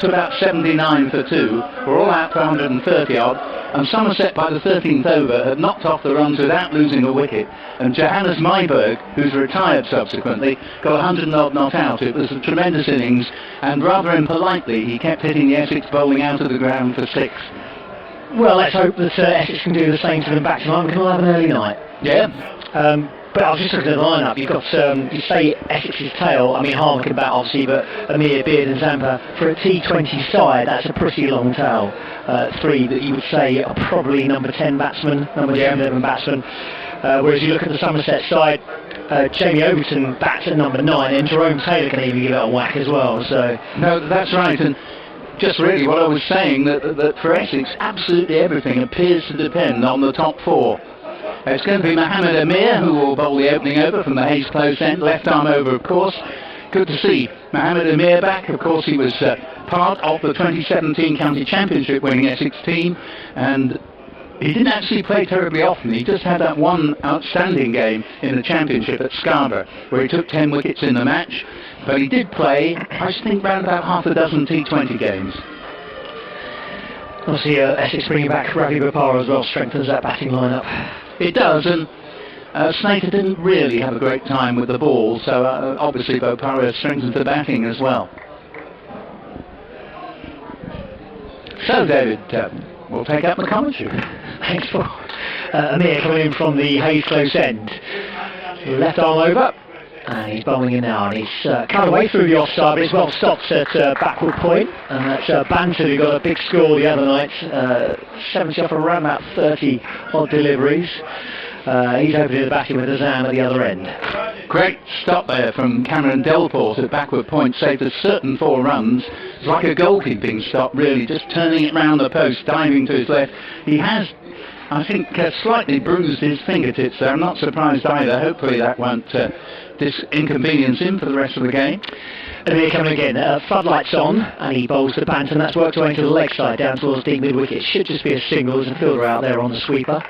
to about 79 for 2, were all out for 130 odd, and Somerset by the 13th over had knocked off the runs without losing a wicket, and Johannes Meiberg, who's retired subsequently, got 100 odd not out. It was a tremendous innings, and rather impolitely he kept hitting the Essex bowling out of the ground for 6. Well, let's hope that Essex can do the same to them back tonight. We can all have an early night. Yeah. But I was just looking at the lineup. You've got, you say Essex's tail. I mean, Harmer can bat obviously, but Amir, Beard and Zampa for a T20 side, that's a pretty long tail. 3 that you would say are probably number 10 batsman, number 11 batsman. Whereas you look at the Somerset side, Jamie Overton bats at number 9, and Jerome Taylor can even give it a whack as well. So no, that's right. And just really what I was saying, that for Essex, absolutely everything appears to depend on the top 4. It's going to be Mohammed Amir who will bowl the opening over from the Hayes close end, left arm over of course. Good to see Mohammed Amir back. Of course he was part of the 2017 County Championship winning Essex team, and he didn't actually play terribly often. He just had that one outstanding game in the Championship at Scarborough where he took 10 wickets in the match, but he did play, I think, around about half a dozen T20 games. Obviously Essex bringing back Ravi Bopara as well strengthens that batting lineup. It does, and Slater didn't really have a great time with the ball, so obviously Bopara strengthens the batting as well. So David, we'll take up the commentary. Thanks, Paul. Amir coming in from the Hayes close end. Left arm over, and he's bowling in now, and he's cut away through the offside, but he's well stopped at backward point, and that's Banton who got a big score the other night, 70 off around about 30 odd deliveries. He's opening the batting with Azam at the other end. Great stop there from Cameron Delport at backward point, saved a certain 4 runs. It's like a goalkeeping stop really, just turning it round the post, diving to his left. He has, I think, slightly bruised his fingertips there. I'm not surprised either. Hopefully that won't inconvenience him for the rest of the game. And here coming again, floodlights on, and he bowls to Banton. That's worked away to the leg side down towards deep mid wicket. Should just be a single. There's a fielder out there on the sweeper.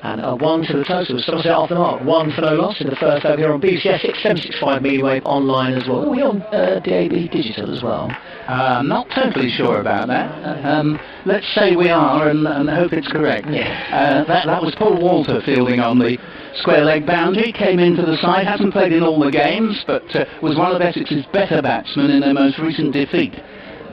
And 1 to the total. Somerset off the mark. 1 for no loss in the first over here on BBC Essex 765 medium wave online as well. Are we on DAB digital as well? Not totally sure about that. Let's say we are and hope it's correct. Yeah. That was Paul Walter fielding on the square leg boundary. Came into the side, hasn't played in all the games, but was one of Essex's better batsmen in their most recent defeat.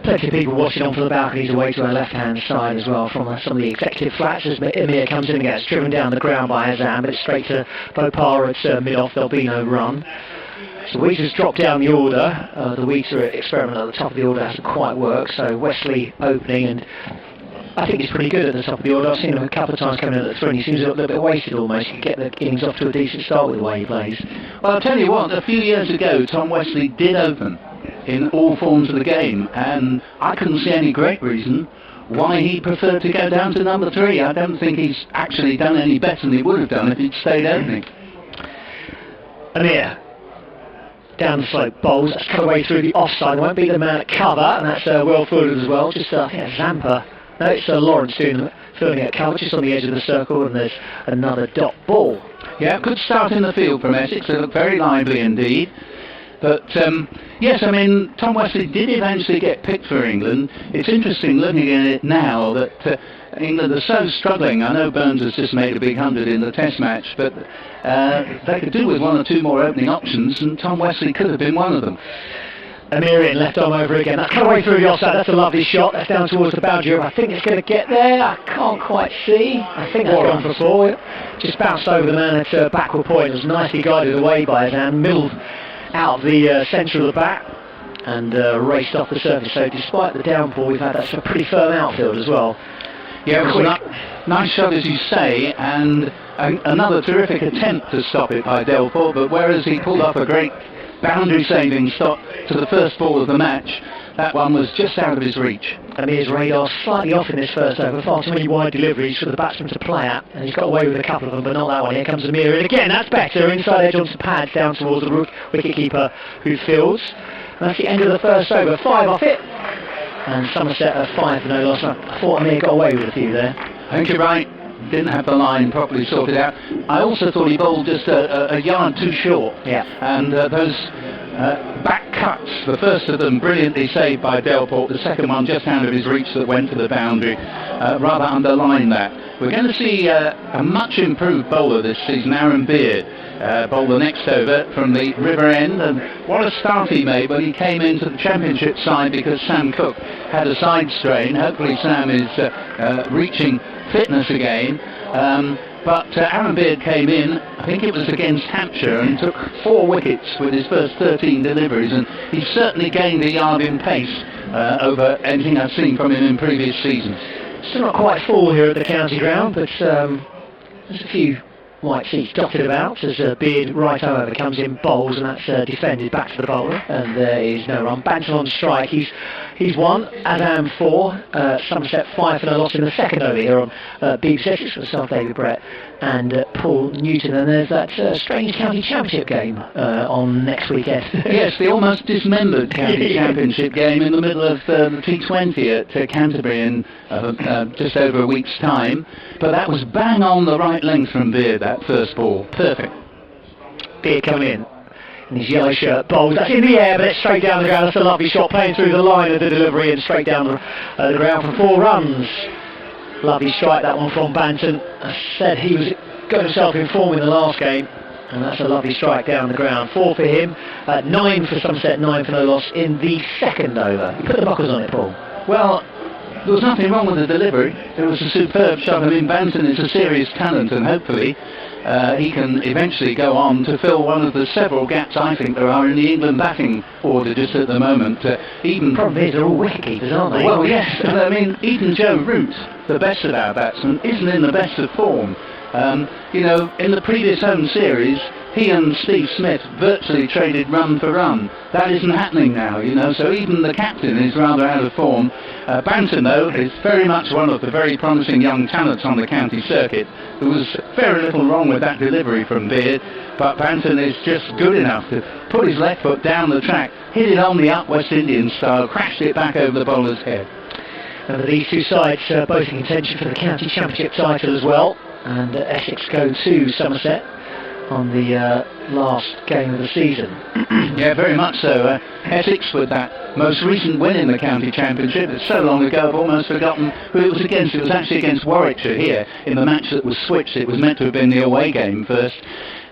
Plenty of people watching on from the balconies away to our left-hand side as well from some of the executive flats as Amir comes in and gets driven down the ground by Azam, but it's straight to Bopara at mid-off. There'll be no run. So Wheater's dropped down the order. The Wheater experiment at the top of the order hasn't quite worked, so Wesley opening, and I think he's pretty good at the top of the order. I've seen him a couple of times coming in at the 3, and he seems a little bit wasted almost. He can get the innings off to a decent start with the way he plays. Well, I'll tell you what, a few years ago Tom Wesley did open in all forms of the game, and I couldn't see any great reason why he preferred to go down to number 3. I don't think he's actually done any better than he would have done if he'd stayed opening. Amir down the slope bowls, that's cut away through the offside, won't beat the man at cover, and that's well fielded as well. Just I think it's Zampa, no, it's Lawrence fielding at cover just on the edge of the circle, and there's another dot ball. Yeah, good start in the field from Essex. They look very lively indeed. But yes, I mean, Tom Wesley did eventually get picked for England. It's interesting looking at it now that England are so struggling. I know Burns has just made a big 100 in the Test match, but they could do with 1 or 2 more opening options, and Tom Wesley could have been one of them. Amir in, left arm over again. That's cut away through the offside. That's a lovely shot. That's down towards the boundary. I think it's going to get there. I can't quite see. I think that's gone for 4. Just bounced over the man at backward point. It was nicely guided away by Azam. Middled out of the centre of the bat and raced off the surface. So despite the downpour we've had, that's a pretty firm outfield as well. Yeah, it was a nice shot as you say, and another terrific attempt to stop it by Delport, but whereas he pulled off a great boundary saving stop to the first ball of the match, that one was just out of his reach. Amir's radar slightly off in this first over. Far too many wide deliveries for the batsman to play at, and he's got away with a couple of them, but not that one. Here comes Amir in again. That's better. Inside edge onto pads down towards the wicketkeeper who fields. And that's the end of the first over. 5 off it, and Somerset at 5 for no loss. I thought Amir got away with a few there. I think you're right. Didn't have the line properly sorted out. I also thought he bowled just a yard too short. Yeah. And those back cuts. The first of them brilliantly saved by Delport, the second one just out of his reach that went to the boundary, rather underline that. We're going to see a much improved bowler this season, Aaron Beard, bowler next over from the River End, and what a start he made when he came into the championship side because Sam Cook had a side strain. Hopefully Sam is reaching fitness again. But Aaron Beard came in, I think it was against Hampshire, and took 4 wickets with his first 13 deliveries, and he certainly gained a yard in pace over anything I've seen from him in previous seasons. Still not quite full here at the county ground, but there's a few white seats dotted about as Beard right over comes in, bowls, and that's defended back to the bowler, and there is no run. Banton on strike, he's 1, Adam 4, Somerset 5 for no loss in the second over here on BBC Essex for myself, David Brett, and Paul Newton. And there's that strange county championship game on next weekend. Yes, the almost dismembered county championship game in the middle of the T20 at Canterbury in just over a week's time. But that was bang on the right length from Beard, that first ball. Perfect. Beard coming in his yellow shirt, bowls, that's in the air, but it's straight down the ground. That's a lovely shot, playing through the line of the delivery and straight down the ground for 4 runs. Lovely strike, that one from Banton. I said he was got himself in form in the last game, and that's a lovely strike down the ground. 4 for him, 9 for Somerset, 9 for no loss in the second over. You put the buckles on it, Paul. Well, there was nothing wrong with the delivery. It was a superb shot. I mean, Banton is a serious talent, and hopefully he can eventually go on to fill one of the several gaps I think there are in the England batting order just at the moment. The problem is they're all wicket keepers, aren't they? Well, yes. And I mean, even Joe Root, the best of our batsmen, isn't in the best of form. You know, in the previous home series, he and Steve Smith virtually traded run for run. That isn't happening now, you know, so even the captain is rather out of form. Banton, though, is very much one of the very promising young talents on the county circuit. There was very little wrong with that delivery from Beard, but Banton is just good enough to put his left foot down the track, hit it on the up West Indian style, crashed it back over the bowler's head. And these two sides both in contention for the county championship title as well, and Essex go to Somerset on the last game of the season. Yeah, very much so. Essex with that most recent win in the county championship. It's so long ago I've almost forgotten who it was against. It was actually against Warwickshire here in the match that was switched. It was meant to have been the away game first,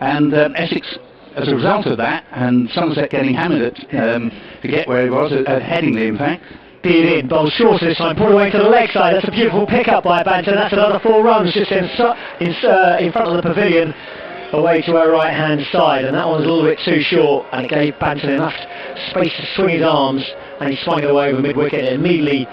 and Essex, as a result of that, and Somerset getting hammered at forget where he was at Headingley in fact. Beard in, bowls short this time, put away to the leg side. That's a beautiful pick-up by Banton. That's another 4 runs just in front of the pavilion, away to our right-hand side, and that one was a little bit too short, and it gave Banton enough space to swing his arms, and he swung it away over mid-wicket, and immediately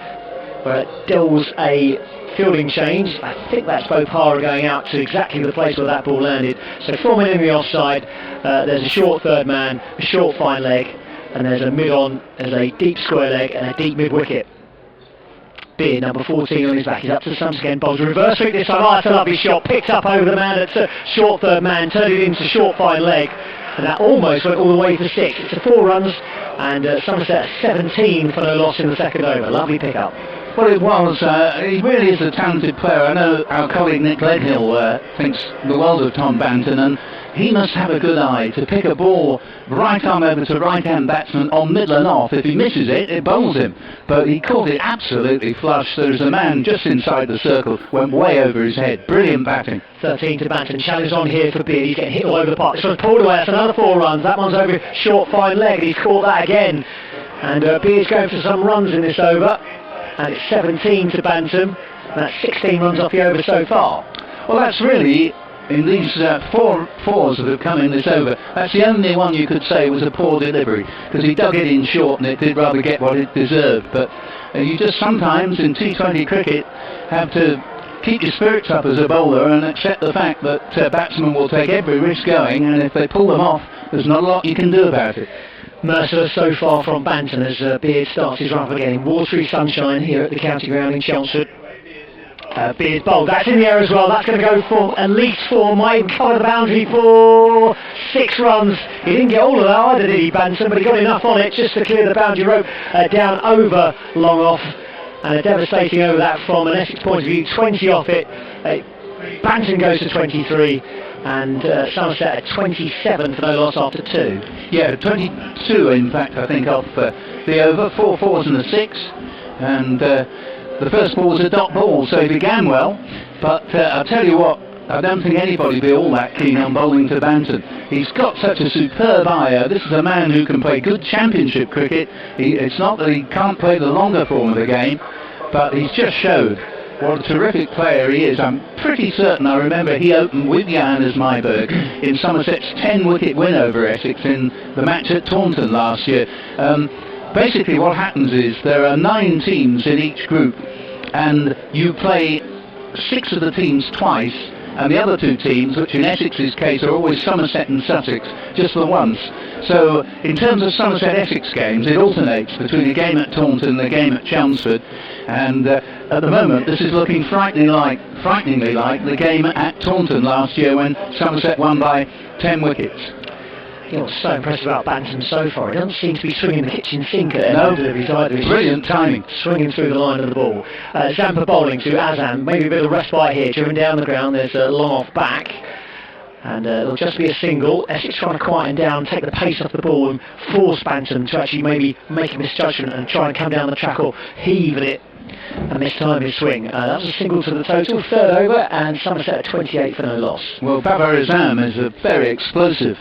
deals a fielding change. I think that's Bopara going out to exactly the place where that ball landed. So from in the offside, there's a short third man, a short fine leg, and there's a mid-on, there's a deep square leg, and a deep mid-wicket. Beard, number 14 on his back, he's up to the stumps again, bowls reverse sweep this time. That's a lovely shot, picked up over the man at short third man, turned it into short fine leg, and that almost went all the way for 6. It's a 4 runs, and Somerset 17 for no loss in the second over. Lovely pick-up. Well, it was. He really is a talented player. I know our colleague Nick Leadhill thinks the world of Tom Banton, and he must have a good eye to pick a ball right arm over to right-hand batsman on middle and off. If he misses it, it bowls him. But he caught it absolutely flush. There's a man just inside the circle, went way over his head. Brilliant batting. 13 to Banton. Challenge on here for Beard. He's getting hit all over the park. This one's pulled away. That's another 4 runs. That one's over short fine leg, and he's caught that again. And Beard's going for some runs in this over. And it's 17 to Bantam. That's 16 runs off the over so far. Well, that's really, in these 4 fours that have come in this over, that's the only one you could say was a poor delivery, because he dug it in short and it did rather get what it deserved. But you just sometimes in T20 cricket have to keep your spirits up as a bowler and accept the fact that batsmen will take every risk going, and if they pull them off, there's not a lot you can do about it. Merciless so far from Banton as Beard starts his run again. Watery sunshine here at the county ground in Chelmsford. Beard bowled. That's in the air as well. That's going to go for at least 4. Might even cover the boundary for 6 runs. He didn't get all of that either, did he, Banton? But he got enough on it just to clear the boundary rope down over long off. And a devastating over that from an Essex point of view. 20 off it. Banton goes to 23. and Somerset at 27 for no loss after 2. Yeah, 22 in fact, I think, off the over, 4 fours and a 6, and the first ball was a dot ball, so he began well, but I'll tell you what, I don't think anybody will be all that keen on bowling to Banton. He's got such a superb eye. This is a man who can play good championship cricket. It's not that he can't play the longer form of the game, but he's just showed what a terrific player he is. I'm pretty certain I remember he opened with Johannes Meiberg in Somerset's 10-wicket win over Essex in the match at Taunton last year. Basically what happens is there are 9 teams in each group, and you play 6 of the teams twice, and the other 2 teams, which in Essex's case are always Somerset and Sussex, just the once. So in terms of Somerset-Essex games, it alternates between a game at Taunton and a game at Chelmsford, and at the moment this is looking frighteningly like the game at Taunton last year when Somerset won by 10 wickets. You know what's so impressive about Banton so far? He doesn't seem to be swinging the kitchen sink at no, deliveries either. He's brilliant timing. Swinging through the line of the ball. Zampa bowling to Azam. Maybe a bit of respite here. Driven down the ground. There's a long off back. And it'll just be a single. Essex trying to quieten down, take the pace off the ball and force Banton to actually maybe make a misjudgment and try and come down the track or heave at it and mistime his swing. That was a single to the total, 3rd over, and Somerset at 28 for no loss. Well, Babar Azam is a very explosive,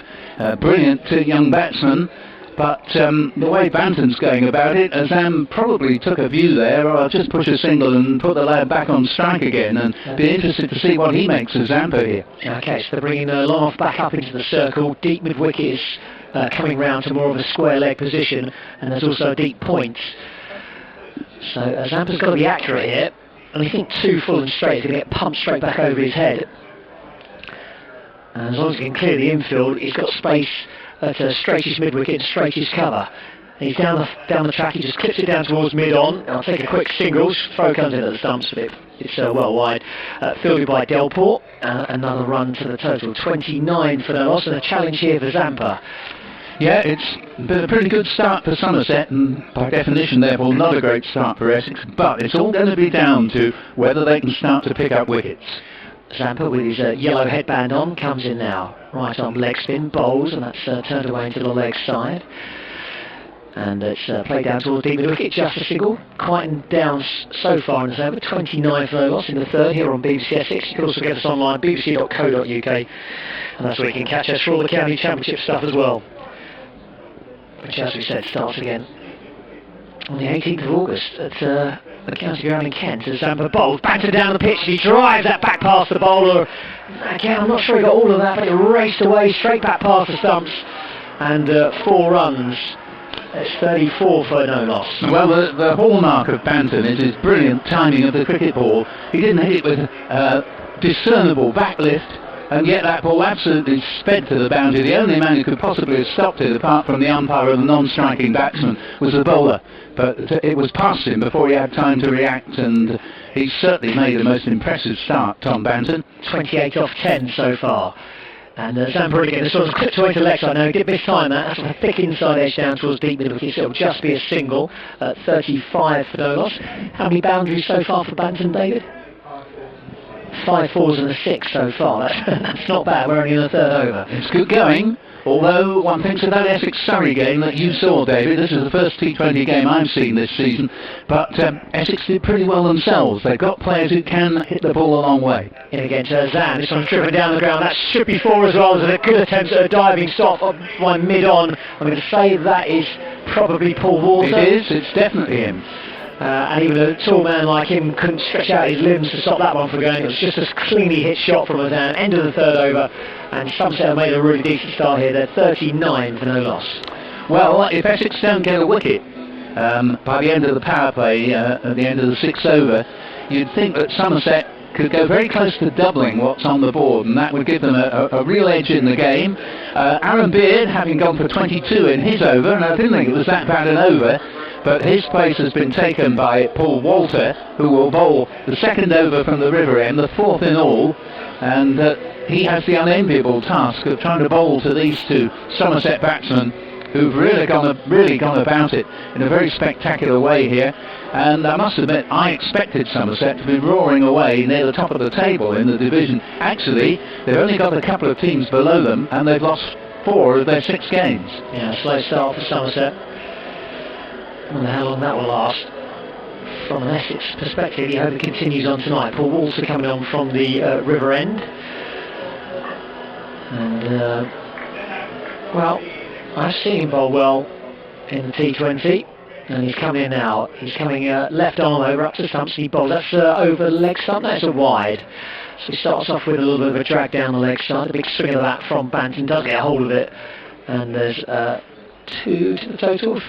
brilliant young batsman, but the way Banton's going about it, Azam probably took a view there, or I'll just push a single and put the lad back on strike again, and be interested to see what he makes of Zampa here. Okay, so they're bringing long off back up into the circle. Deep mid-wicket is coming round to more of a square leg position, and there's also a deep point. So Zampa's got to be accurate here, and I think 2 full and straight is going to get pumped straight back over his head. And as long as he can clear the infield, he's got space at straightish mid-wicket and straightish cover. And he's down the track, he just clips it down towards mid-on. I'll take a quick single, throw comes in at the stumps, but it's well wide. Fielded by Delport, another run to the total, 29 for no loss, and a challenge here for Zampa. Yeah, it's been a pretty good start for Somerset, and by definition, therefore, not a great start for Essex, but it's all going to be down to whether they can start to pick up wickets. Zampa with his yellow headband on comes in now. Right arm leg spin, bowls, and that's turned away into the leg side. And it's played down towards deep mid-wicket, just a single. Quietened down so far in this over, 29 for no loss in the 3rd here on BBC Essex. You can also get us online, bbc.co.uk, and that's where you can catch us for all the county championship stuff as well, which, as we said, starts again on the 18th of August at the county ground in Kent. As Zampa bowls, Banton down the pitch, he drives that back past the bowler. Again, I'm not sure he got all of that, but it raced away straight back past the stumps, and 4 runs. It's 34 for no loss. Well, the hallmark of Banton is his brilliant timing of the cricket ball. He didn't hit it with discernible backlift, and yet that ball absolutely sped to the boundary. The only man who could possibly have stopped it, apart from the umpire and the non-striking batsman, was the bowler. But it was past him before he had time to react, and he certainly made the most impressive start, Tom Banton. 28 off 10 so far. And Zampa again, this one's clipped away to the leg side. No, he did miss-time that. That's a thick inside edge down towards deep mid-wicket. So it'll just be a single at 35 for no loss. How many boundaries so far for Banton, David? 5 fours and a 6 so far. That's not bad. We're only in the 3rd over. It's good going. Although one thinks of that Essex-Surrey game that you saw, David. This is the first T20 game I've seen this season. But Essex did pretty well themselves. They've got players who can hit the ball a long way. In again to Zan. This one's driven down the ground. That should be 4 as well. There's a good attempt at a diving stop by mid-on. I'm going to say that is probably Paul Walter. It is. It's definitely him. And even a tall man like him couldn't stretch out his limbs to stop that one from going. It was just a cleanly hit shot from Azam. End of the 3rd over, and Somerset have made a really decent start here. They're 39 for no loss. Well, if Essex don't get a wicket by the end of the power play, at the end of the 6th over, you'd think that Somerset could go very close to doubling what's on the board, and that would give them a real edge in the game. Aaron Beard, having gone for 22 in his over, and I didn't think it was that bad an over, but his place has been taken by Paul Walter, who will bowl the 2nd over from the river end, the 4th in all, and he has the unenviable task of trying to bowl to these 2 Somerset batsmen who've really gone about it in a very spectacular way here. And I must admit, I expected Somerset to be roaring away near the top of the table in the division. Actually, they've only got a couple of teams below them, and they've lost 4 of their 6 games. Yeah, slow start for Somerset. I wonder how long that will last. From an Essex perspective, you hope it continues on tonight. Paul Walter coming on from the River End. And, well, I've seen him bowl well in the T20. And he's coming in now. He's coming left arm over up to stumps. He bowls. That's over the leg stump. That's a wide. So he starts off with a little bit of a drag down the leg side. A big swing of that from Banton. Does get a hold of it. And there's 2 to the total.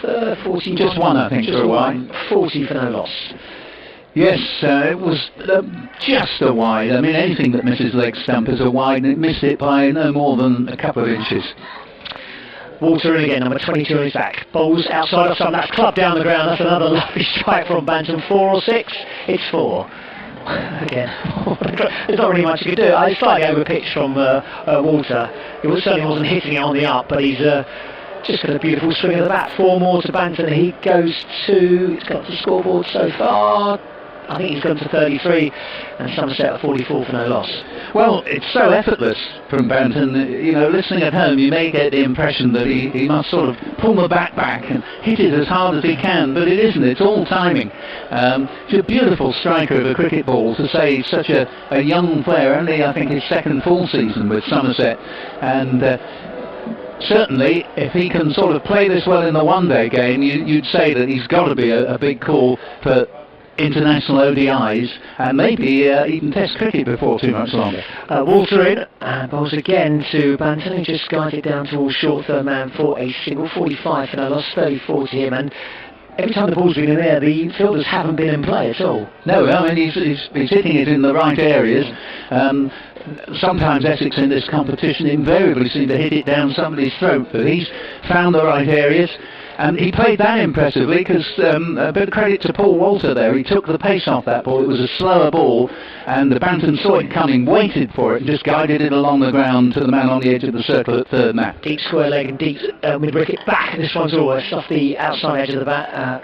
40. Just one, I think, for a wide. 40 for no loss. Yes, it was just a wide. I mean, anything that misses leg stump is a wide, and it missed it by no more than a couple of inches. Walter in again, number 22 on his back. Bowls outside of some, that's clubbed down the ground. That's another lovely strike from Banton. 4 or 6? It's 4. Again, there's not really much you could do. I slightly overpitched from Walter. He certainly wasn't hitting it on the up, but he's just got a beautiful swing of the bat. 4 more to Banton. He goes to, he's got the scoreboard so far. I think he's gone to 33, and Somerset at 44 for no loss. Well, it's so effortless from Banton. You know, listening at home, you may get the impression that he must sort of pull the bat back and hit it as hard as he can, but it isn't. It's all timing. He's a beautiful striker of a cricket ball, to say such a young player, only I think his 2nd full season with Somerset, and certainly if he can sort of play this well in the one-day game, you'd say that he's got to be a big call for international ODIs and maybe even Test cricket before too much longer. Walter in, bowls again to Banton, who just guided down towards short third man for a single. 45 for no loss, 34 to him, and every time the ball's been in the air, the fielders haven't been in play at all. No, I mean he's hitting it in the right areas. Sometimes Essex in this competition invariably seem to hit it down somebody's throat, but he's found the right areas. And he played that impressively, because a bit of credit to Paul Walter there. He took the pace off that ball. It was a slower ball, and the Banton saw it coming, waited for it, and just guided it along the ground to the man on the edge of the circle at third man. Deep square leg and deep mid-wicket back. This one's always off the outside edge of the bat.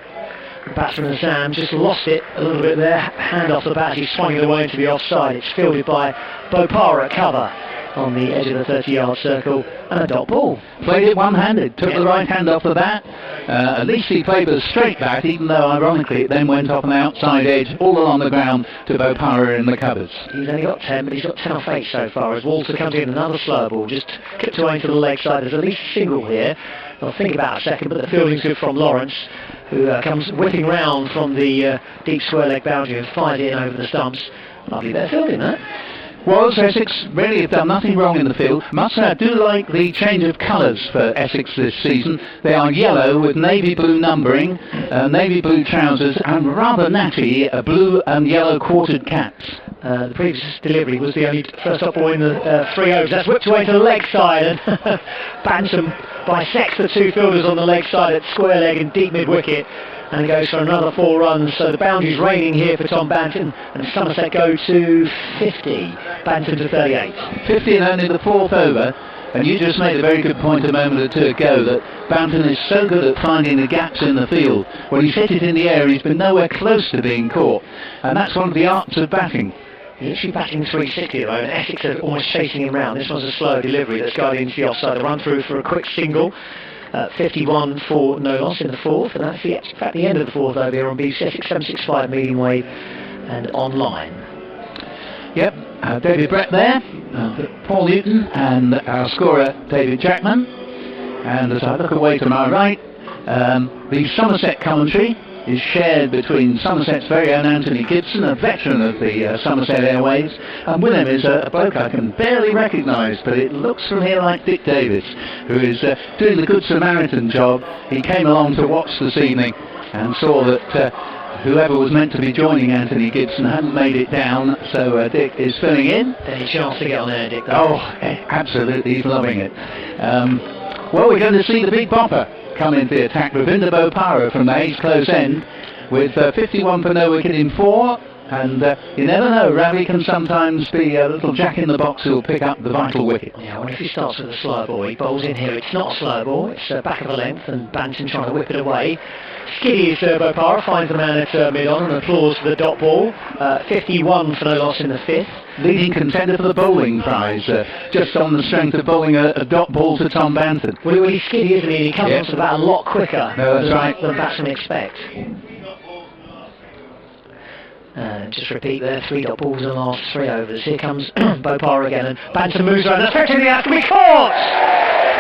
Batsman Sam just lost it a little bit there. Hand off the bat. He swung it away into the offside. It's fielded by Bopara at cover on the edge of the 30-yard circle, and a dot ball. Played it one-handed, took the right hand off the bat. At least he played with a straight bat, even though ironically it then went off on the outside edge all along the ground to Bopara in the covers. He's only got 10, but he's got 10 off 8 so far, as Walter comes in another slow ball, just clipped away to the leg side. There's at least a single here. I'll think about a second, but the fielding's good from Lawrence, who comes whipping round from the deep square leg boundary and fires it in over the stumps. Lovely bit of fielding, that. Well, Essex really have done nothing wrong in the field. Must say I do like the change of colours for Essex this season. They are yellow with navy blue numbering, navy blue trousers, and rather natty blue and yellow quartered caps. The previous delivery was the only first up ball in the 3 overs. That's whipped away to the leg side, and Banton bisects the 2 fielders on the leg side at square leg and deep mid-wicket, and goes for another 4 runs. So the boundary's raining here for Tom Banton, and Somerset go to 50, Banton to 38. 50 and only the 4th over, and you just made a very good point a moment or two ago that Banton is so good at finding the gaps in the field. When he's hit it in the air, he's been nowhere close to being caught, and that's one of the arts of batting. He's actually batting 360 at the moment. Essex are almost chasing him round. This one's a slow delivery that's guided into the offside. A run through for a quick single. 51 for no loss in the 4th, and that's the end of the 4th over here on BBC Essex 765 medium wave and online. Yep, David Brett there, Paul Newton, and our scorer David Jackman. And as I look away to my right, the Somerset commentary is shared between Somerset's very own Anthony Gibson, a veteran of the Somerset Airways, and with him is a bloke I can barely recognise, but it looks from here like Dick Davis, who is doing the Good Samaritan job. He came along to watch this evening and saw that whoever was meant to be joining Anthony Gibson hadn't made it down, so Dick is filling in. Any chance to get on there, Dick? Oh, absolutely, he's loving it. Well, we're going to see the big bopper come into the attack. Ravinder Bopara from the Hayes close end with 51 for no wicket in 4, And you never know, Ravi can sometimes be a little jack in the box who'll pick up the vital wicket. Yeah, well, if he starts with a slow ball, he bowls in here. It's not a slow ball, it's back of the length, and Banton trying to whip it away. Skiddy is Bopara, finds the man at mid-on, and applause for the dot ball. 51 for no loss in the fifth. Leading contender for the bowling prize, just on the strength of bowling a dot ball to Tom Banton. Well, he's skiddy, isn't he? He comes onto the bat a lot quicker than batsmen expect. Just repeat there, 3 dot balls in the last 3 overs. Here comes Bopara again, and Banton moves around. That's in the out to be caught!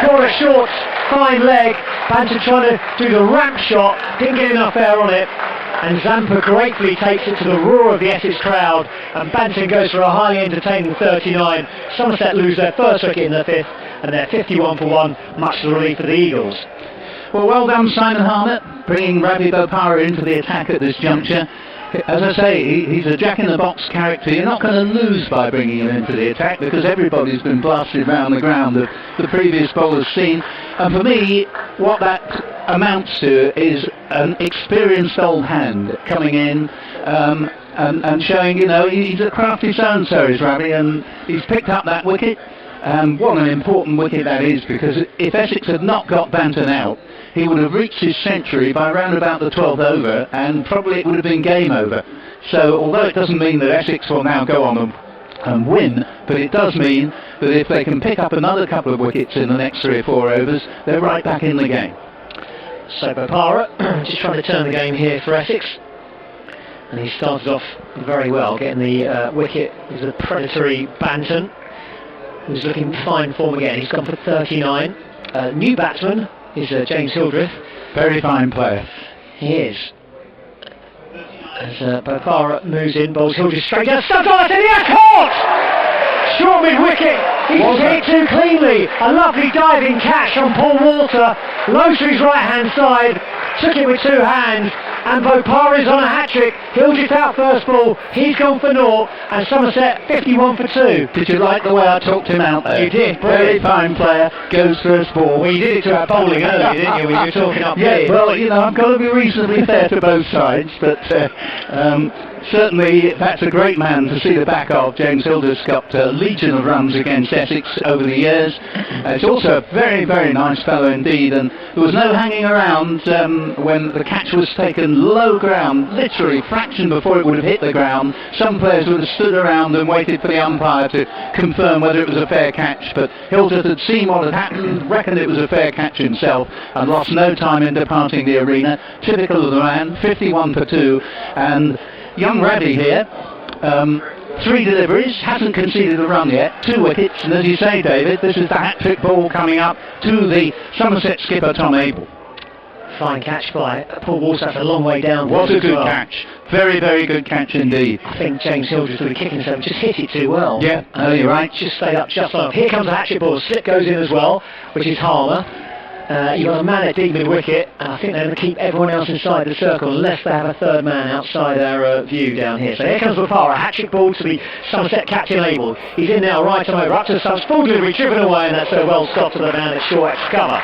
Caught it short, fine leg. Banton trying to do the ramp shot, didn't get enough air on it. And Zampa gratefully takes it to the roar of the Essex crowd, and Banton goes for a highly entertaining 39. Somerset lose their first wicket in the fifth, and they're 51 for 1, much to the relief of the Eagles. Well done, Simon Harmer, bringing Ravi Bopara into the attack at this juncture. As I say, he's a jack-in-the-box character. You're not going to lose by bringing him into the attack because everybody's been blasted around the ground that the previous bowler's seen. And for me, what that amounts to is an experienced old hand coming in and showing, he's a crafty so-and-so, is Ravi, and he's picked up that wicket. What an important wicket that is, because if Essex had not got Banton out, he would have reached his century by round about the 12th over, and probably it would have been game over. So although it doesn't mean that Essex will now go on and win, but it does mean that if they can pick up another couple of wickets in the next 3 or 4 overs, they're right back in the game. So Bopara just trying to turn the game here for Essex, and he started off very well, getting the wicket. It was a predatory Banton, who's looking fine form again. He's gone for 39. New batsman is James Hildreth. Very fine player. He is. As Bopara moves in, bowls Hildreth straight down. Stuck on it, and he has caught! Short mid-wicket. He's hit too cleanly. A lovely diving catch on Paul Walter. Low to his right-hand side. Took it with 2 hands. And Bopara is on a hat-trick. Hildreth out first ball. He's gone for naught. And Somerset 51 for 2. Did you like the way I talked him out there? You did. Very fine player. Goes first ball. Well, you did it to our bowling earlier, didn't you, when you were talking up Yeah, here? well, I've got to be reasonably fair to both sides, but certainly that's a great man to see the back of. James Hildreth's got a legion of runs against Essex over the years. It's also a very, very nice fellow indeed, and there was no hanging around when the catch was taken low ground, literally fraction before it would have hit the ground. Some players would have stood around and waited for the umpire to confirm whether it was a fair catch, but Hildreth had seen what had happened, reckoned it was a fair catch himself, and lost no time in departing the arena. Typical of the man, 51 for 2, and young Ravi here, 3 deliveries, hasn't conceded a run yet, 2 wickets, and as you say, David, this is the hat-trick ball coming up to the Somerset skipper, Tom Abel. Fine catch by Paul Walter. That's a long way down. What a good catch. Very, very good catch indeed. I think James Hildreth would be kicking himself, just hit it too well. Yeah, you're right. Just stayed up just long. Here comes the hat-trick ball. Slip goes in as well, which is Harmer. You've got a man at deep mid-wicket, and I think they're going to keep everyone else inside the circle unless they have a third man outside our view down here. So here comes Bopara, a hat-trick ball to the Somerset captain Abel. He's in now, right arm over, up to Sums, full delivery, driven away, and that's a well stopped to the man at short cover.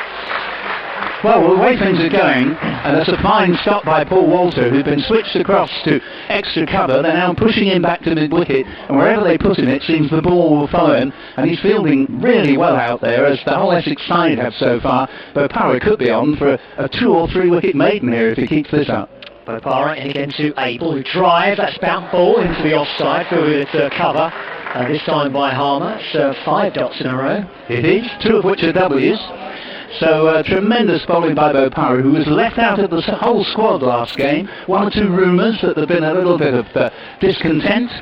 Well, the way things are going, and that's a fine stop by Paul Walter, who's been switched across to extra cover. They're now pushing him back to mid-wicket, and wherever they put him, it seems the ball will follow him, and he's fielding really well out there, as the whole Essex side have so far. Bopara could be on for a 2 or 3 wicket maiden here if he keeps this up. Bopara in again to Abel, who drives, that's bounce ball into the offside, fielded at cover. This time by Harmer. It's 5 dots in a row. It is, 2 of which are W's. So tremendous bowling by Bopara, who was left out of the whole squad last game. 1 or 2 rumours that there'd been a little bit of discontent,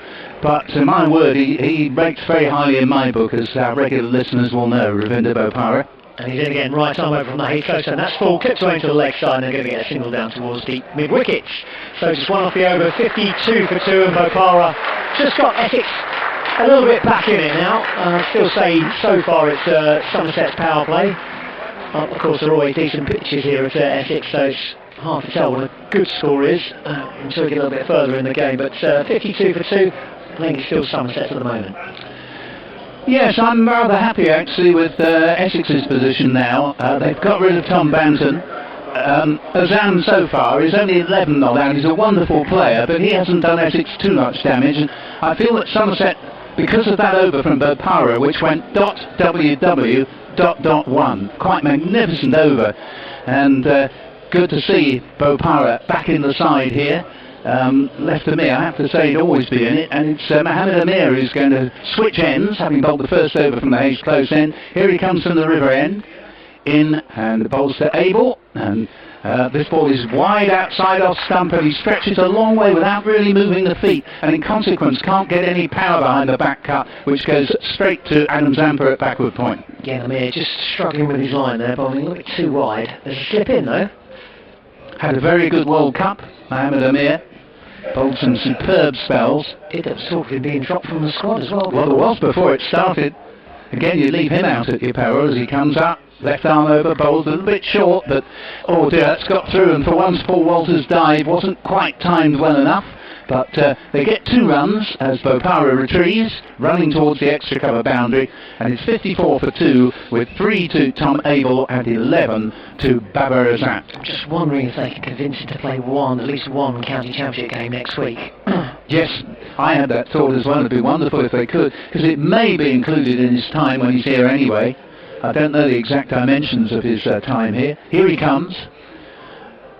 but to my word, he rates very highly in my book, as our regular listeners will know, Ravinder Bopara. And he's in again, right arm over from the Heath coast, and that's full, clipped away into the leg side, and they're going to get a single down towards deep mid-wickets. So just 1 off the over, 52 for 2, and Bopara just got Essex a little bit back in it now. I'd still say so far it's Somerset's power play. Of course, there are always decent pitches here at Essex, so it's hard to tell what a good score is until we get a little bit further in the game. But 52 for 2, I think it's still Somerset at the moment. Yes, I'm rather happy actually with Essex's position now. They've got rid of Tom Banton. Azam so far is only 11 not out. He's a wonderful player, but he hasn't done Essex too much damage. And I feel that Somerset, because of that over from Bopara, which went .WW.1, quite magnificent over, and good to see Bopara back in the side here. Left to me, I have to say he'd always be in it, and it's Mohammed Amir who's going to switch ends, having bowled the first over from the Hayes close end. Here he comes from the river end, in, and bowls to Abel, and this ball is wide outside off stump, and he stretches a long way without really moving the feet, and in consequence can't get any power behind the back cut, which goes straight to Adam Zampa at backward point. Yeah, Amir just struggling with his line there, bowling a little bit too wide. There's a slip in though. Had a very good World Cup, Mohammed Amir. Bowled some superb spells. Did have sort of being dropped from the squad as well. Well, there was before it started. Again, you leave him out at your power as he comes up. Left arm over, bowled a little bit short, but oh dear, that's got through. And for once, Paul Walters' dive wasn't quite timed well enough. But they get 2 runs as Bopara retrieves, running towards the extra cover boundary, and it's 54 for 2 with 3 to Tom Abel and 11 to Babar Azam. I'm just wondering if they can convince him to play at least one county championship game next week. Yes, I had that thought as well. It'd be wonderful if they could, because it may be included in his time when he's here anyway. I don't know the exact dimensions of his time here. Here he comes.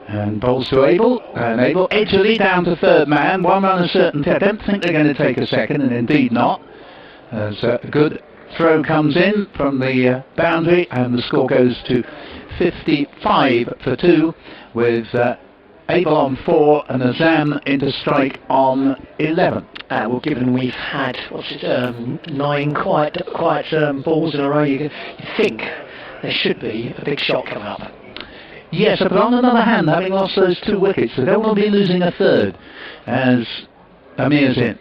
And bowls to Abel, and Abel edgily down to third man, 1 run a certainty. I don't think they're going to take a second, and indeed not. As a good throw comes in from the boundary, and the score goes to 55 for 2, with Abel on 4 and Azam into strike on 11. Well, given we've had 9 quiet balls in a row, you think there should be a big shot coming up. Yes, but on another hand, having lost those 2 wickets, they don't want to be losing a third, as Amir's in.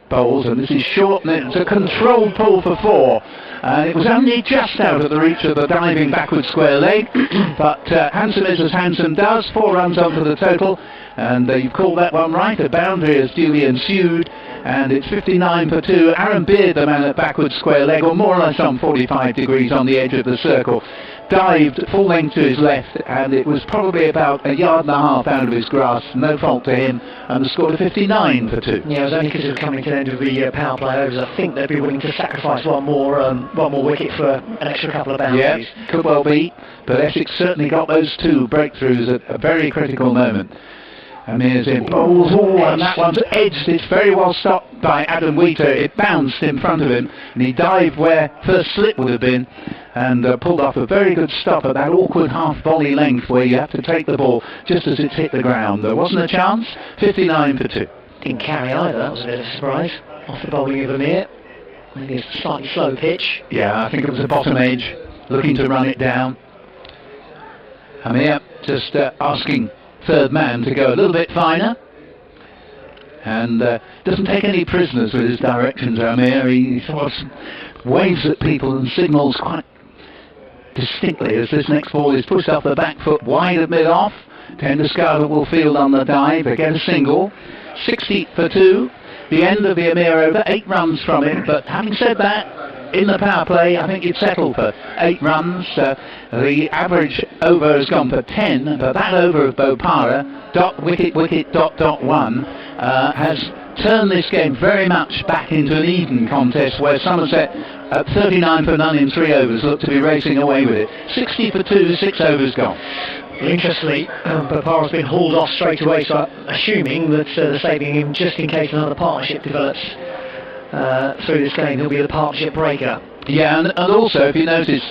Bowls, and this is short, and it's a controlled pull for 4. And it was only just out of the reach of the diving backward square leg, but handsome is as handsome does. 4 runs onto the total, and you've called that one right. A boundary has duly ensued, and it's 59 for 2. Aaron Beard, the man at backward square leg, or more or less on 45 degrees on the edge of the circle, dived full length to his left, and it was probably about 1.5 yards out of his grasp. No fault to him, and the score to 59 for 2. Yeah, it was only because it was coming to the end of the power play overs. I think they'd be willing to sacrifice one more wicket for an extra couple of boundaries. Yeah, could well be, but Essex certainly got those 2 breakthroughs at a very critical moment. Amir's in, bowls, and that one's edged. It's very well stopped by Adam Wheater. It bounced in front of him, and he dived where first slip would have been, and pulled off a very good stop at that awkward half volley length where you have to take the ball just as it's hit the ground. There wasn't a chance. 59 for 2. Didn't carry either. That was a bit of a surprise. Off the bowling of Amir. Maybe a slightly slow pitch. Yeah, I think it was a bottom edge, looking to run it down. Amir just asking third man to go a little bit finer, and doesn't take any prisoners with his directions. Amir, he sort of waves at people and signals quite distinctly as this next ball is pushed off the back foot wide at mid-off. Tenderskava will field on the dive. They get a single. 60 for 2. The end of the Amir over, 8 runs from it, but having said that, in the power play, I think it's settled for 8 runs. The average over has gone for 10, but that over of Bopara, .1, has turned this game very much back into an even contest, where Somerset, at 39 for none in 3 overs, look to be racing away with it. 60 for 2, 6 overs gone. Interestingly, Bopara's been hauled off straight away, so assuming that they're saving him just in case another partnership develops through this game, he'll be the partnership breaker. Yeah, and also, if you notice,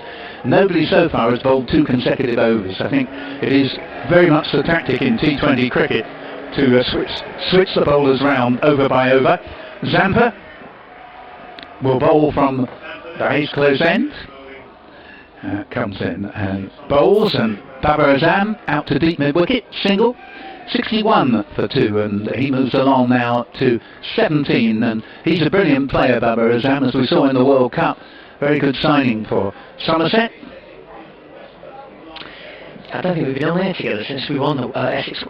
nobody so far has bowled 2 consecutive overs. I think it is very much the tactic in T20 cricket to switch the bowlers round over by over. Zampa will bowl from the Hayes close end. Comes in and bowls, and Babar Azam out to deep mid-wicket, single. 61 for 2, and he moves along now to 17, and he's a brilliant player, Babar Azam, as we saw in the World Cup. Very good signing for Somerset. I don't think we've been on there together since we won the Essex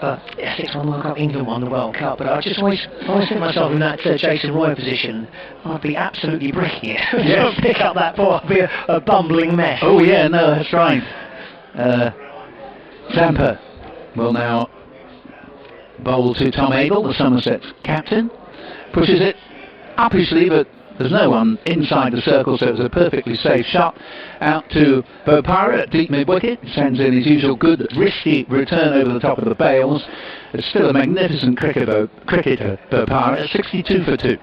won the World Cup, England won the World Cup, but I just always think myself in that Jason Roy position, I'd be absolutely bricking it. Yes. Pick up that ball, I'd be a bumbling mess. Oh yeah, no, that's right. Zampa will now bowl to Tom Abel, the Somerset captain. Pushes it up his sleeve, but there's no one inside the circle, so it's a perfectly safe shot. Out to Bopara at deep mid-wicket. Sends in his usual good, risky return over the top of the bails. It's still a magnificent cricketer, Bopara, at 62 for 2.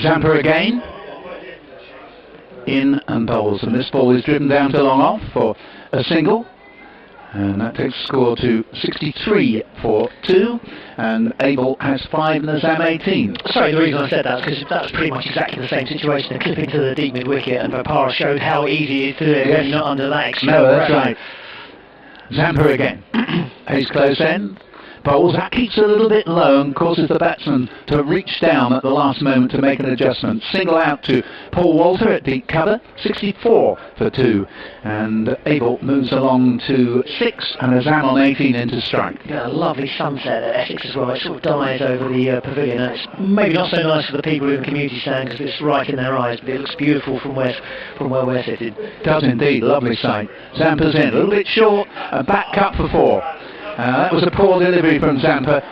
Zampa again. In and bowls, and this ball is driven down to long off for a single. And that takes the score to 63 for 2, and Abel has 5 and Azam 18. Sorry, the reason I said that is because that was pretty much exactly the same situation. A clip into the deep mid-wicket, and Bopara showed how easy it is to do it when not under that extreme No, that's pressure. right. Zampa again. Ace close end. Bowls, that keeps it a little bit low and causes the batsman to reach down at the last moment to make an adjustment. Single out to Paul Walter at deep cover, 64 for 2. And Abel moves along to 6 and Azam on 18 into strike. Yeah, a lovely sunset at Essex as well. It sort of dies over the pavilion. And it's maybe not so nice for the people in the community stand because it's right in their eyes, but it looks beautiful from where we're sitting. It does indeed, lovely sight. Zampa's in, a little bit short, a back cut for 4. That was a poor delivery from Zampa,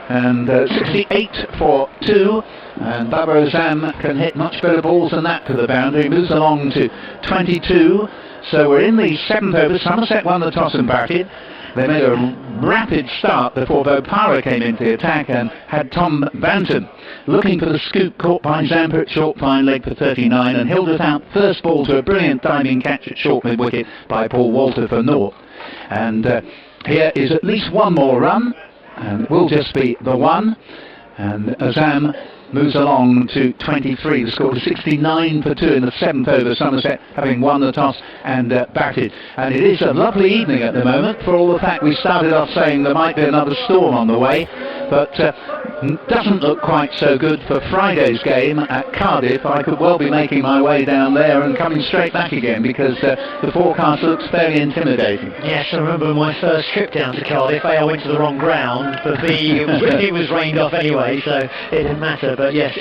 and 68 for 2, and Babar Azam can hit much better balls than that to the boundary. Moves along to 22, so we're in the 7th over. Somerset won the toss and batted. They made a rapid start before Bopara came into the attack and had Tom Banton looking for the scoop, caught by Zampa at short fine leg for 39, and held it out first ball to a brilliant diving catch at short mid-wicket by Paul Walter for naught. And here is at least one more run, and it will just be the one, and Azam moves along to 23. The score is 69 for 2 in the 7th over, Somerset having won the toss and batted. And it is a lovely evening at the moment, for all the fact we started off saying there might be another storm on the way, but doesn't look quite so good for Friday's game at Cardiff. I could well be making my way down there and coming straight back again, because the forecast looks fairly intimidating. Yes, I remember my first trip down to Cardiff. A, I went to the wrong ground, but B, it was rained off anyway, so it didn't matter. But yes,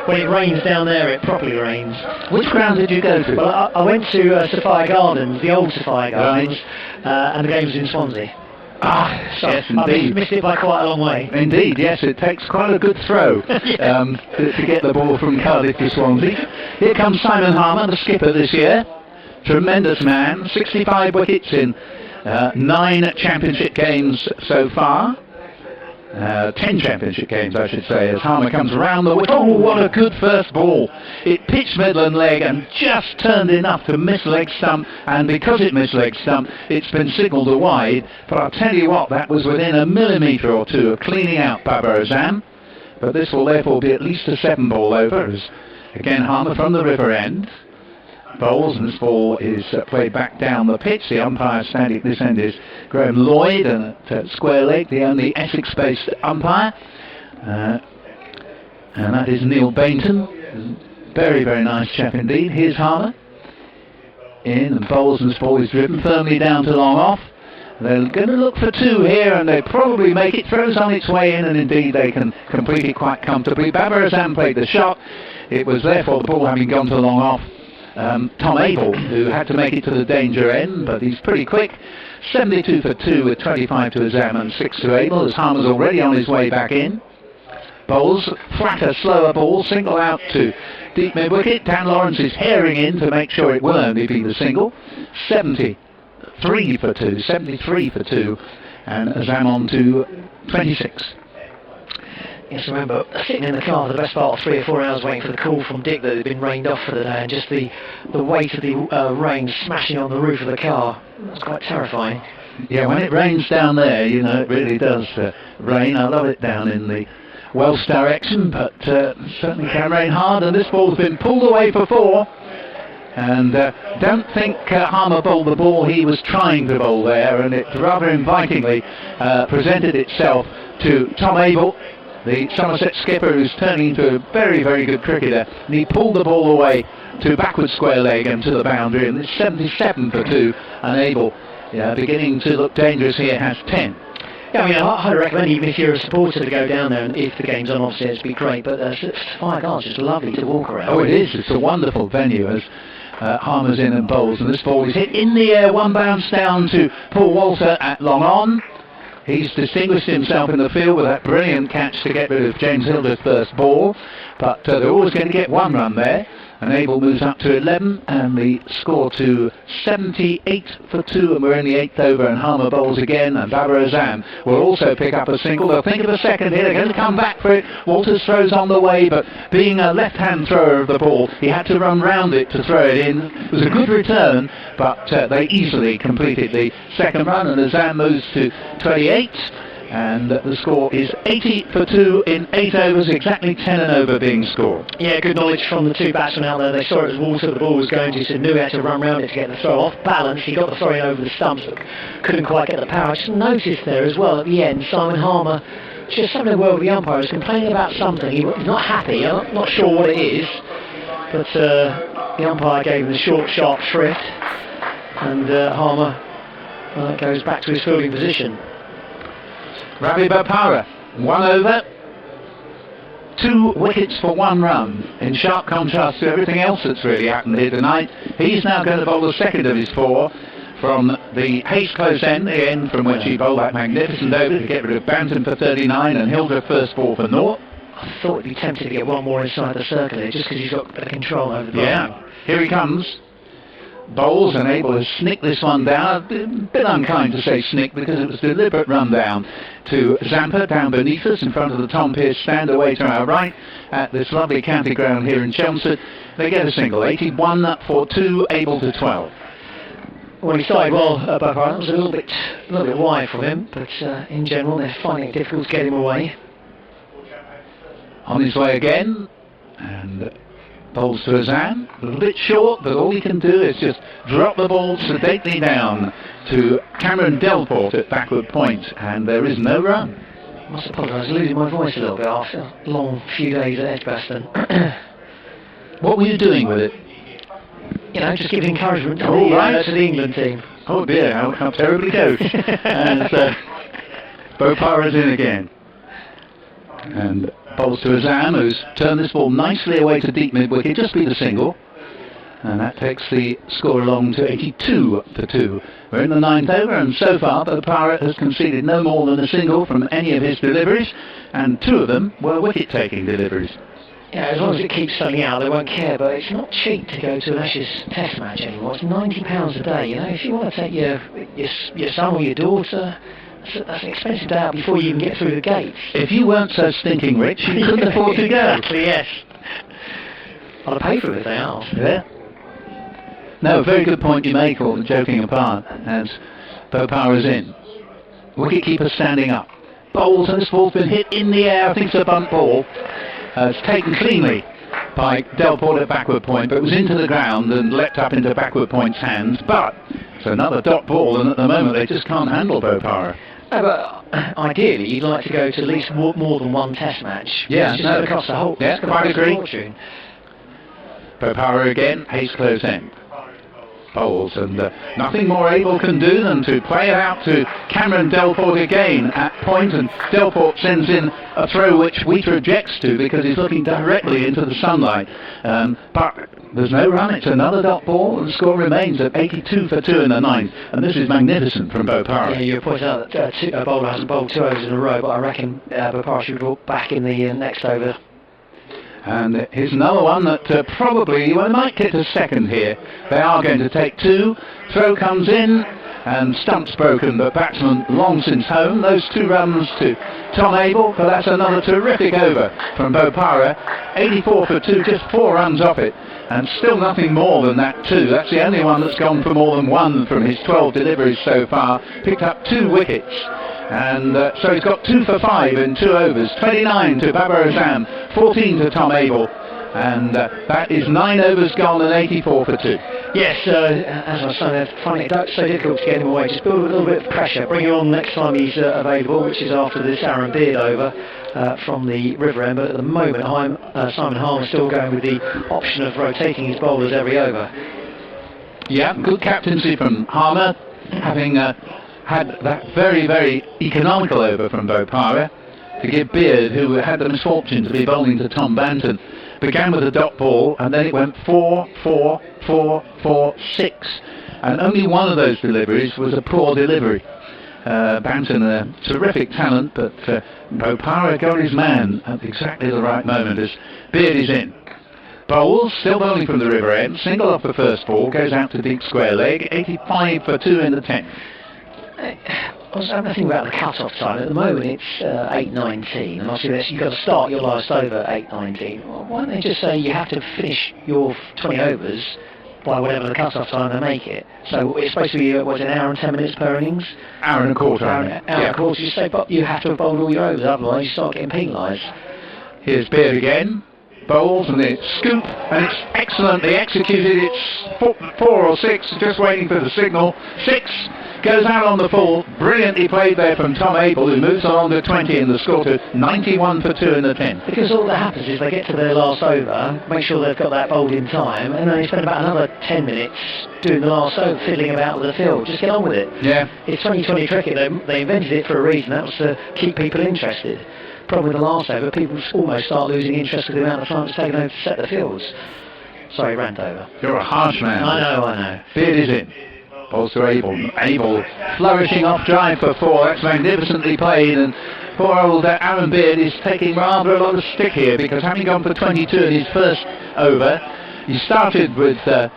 when it rains down there, it properly rains. Which ground did you go to? Well, I went to Sophia Gardens, the old Sophia Gardens, and the game was in Swansea. Yes, indeed. I missed it by quite a long way. Indeed, yes, it takes quite a good throw to get the ball from Cardiff to Swansea. Here comes Simon Harmer, the skipper this year. Tremendous man, 65 wickets in 9 championship games so far. 10 championship games, I should say, as Harmer comes round the wicket. Oh, what a good first ball. It pitched Midland leg and just turned enough to miss leg stump, and because it missed leg stump, it's been signalled a wide. But I'll tell you what, that was within a millimetre or two of cleaning out Babar Azam. But this will therefore be at least a 7-ball over, as again Harmer from the river end bowls, and this ball is played back down the pitch. The umpire standing at this end is Graham Lloyd, and at square leg the only Essex-based umpire, and that is Neil Bainton. Very, very nice chap indeed. Here's Harmer in, and bowls, and this ball is driven firmly down to long off. They're going to look for 2 here, and they probably make it. Throws on its way in, and indeed they can complete it quite comfortably. Babar Azam played the shot. It was therefore, the ball having gone to long off, Tom Abel, who had to make it to the danger end, but he's pretty quick. 72 for 2 with 25 to Azam and 6 to Abel, as Harmer's already on his way back in. Bowls, flatter, slower ball, single out to deep mid-wicket. Dan Lawrence is herring in to make sure it will only be the single. 73 for 2, and Azam on to 26. Yes, I remember sitting in the car for the best part of 3 or 4 hours waiting for the call from Dick that it had been rained off for the day, and just the weight of the rain smashing on the roof of the car. It was quite terrifying. Yeah, when it rains down there, you know, it really does rain. I love it down in the Welsh direction, but certainly can rain hard, and this ball's been pulled away for 4. And don't think Harmer bowled the ball he was trying to bowl there, and it rather invitingly presented itself to Tom Abel, the Somerset skipper, who's turning into a very, very good cricketer, and he pulled the ball away to backward square leg and to the boundary, and it's 77 for 2, and Abel, beginning to look dangerous here, has 10. Yeah, I mean, I'd recommend, even if you're a supporter, to go down there, and if the game's on, obviously it'd be great, but Sophia Gardens is lovely to walk around. Oh, it is. It's a wonderful venue, as Harmer's in and bowls, and this ball is hit in the air, one bounce down to Paul Walter at long on. He's distinguished himself in the field with that brilliant catch to get rid of James Hilder's first ball, but they're always going to get one run there, and Abel moves up to 11, and the score to 78 for 2, and we're in the 8th over, and Harmer bowls again, and Babar Azam will also pick up a single. They'll think of a second here, they're going to come back for it. Walters throws on the way, but being a left-hand thrower of the ball, he had to run round it to throw it in. It was a good return, but they easily completed the second run, and Azam moves to 28. And the score is 80 for 2 in 8 overs, exactly 10 and over being scored. Yeah, good knowledge from the two batsmen out there. They saw it as Walter, the ball was going to, so knew he had to run round it to get the throw off balance. He got the throw in over the stumps, but couldn't quite get the power. I just noticed there as well at the end, Simon Harmer, just something well with the umpire, was complaining about something. He was not happy, I'm not sure what it is, but the umpire gave him a short, sharp shrift, and Harmer goes back to his fielding position. Ravi Bopara, 1 over, 2 wickets for 1 run, in sharp contrast to everything else that's really happened here tonight. He's now going to bowl the second of his 4 from the Hayes close end, the end from which he bowled that magnificent over to get rid of Banton for 39 and Hilder first ball for naught. I thought he'd be tempted to get one more inside the circle here, just because he's got better control over the ball. Yeah, here he comes. Bowls and able to snick this one down. A bit unkind to say snick because it was a deliberate run down to Zampa down beneath us in front of the Tom Pearce stand away to our right at this lovely county ground here in Chelmsford. They get a single, 81 for 2, able to 12. Well, he started well, Bopara. It was a little bit wide from him, but in general they're finding it difficult to get him away. On his way again, and bowls to Azam, a little bit short, but all he can do is just drop the ball sedately down to Cameron Delport at backward point, and there is no run. I must apologise, losing my voice a little bit after a long few days at Edgbaston. What were you doing with it? You know, just giving encouragement to, to the England team. Oh dear, how terribly coached. And Bopara's in again. And bowls to Azam, who's turned this ball nicely away to deep mid-wicket, just beat a single. And that takes the score along to 82 for 2. We're in the 9th over, and so far Bopara has conceded no more than a single from any of his deliveries, and 2 of them were wicket-taking deliveries. Yeah, as long as it keeps selling out, they won't care, but it's not cheap to go to an Ashes test match anymore. It's £90 a day, you know. If you want to take your son or your daughter, that's an expensive day out before you even get through the gates. If you weren't so stinking rich, you couldn't afford to go. Exactly, yes. I'd have paid for it if they asked. Yeah. No, very good point you make, all the joking apart, as Bopara's in. Wicketkeeper standing up. Bowls, and this ball's been hit in the air. I think it's a bunt ball. It's taken cleanly by Delport at backward point, but it was into the ground and leapt up into backward point's hands. But it's another dot ball, and at the moment they just can't handle Bopara. No, but ideally you'd like to go to at least more than one test match. Yeah, it's just across the whole. Yeah, quite agree. Bopara again, Hayes close end. Bowls, and nothing more Abel can do than to play it out to Cameron Delport again at point, and Delport sends in a throw which Wheater objects to because he's looking directly into the sunlight. But there's no run, it's another dot ball, and the score remains at 82 for 2 in the 9th, and this is magnificent from Bopara. Yeah, you point out that a bowler hasn't bowled 2 overs in a row, but I reckon Bopara should be brought back in the next over. And here's another one that probably, well, might get a second here. They are going to take 2. Throw comes in, and stump's broken, but batsman long since home. Those 2 runs to Tom Abel, but that's another terrific over from Bopara. 84 for 2, just 4 runs off it, and still nothing more than that 2. That's the only one that's gone for more than 1 from his 12 deliveries so far. Picked up 2 wickets. And so he's got 2 for 5 in 2 overs. 29 to Babar Azam, 14 to Tom Abel, and that is 9 overs gone and 84 for 2. Yes, as I was saying, finding it so difficult to get him away. Just build a little bit of pressure, bring him on next time he's available, which is after this Aaron Beard over from the River End. But at the moment, Simon Harmer still going with the option of rotating his bowlers every over. Yeah, good captaincy from Harmer, having had that very, very economical over from Bopara to give Beard, who had the misfortune to be bowling to Tom Banton, began with a dot ball, and then it went 4, 4, 4, 4, 6. And only one of those deliveries was a poor delivery. Banton, a terrific talent, but Bopara got his man at exactly the right moment as Beard is in. Bowles, still bowling from the river end, single off the first ball, goes out to deep square leg, 85 for 2 in the 10th. I was having to think about the cut-off time. At the moment it's 8:19, and obviously you've got to start your last over at 8:19. Well, why don't they just say you have to finish your 20 overs by whatever the cut-off time they make it? So it's supposed to be, an hour and 10 minutes per innings? Hour and a quarter. Hour and a quarter. You say, but you have to have bowled all your overs, otherwise you start getting penalised. Here's Beard again. Bowls and the scoop, and it's excellently executed. It's 4 or 6, just waiting for the signal. 6 goes out on the full. Brilliantly played there from Tom Abel, who moves along to 20 in the score to 91 for 2 in the 10th. Because all that happens is they get to their last over, make sure they've got that bowled in time, and then they spend about another 10 minutes doing the last over, fiddling about with the field. Just get on with it. Yeah. It's 2020 cricket. They invented it for a reason. That was to keep people interested. Problem with the last over, people almost start losing interest with the amount of time it's taken over to set the fields. Sorry, rant over. You're a harsh man. I know. Beard is in. Balls to Abel. Abel flourishing off drive for 4. That's magnificently played, and poor old Aaron Beard is taking rather a lot of stick here, because having gone for 22 in his first over, he started with a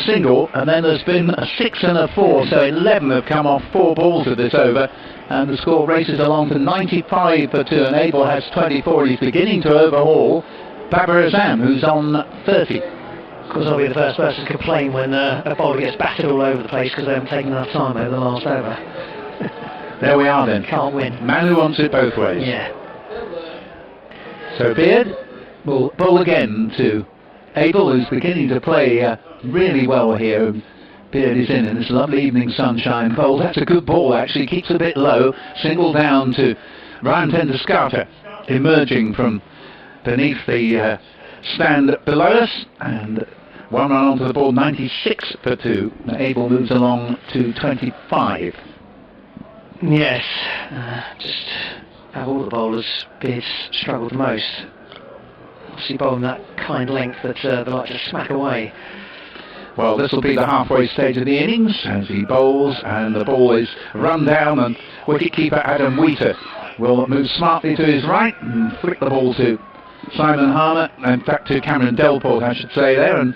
single, and then there's been a 6 and a 4, so 11 have come off 4 balls of this over, and the score races along to 95 for 2, and Abel has 24. He's beginning to overhaul Babar Azam, who's on 30. Of course, I'll be the first person to complain when a bowler gets battered all over the place because they haven't taken enough time over the last over. There we are then. Can't win. Man who wants it both ways. Yeah. So Beard will bowl again to Abel, who's beginning to play really well here. Beard is in this lovely evening sunshine bowl. That's a good ball, actually. Keeps a bit low. Single down to Ryan Tenderscarter, emerging from beneath the stand below us, and 1 run onto the board, 96 for 2. Abel moves along to 25. Yes, just out of all the bowlers, Beard's struggled the most. Obviously bowling that kind length that they like to smack away. Well, this will be the halfway stage of the innings as he bowls, and the ball is run down, and wicketkeeper Adam Wheater will move smartly to his right and flick the ball to Simon Harmer, in fact to Cameron Delport I should say there, and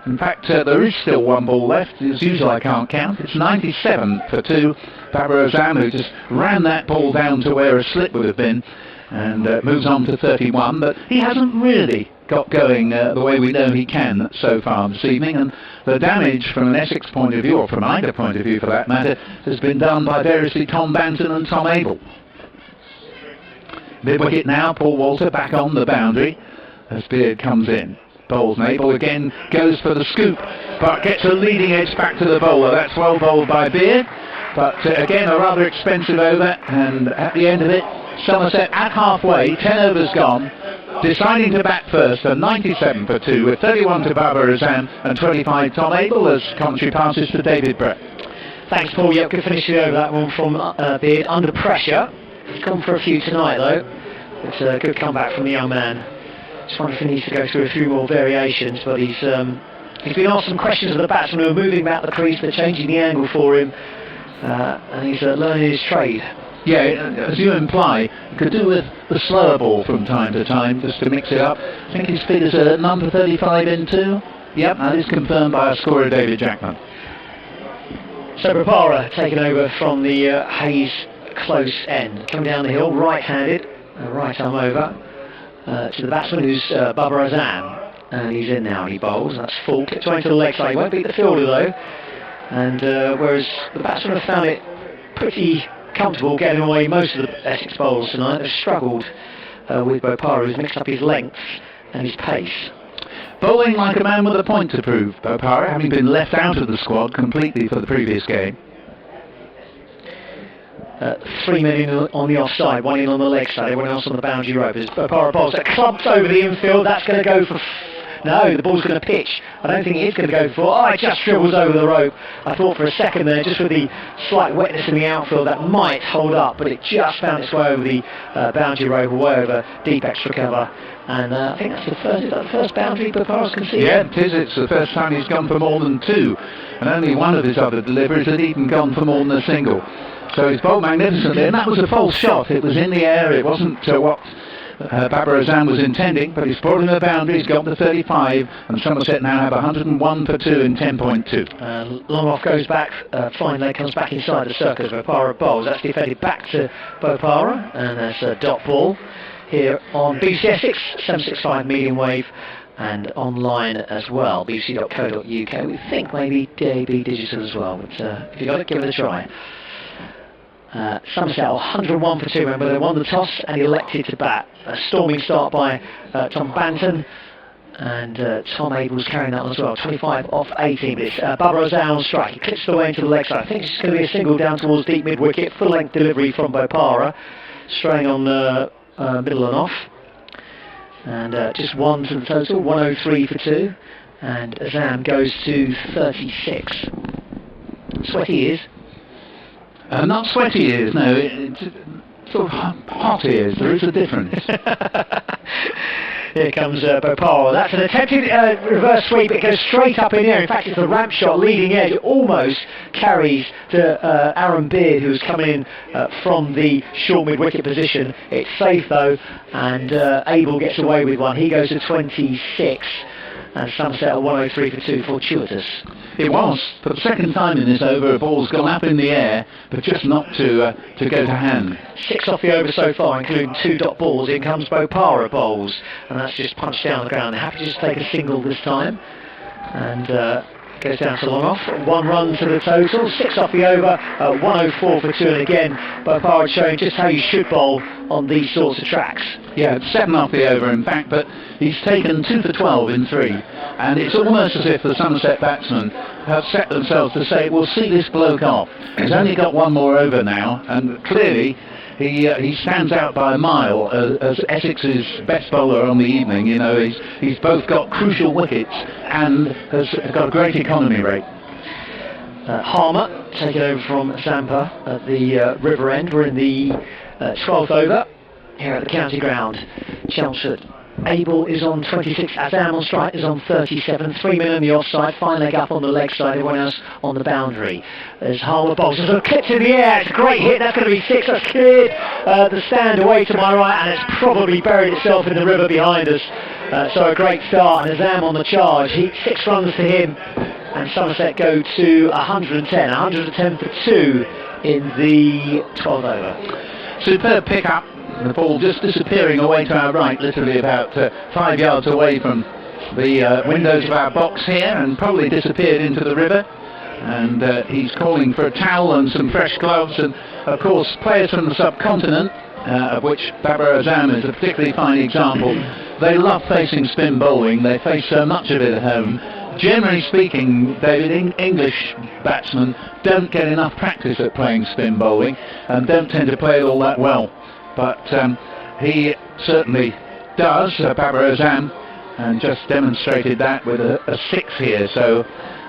in fact there is still 1 ball left. As usual I can't count. It's 97 for 2. Babar Azam, who just ran that ball down to where a slip would have been, and moves on to 31, but he hasn't really got going the way we know he can so far this evening, and the damage from an Essex point of view, or from either point of view for that matter, has been done by variously Tom Banton and Tom Abel. Mid-wicket now, Paul Walter back on the boundary as Beard comes in. Bowls, and Abel again goes for the scoop, but gets a leading edge back to the bowler. That's well bowled by Beard, but again a rather expensive over, and at the end of it, Somerset at halfway, 10 overs gone, deciding to bat first, and 97 for 2 with 31 to Babar Azam and 25 Tom Abel as commentary passes to David Brett. Thanks, Paul. Yep, good finish over that one from Beard. Under pressure. He's gone for a few tonight, though. It's a good comeback from the young man. Just wonder if he needs to go through a few more variations, but he's been asked some questions of the batsmen who are moving about the crease. They're changing the angle for him, and he's learning his trade. Yeah, as you imply, could do with the slower ball from time to time, just to mix it up. I think his figures are number 35 in 2. Yep, that is confirmed by our scorer David Jackman. So Bopara taking over from the Hayes close end, coming down the hill, right-handed, right arm over to the batsman who's Babar Azam, and he's in now. He bowls. That's full. Gets away to the leg side. He won't beat the fielder though, and whereas the batsmen have found it pretty comfortable getting away most of the Essex bowlers tonight. They've struggled with Bopara, who's mixed up his length and his pace. Bowling like a man with a point to prove, Bopara, having been left out of the squad completely for the previous game. 3 men in on the offside, 1 in on the leg side, everyone else on the boundary rope. As Bopara bowls that clubs over the infield, that's going to go for No, the ball's going to pitch. I don't think it is going to go for. Oh, it just dribbles over the rope. I thought for a second there, just with the slight wetness in the outfield, that might hold up, but it just found its way over the boundary rope, way over deep extra cover. And I think that's the first boundary Bopara's conceded. Yeah, it is. It's the first time he's gone for more than 2, and only one of his other deliveries had even gone for more than a single. So he's bowled magnificently, and that was a false shot. It was in the air. It wasn't what Babar Azam was intending, but he's brought in the boundary. He's got the 35, and Somerset now have 101 for 2 in 10.2. Long off goes back, fine leg comes back inside the circle. Bopara bowls. That's defended back to Bopara, and that's a dot ball here on BBC Essex 765 medium wave, and online as well, bbc.co.uk. We think maybe DAB digital as well, but if you got it, give it a try. Somerset 101 for 2. Remember, they won the toss and elected to bat. A storming start by Tom Banton, and Tom Abel's carrying that on as well. 25 off 18 minutes. Babar Azam on strike. He clips the way into the leg side. I think it's going to be a single down towards deep mid wicket. Full length delivery from Bopara, straying on middle and off. And just 1 to the total. 103 for 2. And Azam goes to 36. Sweaty he is. Not sweaty ears, no, it's sort of hot ears. There is a difference. Here comes Bopara. That's an attempted reverse sweep. It goes straight up in the air. In fact, it's a ramp shot, leading edge. It almost carries to Aaron Beard, who's coming in from the short mid-wicket position. It's safe, though, and Abel gets away with one. He goes to 26. And Somerset at 103 for 2, fortuitous. It was. For the second time in this over, a ball's gone up in the air, but just not to go to hand. 6 off the over so far, including 2 dot balls. In comes Bopara bowls, and that's just punched down the ground. They're happy to just take a single this time. And goes down to long off. 1 run to the total. 6 off the over, 104 for 2. And again, Bopara showing just how you should bowl on these sorts of tracks. Yeah, it's 7 off the over, in fact, but he's taken 2 for 12 in 3. And it's almost as if the Somerset batsmen have set themselves to say, we'll see this bloke off. He's only got 1 more over now, and clearly he stands out by a mile as Essex's best bowler on the evening. You know, he's both got crucial wickets and has got a great economy rate. Harmer taking over from Zampa at the river end. We're in the 12th over here at the county ground. Chelmsford. Abel is on 26, Azam on strike is on 37, 3 men on the offside, fine leg up on the leg side, everyone else on the boundary. As Harmer bowls, there's a clip in the air, it's a great hit, that's going to be 6, that's cleared the stand away to my right, and it's probably buried itself in the river behind us. So a great start, and Azam on the charge, 6 runs to him, and Somerset go to 110 for 2 in the 12th over. Superb pick-up. The ball just disappearing away to our right, literally about 5 yards away from the windows of our box here, and probably disappeared into the river. And he's calling for a towel and some fresh gloves, and of course players from the subcontinent, of which Babar Azam is a particularly fine example, they love facing spin bowling. They face so much of it at home. Generally speaking, David, English batsmen don't get enough practice at playing spin bowling and don't tend to play it all that well. But he certainly does, Babar Azam, and just demonstrated that with a 6 here. So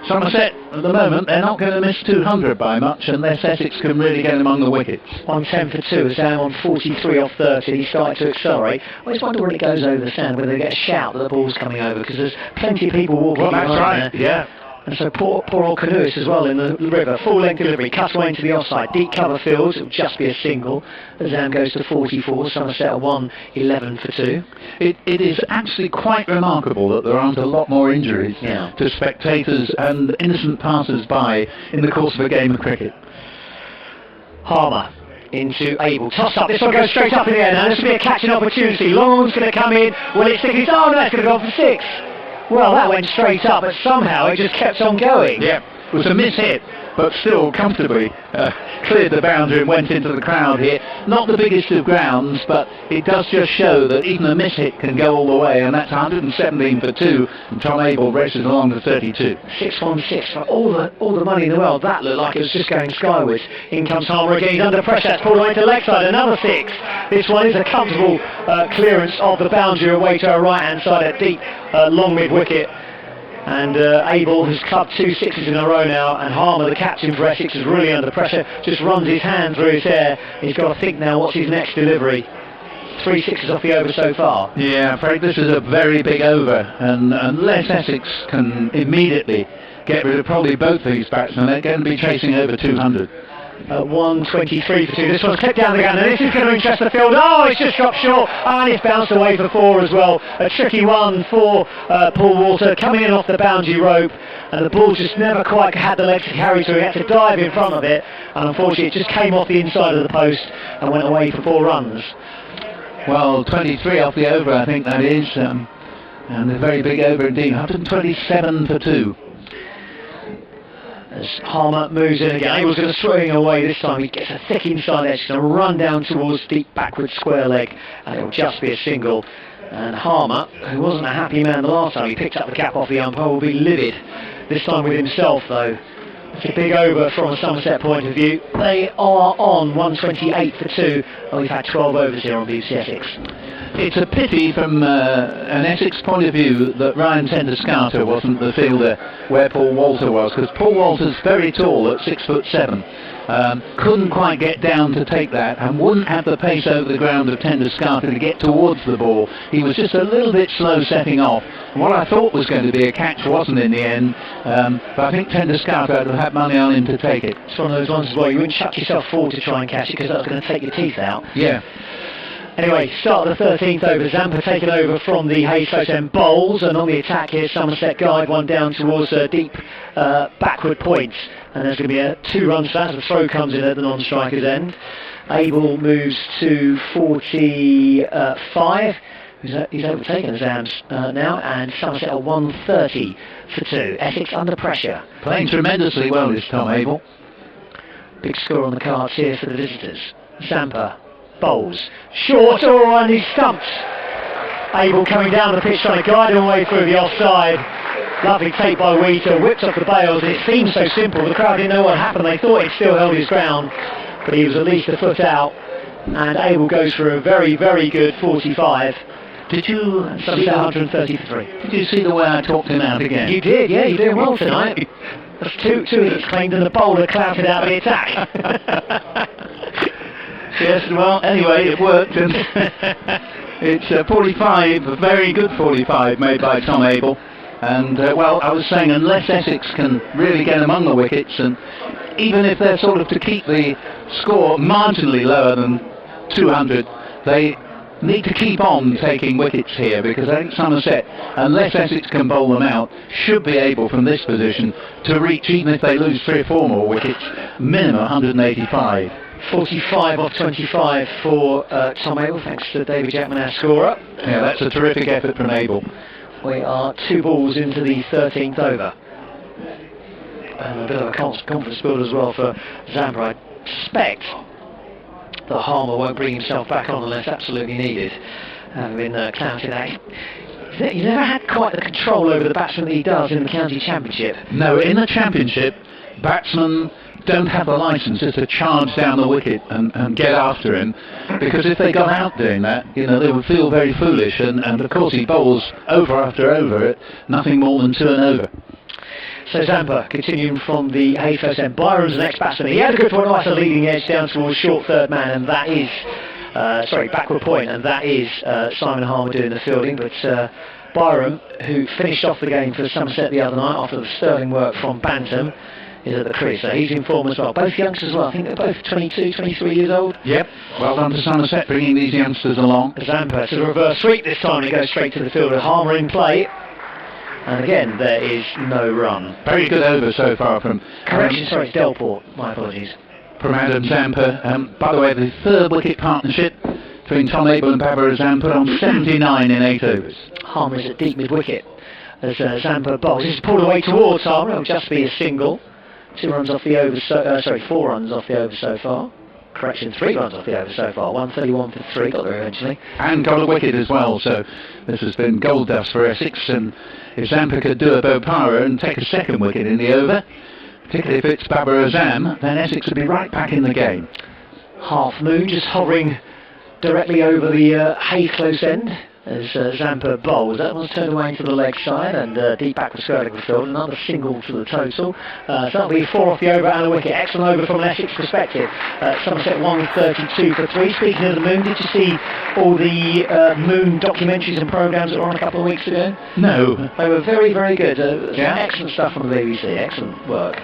Somerset, at the moment, they're not going to miss 200 by much unless Essex can really get among the wickets. 110 for 2, Azam on 43 off 30. He started to accelerate. I always wonder when it goes over the stand, whether they get a shout that the ball's coming over, because there's plenty of people walking behind right there. Yeah. And so poor old canoeist as well in the river. Full length delivery, cut away into the offside. Deep cover fields, it will just be a single. Azam goes to 44, Somerset at 111 for 2. It is actually quite remarkable that there aren't a lot more injuries to spectators and innocent passers-by in the course of a game of cricket. Harmer into Abel. Toss up, this one goes straight up in the air now. This will be a catching opportunity. Long's going to come in. Will it stick his... Oh no, it's going to go for 6. Well, that went straight up, but somehow it just kept on going. Yeah, it was a miss hit, but still comfortably cleared the boundary and went into the crowd here. Not the biggest of grounds, but it does just show that even a miss hit can go all the way, and that's 117 for 2, and Tom Abel races along to 32. 6-1-6 for all the money in the world. That looked like it was just going skywards. In comes Harmer again, he's under pressure, that's pulled away to the leg side, another 6. This one is a comfortable clearance of the boundary away to our right hand side at deep, long mid-wicket. And Abel has clubbed 2 6s in a row now, and Harmer, the captain for Essex, is really under pressure, just runs his hand through his hair. He's got to think now, what's his next delivery? 3 6s off the over so far. Yeah, Frank, this is a very big over, and unless Essex can immediately get rid of probably both these batsmen, they're going to be chasing over 200. 123 for 2. This one's clipped down the ground, and this is going to interest the field. Oh, it's just dropped short, and it's bounced away for 4 as well. A tricky one for Paul Walter, coming in off the boundary rope, and the ball just never quite had the legs to carry through. He had to dive in front of it, and unfortunately it just came off the inside of the post and went away for 4 runs. Well, 23 off the over, I think that is, and a very big over indeed. 127 for 2. As Harmer moves in again, Abel's going to swing away this time. He gets a thick inside edge, going to run down towards deep backward square leg, and it'll just be a single. And Harmer, who wasn't a happy man the last time he picked up the cap off the umpire, will be livid. This time with himself, though. It's a big over from a Somerset point of view. They are on 128 for 2, and we've had 12 overs here on BBC Essex. It's a pity from an Essex point of view that Ryan Tender-Scarter wasn't the fielder where Paul Walter was, because Paul Walter's very tall at 6'7". Couldn't quite get down to take that, and wouldn't have the pace over the ground of Tender-Scarter to get towards the ball. He was just a little bit slow setting off. What I thought was going to be a catch wasn't in the end, but I think Tender-Scarter would have had money on him to take it. It's one of those ones as well, you wouldn't chuck yourself forward to try and catch it, because that's going to take your teeth out. Yeah. Anyway, start of the 13th over. Zampa taken over from the Hayes Close End bowls, and on the attack here, Somerset guide one down towards deep backward points. And there's going to be a 2 runs for that as the throw comes in at the non-striker's end. Abel moves to 45. He's overtaken Zams now, and Somerset are 130 for 2. Essex under pressure. Playing tremendously well this Tom Abel. Big score on the cards here for the visitors. Zampa bowls short, and he's stumped. Abel coming down the pitch trying to guide him away through the offside. Lovely take by Wheater, whipped off the bails, and it seemed so simple. The crowd didn't know what happened. They thought he'd still held his ground, but he was at least a foot out, and Abel goes for a very, very good 45. Did you see 133? Did you see the way I talked him out again? You did, yeah, you're doing well tonight. That's two hits claimed, and the bowler clouted out of the attack. Yes, well, anyway, it worked, and it's a 45, a very good 45 made by Tom Abel. And, well, I was saying, unless Essex can really get among the wickets, and even if they're sort of to keep the score marginally lower than 200, they need to keep on taking wickets here, because I think Somerset, unless Essex can bowl them out, should be able from this position to reach, even if they lose 3 or 4 more wickets, minimum 185. 45 off 25 for Tom Abel, thanks to David Jackman, our scorer. Yeah, that's a terrific effort from Abel. We are 2 balls into the 13th over. And a bit of a confidence build as well for Zampa. I suspect that Harmer won't bring himself back on unless absolutely needed, having been clouted out. He's never had quite the control over the batsman that he does in the county championship. No, in the championship, batsmen don't have the licence just to charge down the wicket and get after him, because if they got out doing that, you know, they would feel very foolish, and of course he bowls over after over at nothing more than 2 and over. So Zampa continuing from the Hayes Close End. Byron's the next batsman. He had a good point right at the leading edge down towards short third man, and that is backward point, and that is Simon Harmer doing the fielding. But Byron, who finished off the game for Somerset the other night after the sterling work from Bantam, is at the crease, so he's in form as well. Both youngsters as well, I think they're both 22, 23 years old. Yep, well done to Somerset bringing these youngsters along. Zampa to the reverse sweep this time, he goes straight to the fielder. Harmer in play, and again there is no run. Very good over so far from... Correction, sorry, it's Delport, my apologies. From Adam Zampa. By the way, the 3rd wicket partnership between Tom Abel and Babar Zampa on 79 in 8 overs. Harmer is at deep mid-wicket as Zampa bowls. This is pulled away towards Harmer, it'll just be a single. 4 runs off the over so far. Correction, 3 runs off the over so far. 131 for 3, got there eventually. And got a wicket as well, so this has been gold dust for Essex, and if Zampa could do a Bopara and take a second wicket in the over, particularly if it's Babar Azam, then Essex would be right back in the game. Half Moon just hovering directly over the Hayes close end as Zampa bowls. That one's turned away into the leg side and deep back for skirting the field. Another single to the total. So that'll be 4 off the over and a wicket. Excellent over from an Essex perspective. Somerset 132 for 3. Speaking of the Moon, did you see all the Moon documentaries and programmes that were on a couple of weeks ago? No. They were very, very good. Yeah. Excellent stuff from the BBC. Excellent work.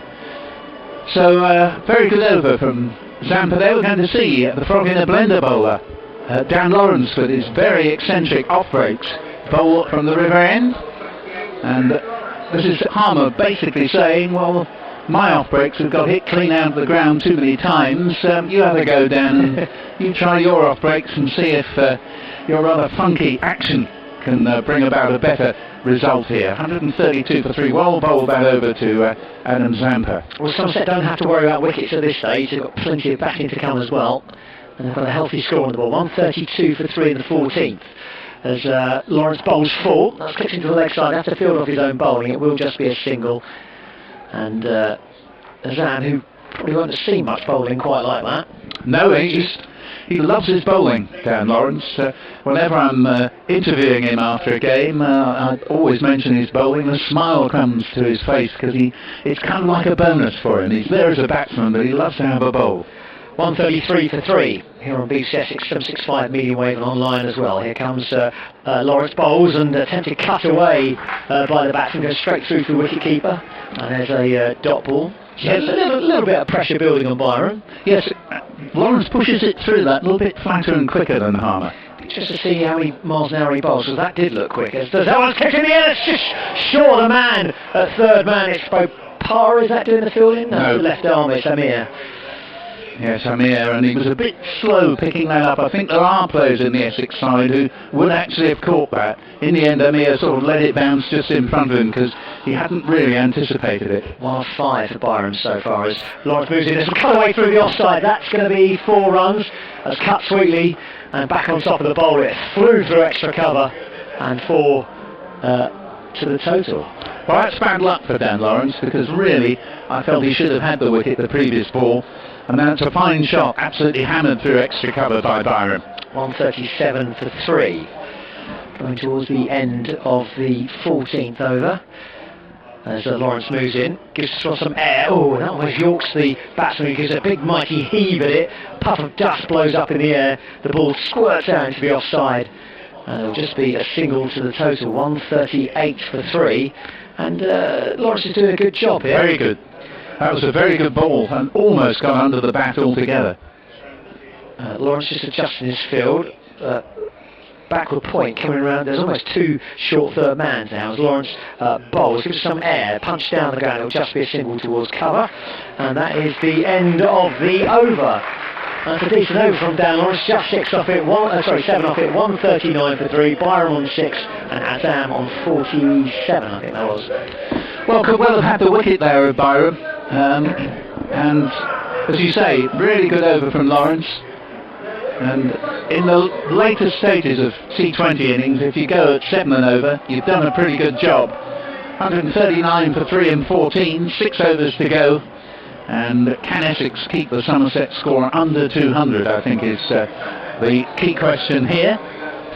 So, very good over from Zampa there. We're going to see the frog in a blender bowler. Dan Lawrence with his very eccentric off breaks bowl from the river end, and this is Harmer basically saying, well, my off breaks have got hit clean out of the ground too many times, you have a go, Dan, and you try your off breaks and see if your rather funky action can bring about a better result here. 132 for 3. Well bowled that over to Adam Zampa. Well, Somerset don't have to worry about wickets at this stage. They've got plenty of batting to come as well. And they've got a healthy score on the ball. 132 for 3 in the 14th. As Lawrence bowls 4. That's clipped into the leg side. They have to field off his own bowling. It will just be a single. And Azam, who probably won't have seen much bowling quite like that. No, he loves his bowling, Dan Lawrence. Whenever I'm interviewing him after a game, I always mention his bowling. A smile comes to his face because it's kind of like a bonus for him. He's there as a batsman, but he loves to have a bowl. 133 for 3 here on BBC Essex 765 medium wave and online as well. Here comes Lawrence bowls and attempted cut away by the batsman, goes straight through for the wicket keeper, and there's a dot ball. So yes, a little bit of pressure building on Byron. Yes, Lawrence pushes it through that a little bit flatter and quicker than Harmer. Just to see how many miles an hour he bowls, because that did look quick. That one's kicked in the air, it's just short of the man at third man. It's Bopara, is that doing the fielding? No, left arm, it's Amir. Yes, Amir, and he was a bit slow picking that up. I think there are players in the Essex side who would actually have caught that. In the end, Amir sort of let it bounce just in front of him because he hadn't really anticipated it. 1-5 for Byron so far as Lawrence moves in. This will cut away through the offside. That's going to be 4 runs. That's cut sweetly and back on top of the bowl. It flew through extra cover and 4 to the total. Well, that's bad luck for Dan Lawrence because really I felt he should have had the wicket the previous ball. And that's a fine shot, absolutely hammered through extra cover by Byron. 137 for 3. Going towards the end of the 14th over. As Lawrence moves in, gives us some air. Oh, that almost yorks the batsman. He gives a big mighty heave at it. Puff of dust blows up in the air. The ball squirts out into the offside. And it'll just be a single to the total. 138 for 3. And Lawrence is doing a good job here. Very good. That was a very good ball and almost got under the bat altogether. Lawrence just adjusting his field. Backward point coming around. There's almost 2 short third mans now as Lawrence bowls. Gives some air. Punch down the ground. It'll just be a single towards cover. And that is the end of the over. That's a decent over from Dan Lawrence. Just 7 off it. 139 for 3. Byron on 6 and Azam on 47. I think that was. Well, could well have had the wicket there of Byron. And as you say, really good over from Lawrence. And in the later stages of T20 innings, if you go at 7 and over, you've done a pretty good job. 139 for 3 and 14, 6 overs to go. And can Essex keep the Somerset score under 200, I think is the key question here.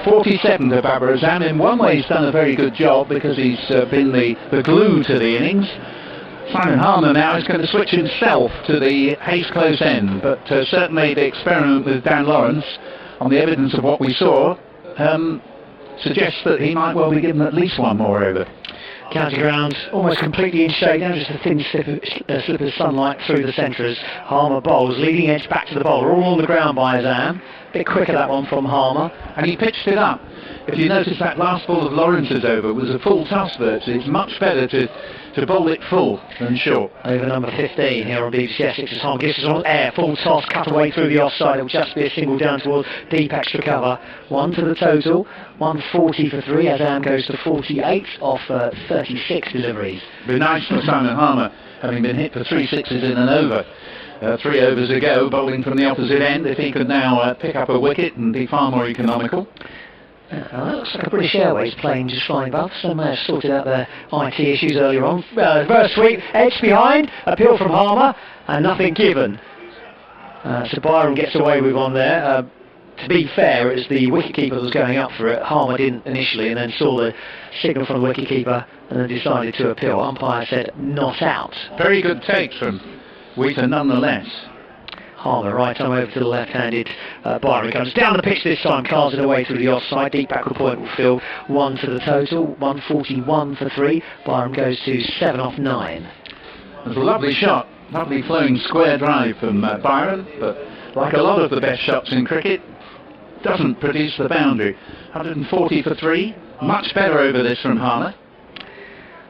47 to Babar Azam. In one way he's done a very good job because he's been the glue to the innings. Simon Harmer now is going to switch himself to the Hayes close end, but certainly the experiment with Dan Lawrence, on the evidence of what we saw, suggests that he might well be given at least one more over. County ground almost completely in shade now, just a thin slip of sunlight through the centres. Harmer bowls, leading edge back to the bowler, all on the ground by Azam. Bit quicker that one from Harmer. And he pitched it up. if you notice that last ball of Lawrence's over was a full toss virtually. It's much better to bowl it full than short. Over number 15 here on BBC Essex as Harmer gives us on air, full toss, cut away through the offside. It will just be a single down towards deep extra cover. 1 to the total, 140 for 3. Azam goes to 48 off 36 deliveries. It'd be nice for Simon Harmer, having been hit for 3 sixes in an over 3 overs ago, bowling from the opposite end, if he could now pick up a wicket and be far more economical. That looks like a British Airways plane just flying above. So they may have sorted out their IT issues earlier on. Reverse sweep, edge behind, appeal from Harmer, and nothing given. So Byron gets away with one there. To be fair, it was the wicketkeeper that was going up for it. Harmer didn't initially, and then saw the signal from the wicketkeeper, and then decided to appeal. Umpire said not out. Very good take from Wheaton nonetheless. Harmer, right arm over to the left-handed Byron. Comes down the pitch this time, cars it away through the offside. Deep backward point will fill. 1 to the total, 141 for 3. Byron goes to 7 off 9. It was a lovely shot, lovely flowing square drive from Byron, but like a lot of the best shots in cricket, doesn't produce the boundary. 140 for 3, much better over this from Harmer.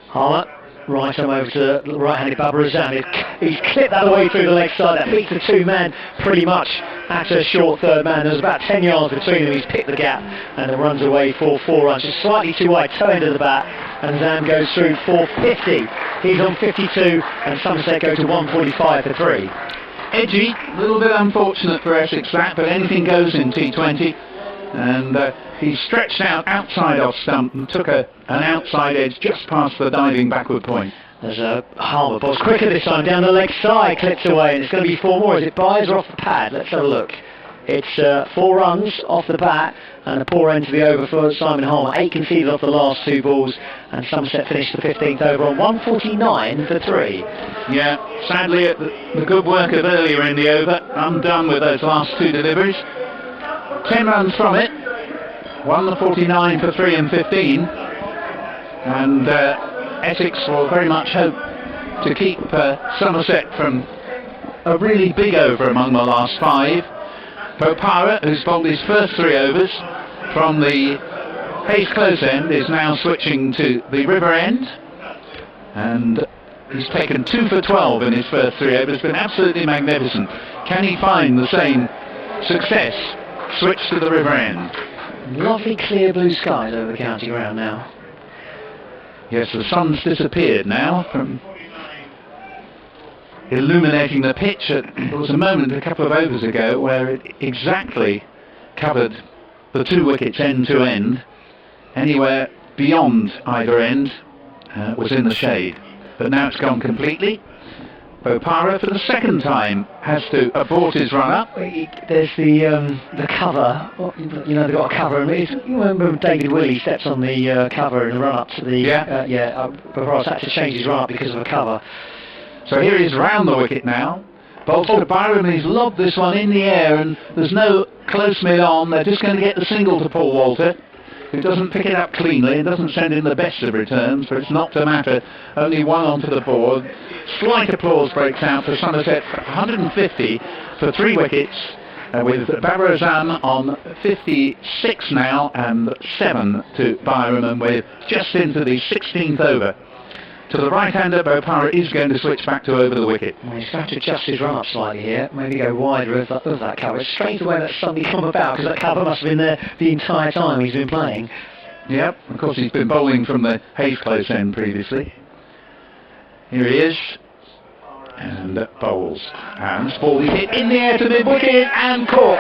Harmer, right arm over to the right-handed Babar Azam. He's clipped that away through the leg side. That beats the 2-man pretty much at a short third man. There's about 10 yards between them. He's picked the gap and it runs away for 4 runs. Just slightly too wide, toe end of the bat, and Azam goes through for 50. He's on 52 and Somerset go to 145 for 3. Edgy, a little bit unfortunate for Essex that, but anything goes in T20. And he stretched out outside off stump and took an outside edge just past the diving backward point. There's a Harmer ball's quicker this time down the leg side, clips away, and it's going to be 4 more. Is it buys or off the pad? Let's have a look. It's 4 runs off the bat and a poor end to the over for Simon Harmer. 8 conceded off the last 2 balls, and Somerset finished the 15th over on 149 for 3. Yeah, sadly the good work of earlier in the over undone with those last 2 deliveries. 10 runs from it, 149 for 3 and 15, and Essex will very much hope to keep Somerset from a really big over among the last 5. Bopara, who's bowled his first 3 overs from the Hayes close end, is now switching to the river end, and he's taken 2 for 12 in his first 3 overs. Been absolutely magnificent. Can he find the same success? Switch to the river end. Lovely clear blue skies over the county ground now. Yes, the sun's disappeared now from illuminating the pitch. There was a moment a couple of overs ago where it exactly covered the 2 wickets end to end. Anywhere beyond either end was in the shade, but now it's gone completely. Bopara for the second time has to abort his run up. There's the cover, you know, they've got a cover, and you remember David Willey steps on the cover in the run up to the Bopara's had to change his run up because of a cover. So here he is round the wicket now. Bowls to Byron, and he's lobbed this one in the air, and there's no close mid on. They're just going to get the single to Paul Walter, who doesn't pick it up cleanly and doesn't send in the best of returns, but it's not to matter. Only 1 onto the board. Slight applause breaks out for Somerset. 150 for 3 wickets, with Babar Azam on 56 now and 7 to Byron, and we're just into the 16th over. To the right-hander, Bopara is going to switch back to over the wicket. Well, he's going to adjust his run-up slightly here, maybe go wider of that cover. It's strange the way that's suddenly come about, because that cover must have been there the entire time he's been playing. Yep, of course he's been bowling from the Hayes close end previously. Here he is, and bowls, and ball hit in the air to mid-wicket, and caught.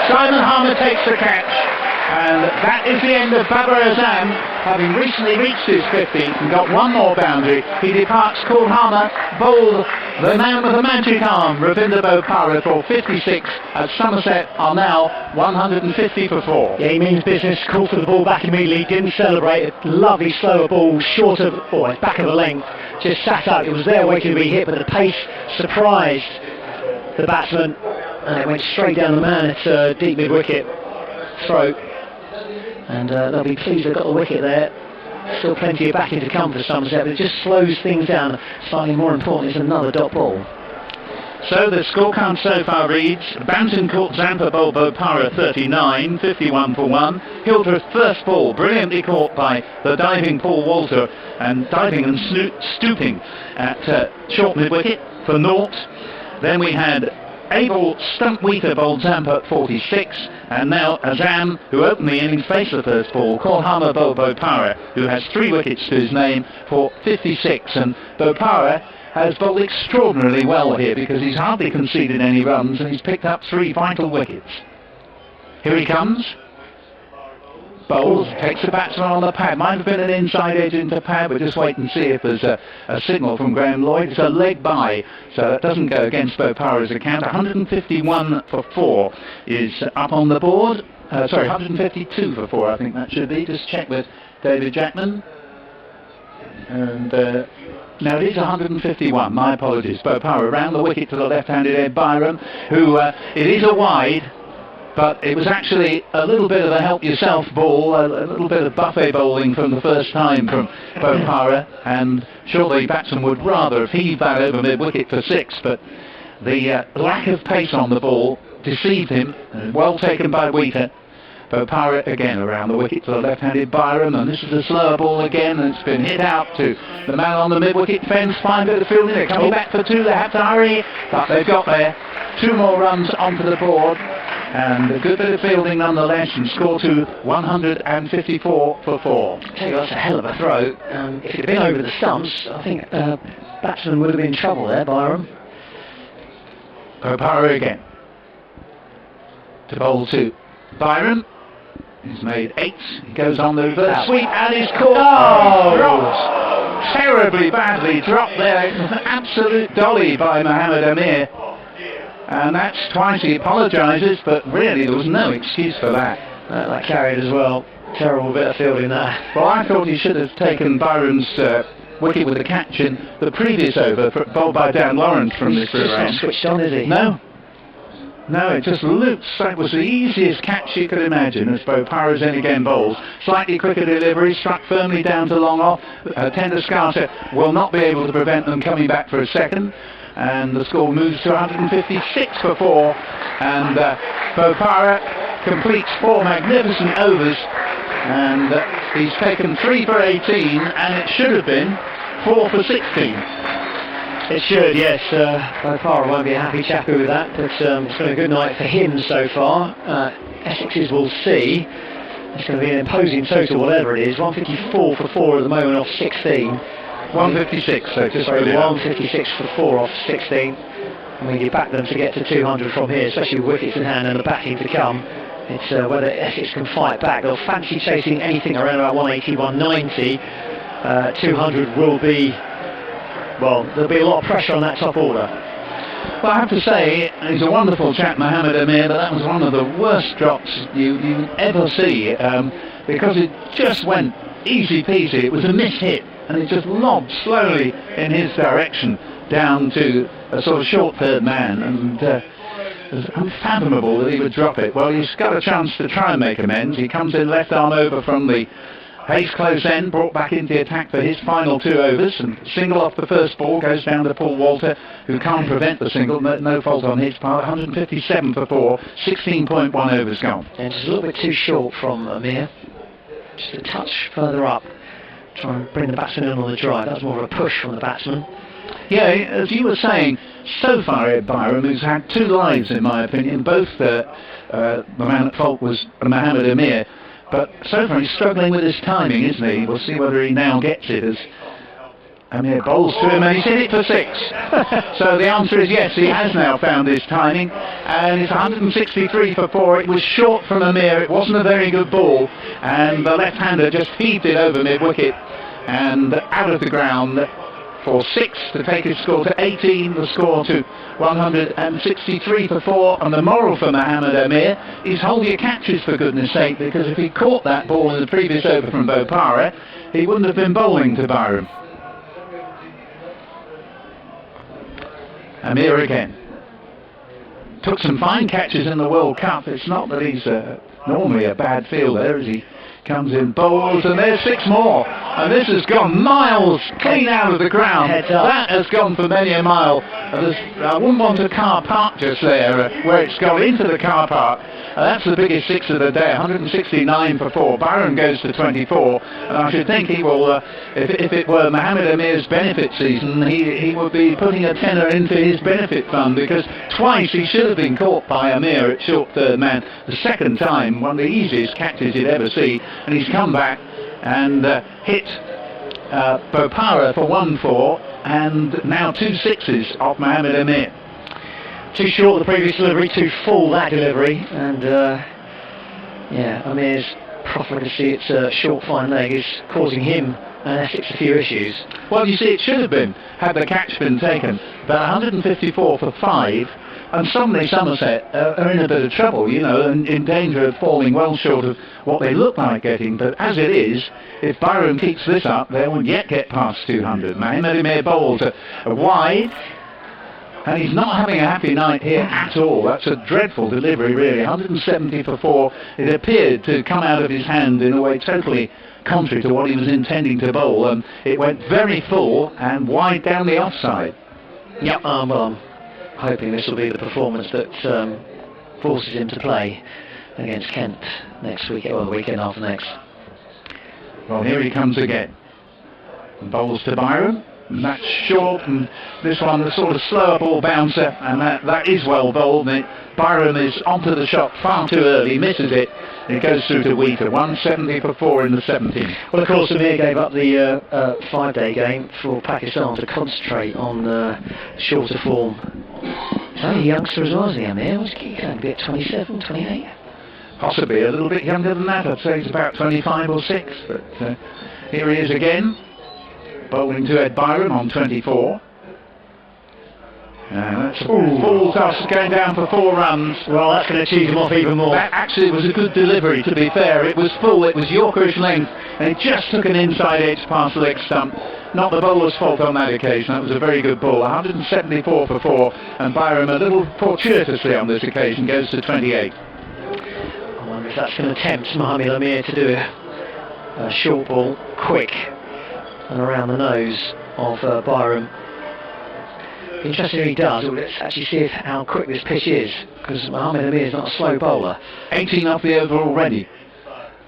Simon Harmer takes the catch. And that is the end of Babar Azam, having recently reached his 50th and got 1 more boundary. He departs Paul Harmer, bowled the man with the magic arm, Ravinder Bopara, for 56, as Somerset are now 150 for 4. Yeah, he means business, called for the ball back immediately, didn't celebrate. A lovely slower ball, short of, back of the length, just sat up. It was there waiting to be hit, but the pace surprised the batsman, and it went straight down the man at deep mid-wicket throat. And they'll be pleased they've got the wicket there. Still plenty of batting to come for Somerset, but it just slows things down. Slightly more important is another dot ball. So the scorecard so far reads: Banton caught Zampa bowled Bopara 39, 51 for 1. Hildreth first ball, brilliantly caught by the diving Paul Walter, and diving and stooping at short mid-wicket for naught. Then we had Abel Stump-Wheater bowled Zampa at 46, and now Azam, who opened the innings, faced the first ball, caught Hammer bowled Bopara, who has 3 wickets to his name, for 56, and Bopara has bowled extraordinarily well here because he's hardly conceded any runs and he's picked up 3 vital wickets. Here he comes. Bowls, takes the batsman on the pad. Might have been an inside edge into pad, but just wait and see if there's a signal from Graham Lloyd. It's a leg by, so that doesn't go against Bopara's account. 151 for 4 is up on the board. 152 for 4, I think that should be. Just check with David Jackman. And now it is 151, my apologies. Bopara around the wicket to the left-handed Ed Byram, who it is a wide, but it was actually a little bit of a help-yourself ball, a little bit of buffet bowling from the first time from Bopara, and surely the batsman would rather have heaved that over mid-wicket for 6, but the lack of pace on the ball deceived him. Well taken by Wheater. Bopara again around the wicket to the left-handed Byram, and this is a slower ball again, and it's been hit out to the man on the mid-wicket fence. Fine bit of fielding, they're coming back for 2, they have to hurry, but they've got there. 2 more runs onto the board, and a good bit of fielding nonetheless, and score to 154 for 4. I tell you, that's a hell of a throw. If it had been over the stumps, I think batsman would have been in trouble there, Byram. Bopara again to bowl to Byram. He's made 8. He goes on the reverse sweep and is caught. Dropped. Terribly badly dropped there. It was an absolute dolly by Mohammed Amir. And that's twice he apologises, but really there was no excuse for that. That carried as well. Terrible bit of fielding there. Well, I thought he should have taken Byram's wicket with a catch in the previous over, bowled by Dan Lawrence from this round. He's switched on, is he? No, it just loops. That was the easiest catch you could imagine as Bopara's in again bowls. Slightly quicker delivery, struck firmly down to long off. Tender Scarter will not be able to prevent them coming back for a second. And the score moves to 156 for 4. And Bopara completes 4 magnificent overs. And he's taken 3 for 18, and it should have been 4 for 16. It should, yes. Bopara won't be a happy chappy with that, but it's been a good night for him so far. Essex's will see. It's going to be an imposing total, whatever it is. 154 for 4 at the moment off 16. 156, so just 156 for 4 off 16. I mean, you back them to get to 200 from here, especially with wickets in hand and the batting to come. It's whether Essex can fight back. They'll fancy chasing anything around about 180, 190. 200 will be... Well, there'll be a lot of pressure on that top order. Well, I have to say, he's a wonderful chap, Mohammed Amir, but that was one of the worst drops you ever see, because it just went easy peasy. It was a miss-hit, and it just lobbed slowly in his direction down to a sort of short third man, and it was unfathomable that he would drop it. Well, he's got a chance to try and make amends. He comes in left arm over from the Hayes close end, brought back into the attack for his final 2 overs, and single off the first ball goes down to Paul Walter, who can't prevent the single, no fault on his part. 157 for 4, 16.1 overs gone. And just a little bit too short from Amir. Just a touch further up. Try and bring the batsman in on the drive. That was more of a push from the batsman. Yeah, as you were saying, so far Ed Byram, who's had 2 lives in my opinion, both the man at fault was Mohammed Amir. But so far he's struggling with his timing, isn't he? We'll see whether he now gets it as Amir bowls to him, and he's hit it for 6. So the answer is yes, he has now found his timing, and it's 163 for 4. It was short from Amir, it wasn't a very good ball, and the left-hander just heaved it over mid-wicket and out of the ground for 6 to take his score to 18, the score to 163 for 4. And the moral for Mohammed Amir is hold your catches, for goodness sake, because if he caught that ball in the previous over from Bopara, he wouldn't have been bowling to Byram. Amir again. Took some fine catches in the World Cup. It's not that he's normally a bad fielder, as he Comes in, bowls, and there's 6 more. And this has gone miles clean out of the ground. That has gone for many a mile. I wouldn't want a car park just there, where it's gone into the car park. That's the biggest 6 of the day, 169 for 4. Byron goes to 24, and I should think he will, if it were Mohammed Amir's benefit season, he would be putting a tenner into his benefit fund, because twice he should have been caught by Amir at short third man. The second time, one of the easiest catches you'd ever see, and he's come back and hit Bopara for 1-4, and now 2 6s off Mohammed Amir. Too short the previous delivery, too full that delivery, and yeah, Amir's profligacy, its short fine leg, is causing him and Essex a few issues. Well, you see, it should have been, had the catch been taken, but 154 for 5, and suddenly Somerset are in a bit of trouble, you know, and in danger of falling well short of what they look like getting. But as it is, if Byron keeps this up, they won't yet get past 200. Mohammed Amir bowls a wide, and he's not having a happy night here at all. That's a dreadful delivery, really. 170 for 4. It appeared to come out of his hand in a way totally contrary to what he was intending to bowl. It went very full and wide down the offside. Yep, well, I'm hoping this will be the performance that forces him to play against Kent next weekend, or the weekend after next. Well, here he comes again. And bowls to Byron. And that's short, and this one, the sort of slower ball bouncer, and that is well bowled. And Byron is onto the shot far too early, misses it. It goes through to Wheater. 170 for 4 in the 17th. Well, of course, Amir gave up the 5-day game for Pakistan to concentrate on shorter form. He's only a youngster as well as the Amir. Was he going to be at 27, 28? Possibly a little bit younger than that. I'd say he's about 25 or 6. But here he is again, bowling to Ed Byron on 24. That's a full toss going down for 4 runs. Well, that's going to cheese him off even more. That actually was a good delivery, to be fair. It was full, it was Yorkerish length, and it just took an inside edge past the leg stump. Not the bowler's fault on that occasion. That was a very good ball. 174 for 4, and Byron, a little fortuitously on this occasion, goes to 28. I wonder if that's going to tempt Mohammed Amir to do a short ball, quick, and around the nose of Byron. Interesting if he does. Let's actually see how quick this pitch is, because Mohammed Amir is not a slow bowler. 18 off the over already.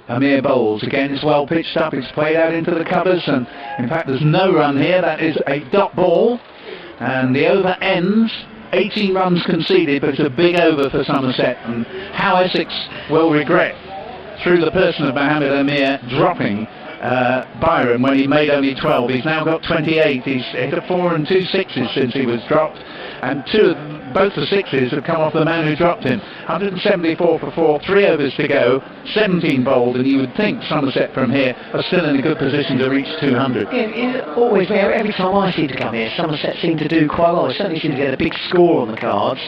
Amir bowls again. It's well pitched up. It's played out into the covers, and in fact there's no run here. That is a dot ball, and the over ends. 18 runs conceded, but it's a big over for Somerset, and how Essex will regret, through the person of Mohammed Amir, dropping Byron when he made only 12. He's now got 28. He's hit a 4 and 2 6s since he was dropped, and both the 6s have come off the man who dropped him. 174 for 4, 3 overs to go, 17 bowled, and you would think Somerset from here are still in a good position to reach 200. Always, every time I seem to come here, Somerset seem to do quite well. They certainly seem to get a big score on the cards.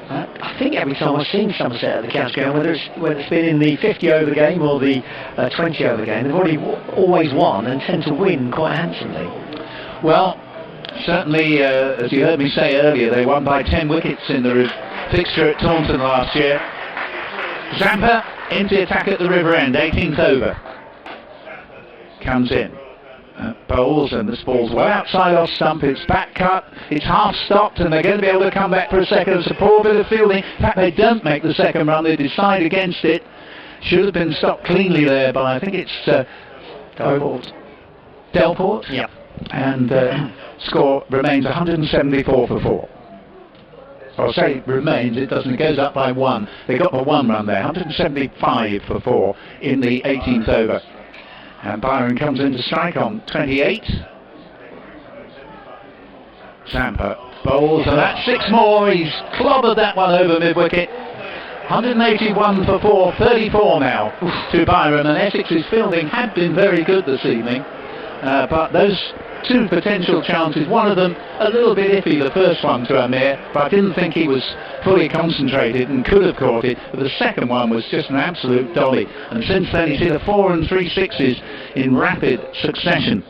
I think every time I've seen Somerset at the County Ground, whether it's been in the 50 over game or the 20 over game, they've always won and tend to win quite handsomely. Well, certainly, as you heard me say earlier, they won by 10 wickets in the fixture at Taunton last year. Zampa into attack at the River End, 18th over. Comes in. Bowls, and this ball's well outside off stump. It's back cut, it's half stopped, and they're going to be able to come back for a second. It's a poor bit of fielding. In fact, they don't make the second run, they decide against it. Should have been stopped cleanly there by, I think it's Delport. Yep. And score remains 174 for 4. I'll say it remains, it doesn't, it goes up by 1. They got the 1 run there, 175 for 4 in the 18th over. And Byron comes in to strike on 28. Zampa bowls, and that's 6 more. He's clobbered that one over mid-wicket. 181 for 4, 34 now to Byron. And Essex's fielding had been very good this evening. But those 2 potential chances, one of them a little bit iffy, the first one to Amir, but I didn't think he was fully concentrated and could have caught it. But the second one was just an absolute dolly, and since then he's hit a 4 and 3 6s in rapid succession.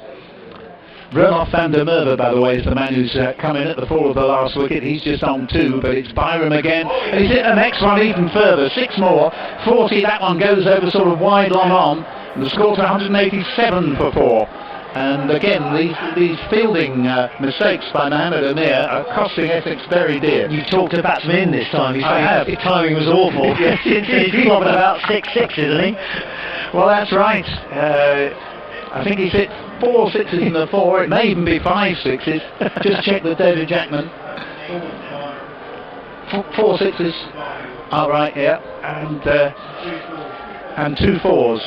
Roelof van der Merwe, by the way, is the man who's come in at the fall of the last wicket. He's just on 2, but it's Byron again, and he's hit the next one even further. 6 more, 40, that one goes over sort of wide long on, The score's 187 for 4. And again, these fielding mistakes by Mohammed Amir are costing Essex very dear. You talked to the batsman in this time. I have. His timing was awful. Yes, He's lobbing about 6 sixes, isn't he? Well, that's right. I think he's hit 4 sixes in the 4. It may even be 5 sixes. Just check with David Jackman. 4 sixes. All right, yeah. And 2 4s.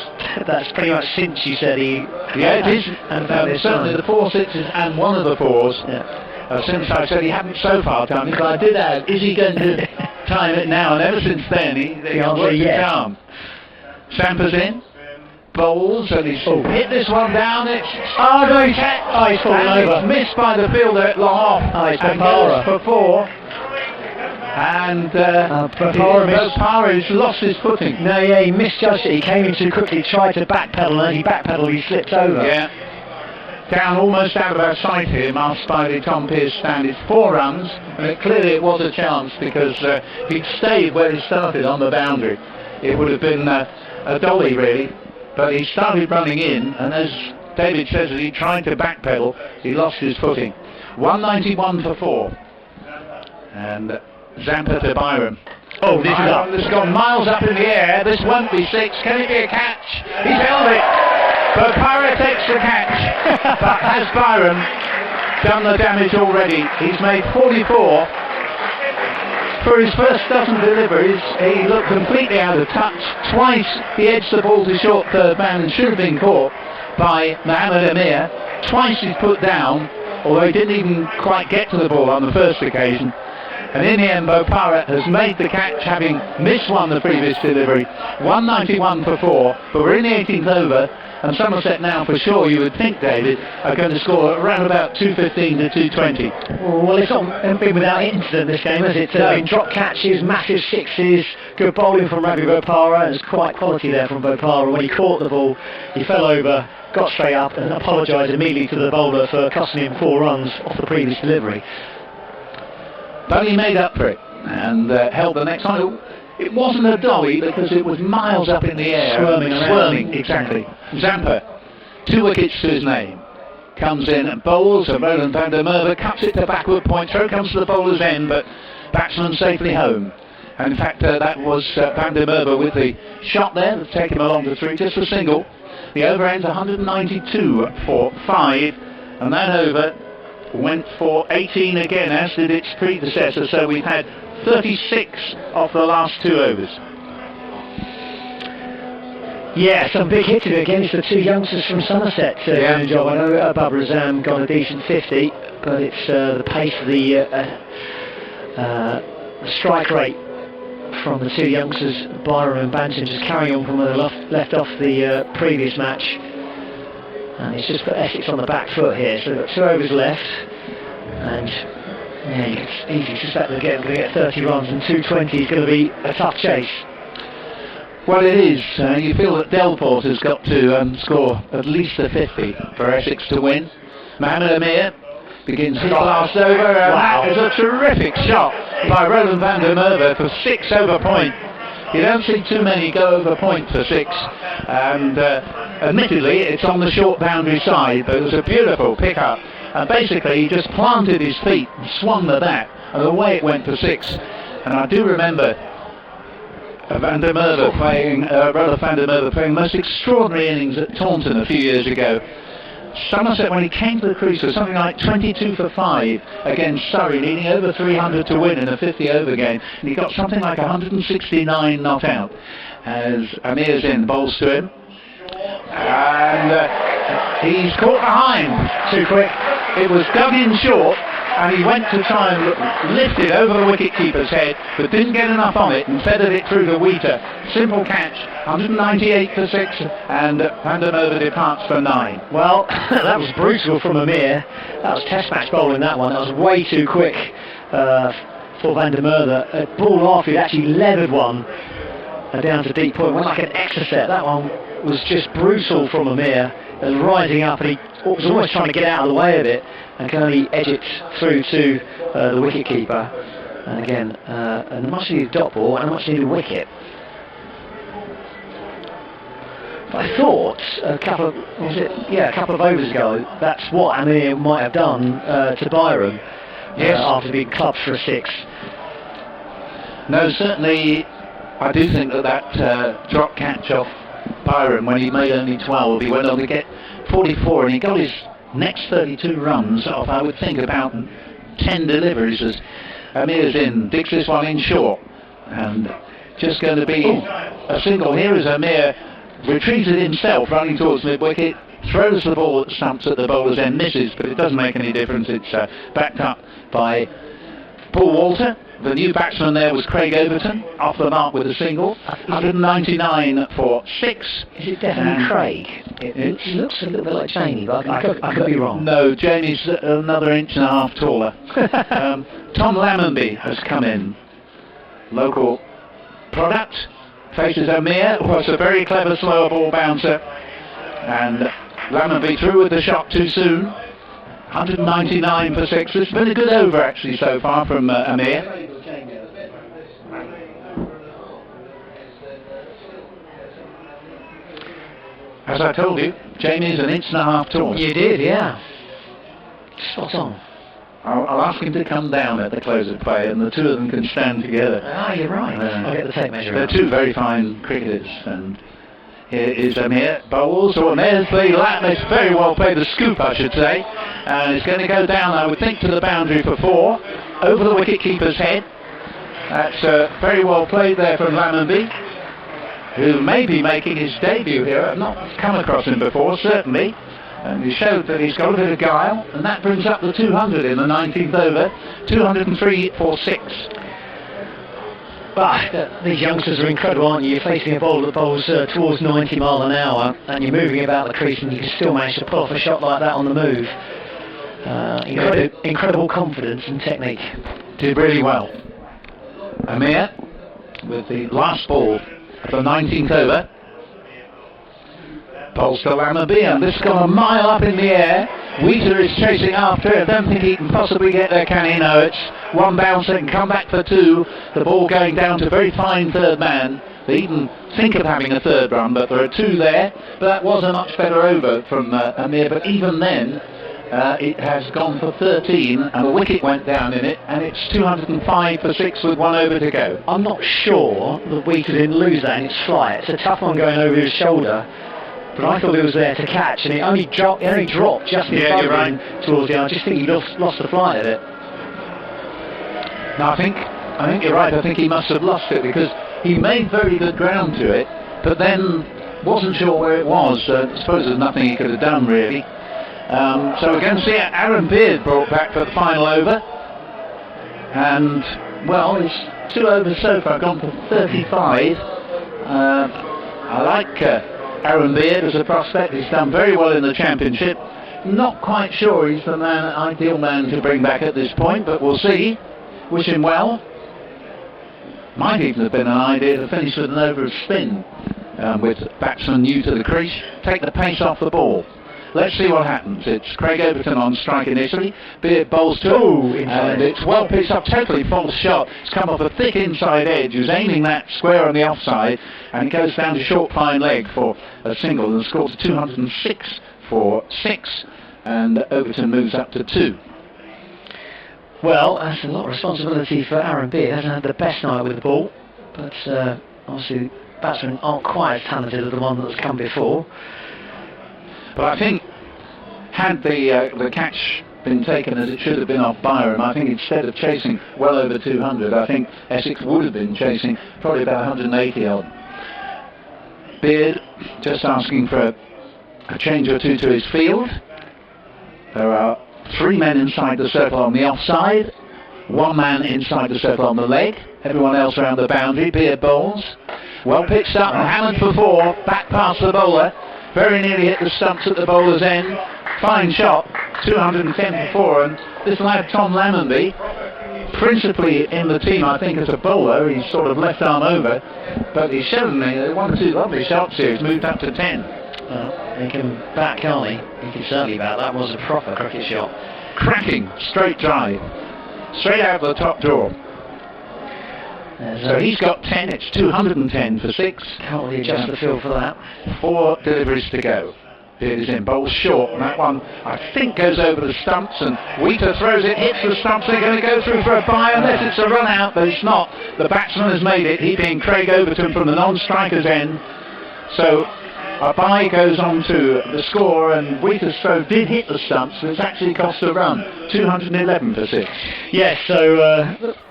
That's pretty much since you said he... Yeah, it is. And certainly the 4 sixes and one of the 4s. Yeah. Since I said he hadn't so far done it, but I did add, is he going to time it now? And ever since then, he worked it down. Sampers in. Bowls, and he's hit this one down. It's he's fallen over. It's missed by the fielder at long off. It's and goes for 4. And Bopara's lost his footing. No, yeah, he misjudged it. He came in too quickly, tried to backpedal, and as he backpedaled, he slipped over. Yeah. Down almost out of our sight here, Master by Tom Pearce stand. It's 4 runs, and clearly it was a chance because if he'd stayed where he started on the boundary, it would have been a dolly really. But he started running in, and as David says, as he tried to backpedal, he lost his footing. 191 for 4. And Zampa to Byron. Oh, this is up. This has gone miles up in the air. This won't be 6. Can it be a catch? He's held it. Bopara takes the catch. But has Byron done the damage already? He's made 44. For his first dozen deliveries, he looked completely out of touch. Twice he edged the ball to short third man and should have been caught by Mohammed Amir. Twice he's put down, although he didn't even quite get to the ball on the first occasion. And in the end, Bopara has made the catch, having missed one the previous delivery. 191 for 4, but we're in the 18th over, and Somerset now, for sure, you would think, David, are going to score around about 215 to 220. Well, it's not been without incident this game, has it? Been drop catches, massive sixes, good bowling from Ravi Bopara. There's quite quality there from Bopara. When he caught the ball, he fell over, got straight up, and apologised immediately to the bowler for costing him 4 runs off the previous delivery. But he made up for it and held the next one. It wasn't a dolly because it was miles up in the air. Squirming, exactly. Zampa, 2 wickets to his name. Comes in and bowls, and Roland van der Merwe cuts it to backward point. Throw comes to the bowler's end, but batsman safely home. And in fact, that was van der Merwe with the shot there to take him along to 3, just a single. The over ends 192 for 5, and that over went for 18 again, as did its predecessor, so we've had 36 of the last 2 overs. Yeah, some big hits against the 2 youngsters from Somerset doing a job. I know Babar Azam got a decent 50, but it's the pace of the strike rate from the 2 youngsters, Byron and Banton, just carrying on from where they left off the previous match. And it's just put Essex on the back foot here, so they've got 2 overs left, and yeah, you can easily suspect they're going to get 30 runs, and 220 is going to be a tough chase. Well, it is. You feel that Delport has got to score at least a 50 for Essex to win. Mohammed Amir begins his last over, and that is a terrific shot by Roland van der Merwe for 6 over point. You don't see too many go over point for 6, and admittedly it's on the short boundary side, but it was a beautiful pick-up, and basically he just planted his feet and swung the bat, and away it went for 6. And I do remember Van der Merwe playing, Roland van der Merwe playing the most extraordinary innings at Taunton a few years ago. Somerset, when he came to the crease, was something like 22 for 5 against Surrey, needing over 300 to win in a 50-over game, and he got something like 169 not out. As Amir's in, bowls to him, and he's caught behind too quick. It was dug in short, and he went to try and lift it over the wicket-keeper's head, but didn't get enough on it and feathered it through the Wheater. Simple catch, 198 for 6, and Van der Merwe departs for 9. Well, that was brutal from Amir. That was test match bowling, that one. That was way too quick for Van der Merwe. Ball off, he actually levered one down to deep point. Went like an extra set. That one was just brutal from Amir. It was rising up, and he was almost trying to get out of the way of it, and can only edge it through to the wicket-keeper. And again, a much-needed dot ball and a much-needed wicket. I thought a couple of overs ago, that's what Amir might have done to Byron. Yes. After being clubbed for a 6. No, certainly I do think that drop catch off Byron when he made only 12, he went on to get 44 and he got his next 32 runs off, I would think, about 10 deliveries as Amir's in, digs this one in short, and just going to be a single here as Amir retreated himself running towards mid-wicket, throws the ball at stumps at the bowler's end, misses, but it doesn't make any difference. It's backed up by Paul Walter. The new batsman there was Craig Overton, off the mark with a single, 199 for 6. Is it definitely Craig? It looks a little bit like Jamie, but I could be wrong. No, Jamie's another inch and a half taller. Tom Lammonby has come in. Local product, faces Amir, was a very clever slower ball bouncer, and Lammonby through with the shot too soon. 199 for 6. It's been a good over actually so far from Amir. As I told you, Jamie's an inch and a half tall. You did, yeah. Spot on. I'll ask him to come down at the close of play and the two of them can stand together. Ah, you're right. I'll get the tape measure. They're two very fine cricketers, and here is Amir bowls. So Amir's the lap. It's very well played, the scoop I should say, and it's going to go down, I would think, to the boundary for 4, over the wicket-keeper's head. That's very well played there from Lammonby, who may be making his debut here. I've not come across him before, certainly. And he showed that he's got a bit of guile, and that brings up the 200 in the 19th over, 203 for 6. But these youngsters are incredible, aren't you? You're facing a bowler that bowls towards 90 mile an hour, and you're moving about the crease, and you can still manage to pull off a shot like that on the move. Incredible confidence and technique. Did really well. Amir with the last ball of the 19th over. Bowls to Lammonby, and this has gone a mile up in the air. Wheater is chasing after it. I don't think he can possibly get there, can he? No, it's one bounce and come back for 2. The ball going down to a very fine third man. They even think of having a third run, but there are 2 there. But that was a much better over from Amir, but even then it has gone for 13 and a wicket went down in it, and it's 205 for 6 with 1 over to go. I'm not sure that Wheater didn't lose that in its flight. It's a tough one going over his shoulder. But I thought it was there to catch, and it only dropped just in front of him towards the end. I just think he lost the flight of it. No, I think you're right. I think he must have lost it because he made very good ground to it, but then wasn't sure where it was. I suppose there's nothing he could have done really. So we're going to see Aaron Beard brought back for the final over, and well, it's 2 overs so far, gone for 35. I like Aaron Beard as a prospect. He's done very well in the championship. Not quite sure he's the ideal man to bring back at this point, but we'll see. Wish him well. Might even have been an idea to finish with an over of spin with batsman new to the crease. Take the pace off the ball. Let's see what happens. It's Craig Overton on strike initially. Beard bowls to and it's well pitched up, totally false shot. It's come off a thick inside edge. He was aiming that square on the offside, and it goes down to short fine leg for a single, and scores 206 for 6, and Overton moves up to 2. Well, that's a lot of responsibility for Aaron Beard. He hasn't had the best night with the ball, but obviously batsmen aren't quite as talented as the one that's come before. But I think had the catch been taken as it should have been off Byron, I think instead of chasing well over 200, I think Essex would have been chasing probably about 180 odd. Beard just asking for a change or 2 to his field. There are 3 men inside the circle on the offside, 1 man inside the circle on the leg, everyone else around the boundary. Beard bowls. Well pitched up, hammered for 4, back past the bowler. Very nearly hit the stumps at the bowler's end. Fine shot, 210 for 4, and this lad Tom Lammonby, principally in the team I think as a bowler, he's sort of left arm over, but he's shown me 1 or 2 lovely shots here. He's moved up to 10. He can bat, can't he? He can certainly bat. That was a proper cricket shot. Cracking, straight drive, straight out of the top drawer. So he's got 10, it's 210 for 6. Can't really adjust the field for that. 4 deliveries to go. Beard is in, bowls short, and that one I think goes over the stumps, and Wheater throws it, hits the stumps. They're going to go through for a bye unless it's a run out, but it's not. The batsman has made it, he being Craig Overton from the non-striker's end. So a bye goes on to the score, and Wheater's throw did hit the stumps, but it's actually cost a run. 211 for 6. Yes, so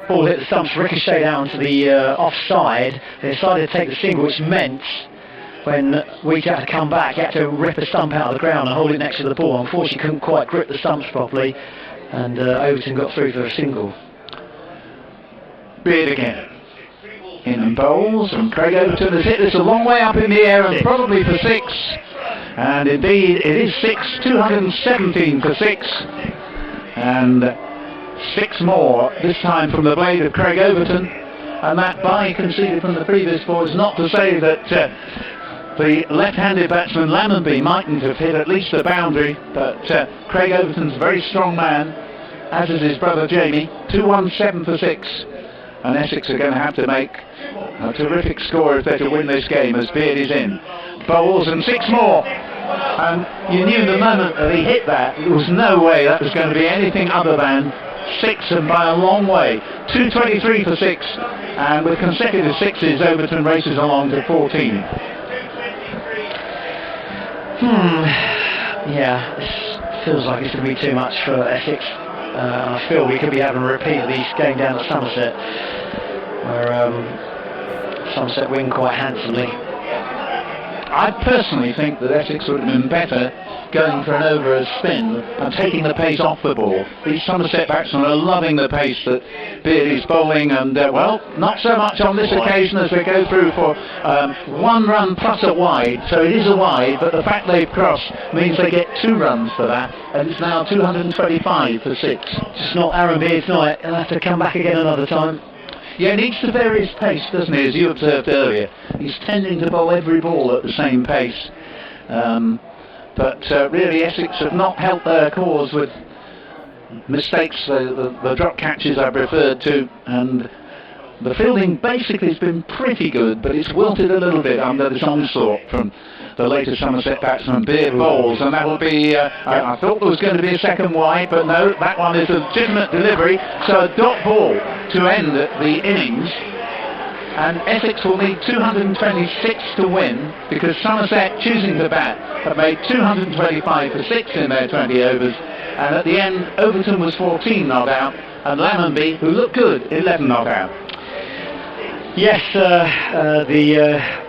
ball hit the stumps, ricocheted out onto the offside. They decided to take the single, which meant when Wheater had to come back, he had to rip a stump out of the ground and hold it next to the ball. Unfortunately, couldn't quite grip the stumps properly, and Overton got through for a single. Beard again. In and bowls, and Craig Overton has hit this a long way up in the air, and probably for 6. And indeed, it is 6, 217 for 6. And 6 more, this time from the blade of Craig Overton. And that bye conceded from the previous ball is not to say that the left-handed batsman Lammonby mightn't have hit at least the boundary, but Craig Overton's a very strong man, as is his brother Jamie. 217 for 6, and Essex are going to have to make a terrific score if they're to win this game, as Beard is in. Bowls and 6 more, and you knew the moment that he hit that, there was no way that was going to be anything other than 6, and by a long way. 223 for 6, and with consecutive 6s, Overton races along to 14. Yeah, this feels like it's going to be too much for Essex. I feel we could be having a repeat of these going down at Somerset, where Somerset win quite handsomely. I personally think that Essex would have been better going for an over a spin and taking the pace off the ball. These Somerset batsmen are loving the pace that Beard is bowling, and well, not so much on this occasion as they go through for 1 run plus a wide, so it is a wide, but the fact they've crossed means they get 2 runs for that, and it's now 225 for 6. Just not Aaron Beard's night, he'll have to come back again another time. Yeah, he needs to vary his pace, doesn't he, as you observed earlier. He's tending to bowl every ball at the same pace. But really Essex have not helped their cause with mistakes, the drop catches I've referred to, and the fielding basically has been pretty good, but it's wilted a little bit under this onslaught from the later Somerset batsman. Beard bowls, and that will be, I thought there was going to be a second wide, but no, that one is a legitimate delivery, so a dot ball to end the innings. And Essex will need 226 to win, because Somerset, choosing to bat, have made 225 for 6 in their 20 overs, and at the end Overton was 14 not out, and Lammonby, who looked good, 11 not out. Yes, the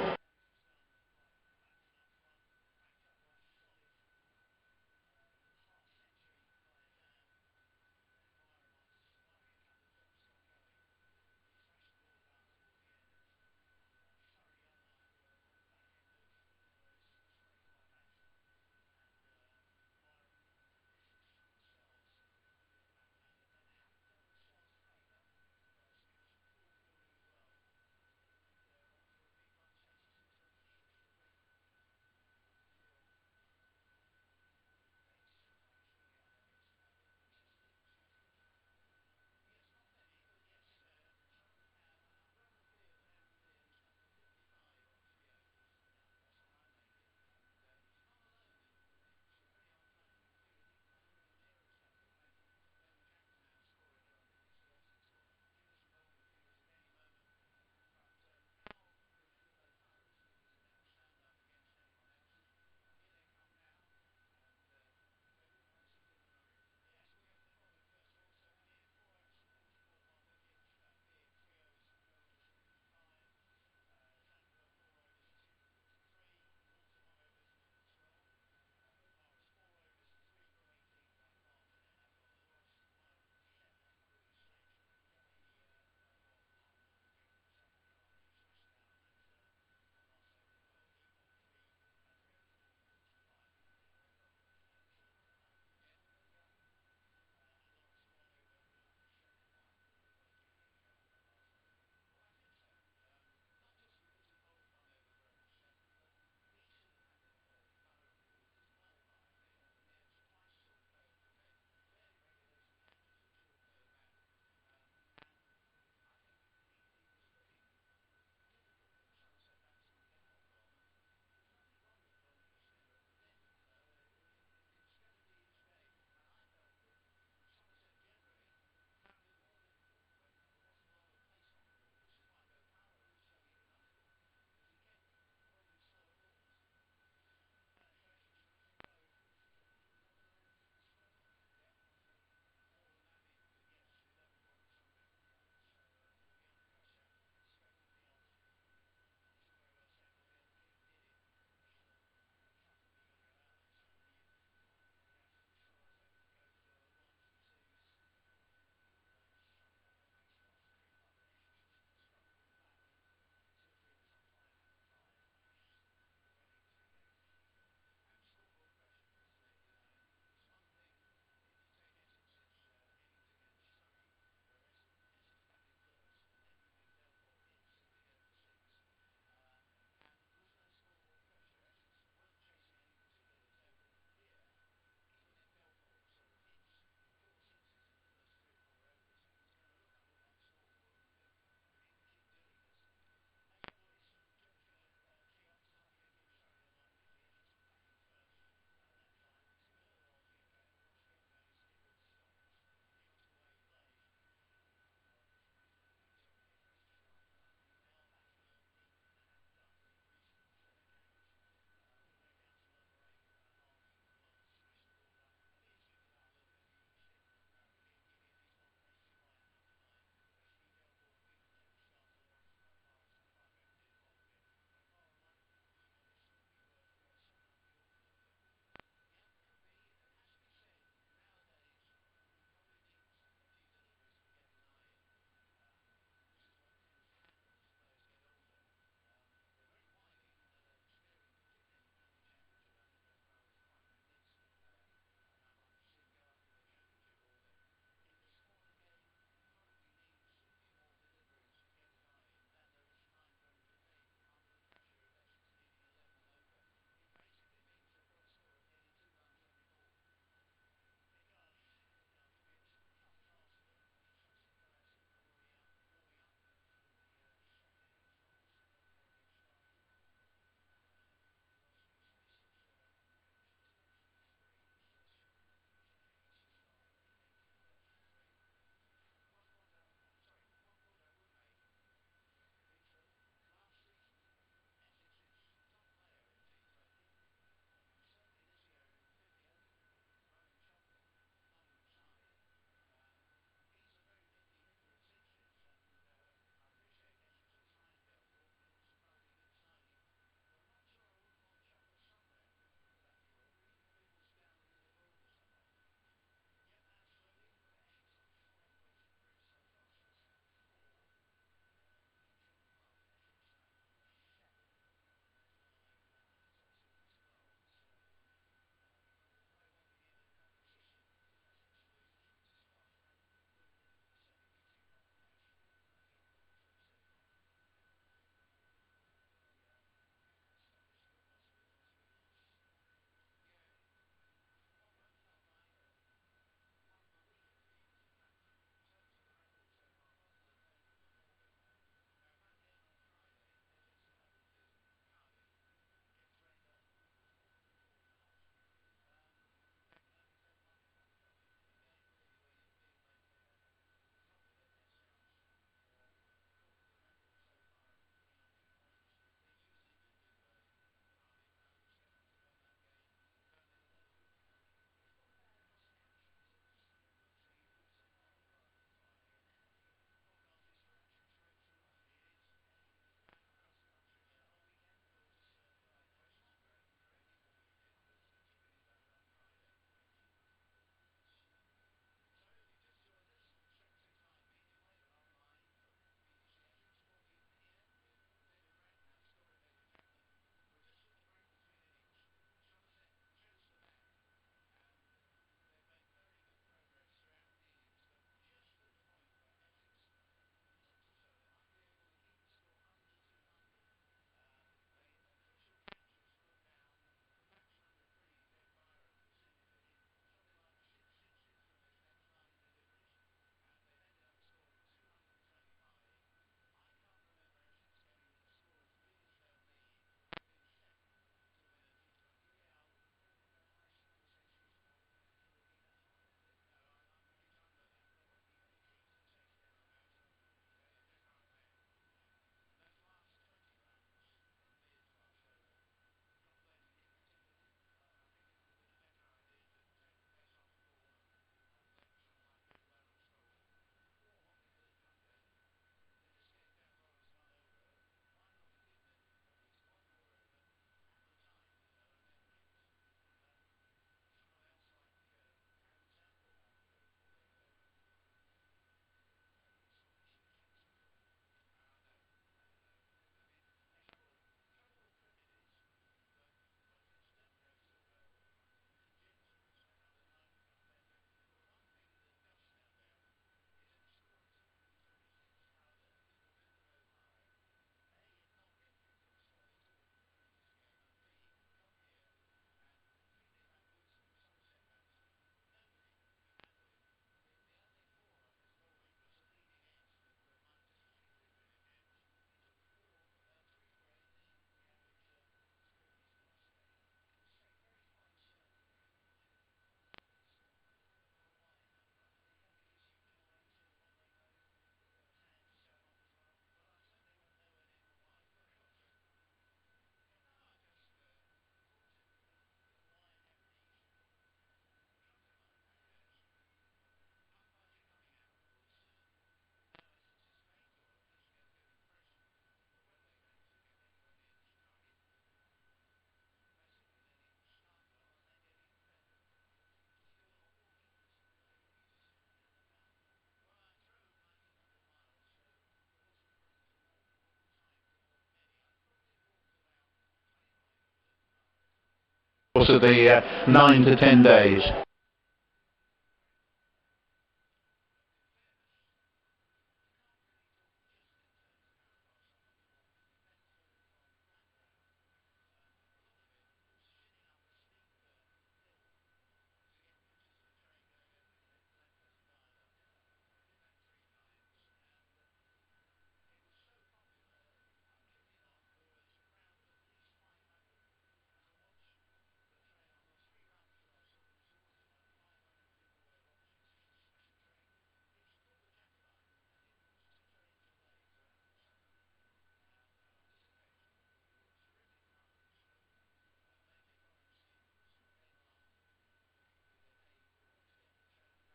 course of the 9 to 10 days.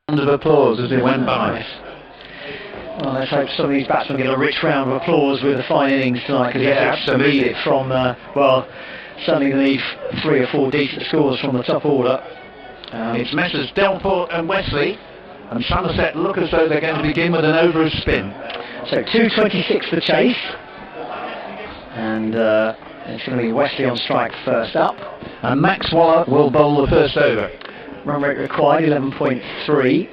Of applause as it went by. Well, let's hope some of these batsmen get a rich round of applause with the fine innings tonight, because absolutely from certainly need 3 or 4 decent scores from the top order. It's Messrs Delport and Wesley, and Somerset look as though they're going to begin with an over of spin. So 2.26 the chase, and it's going to be Wesley on strike first up, and Max Waller will bowl the first over. Run rate required 11.3.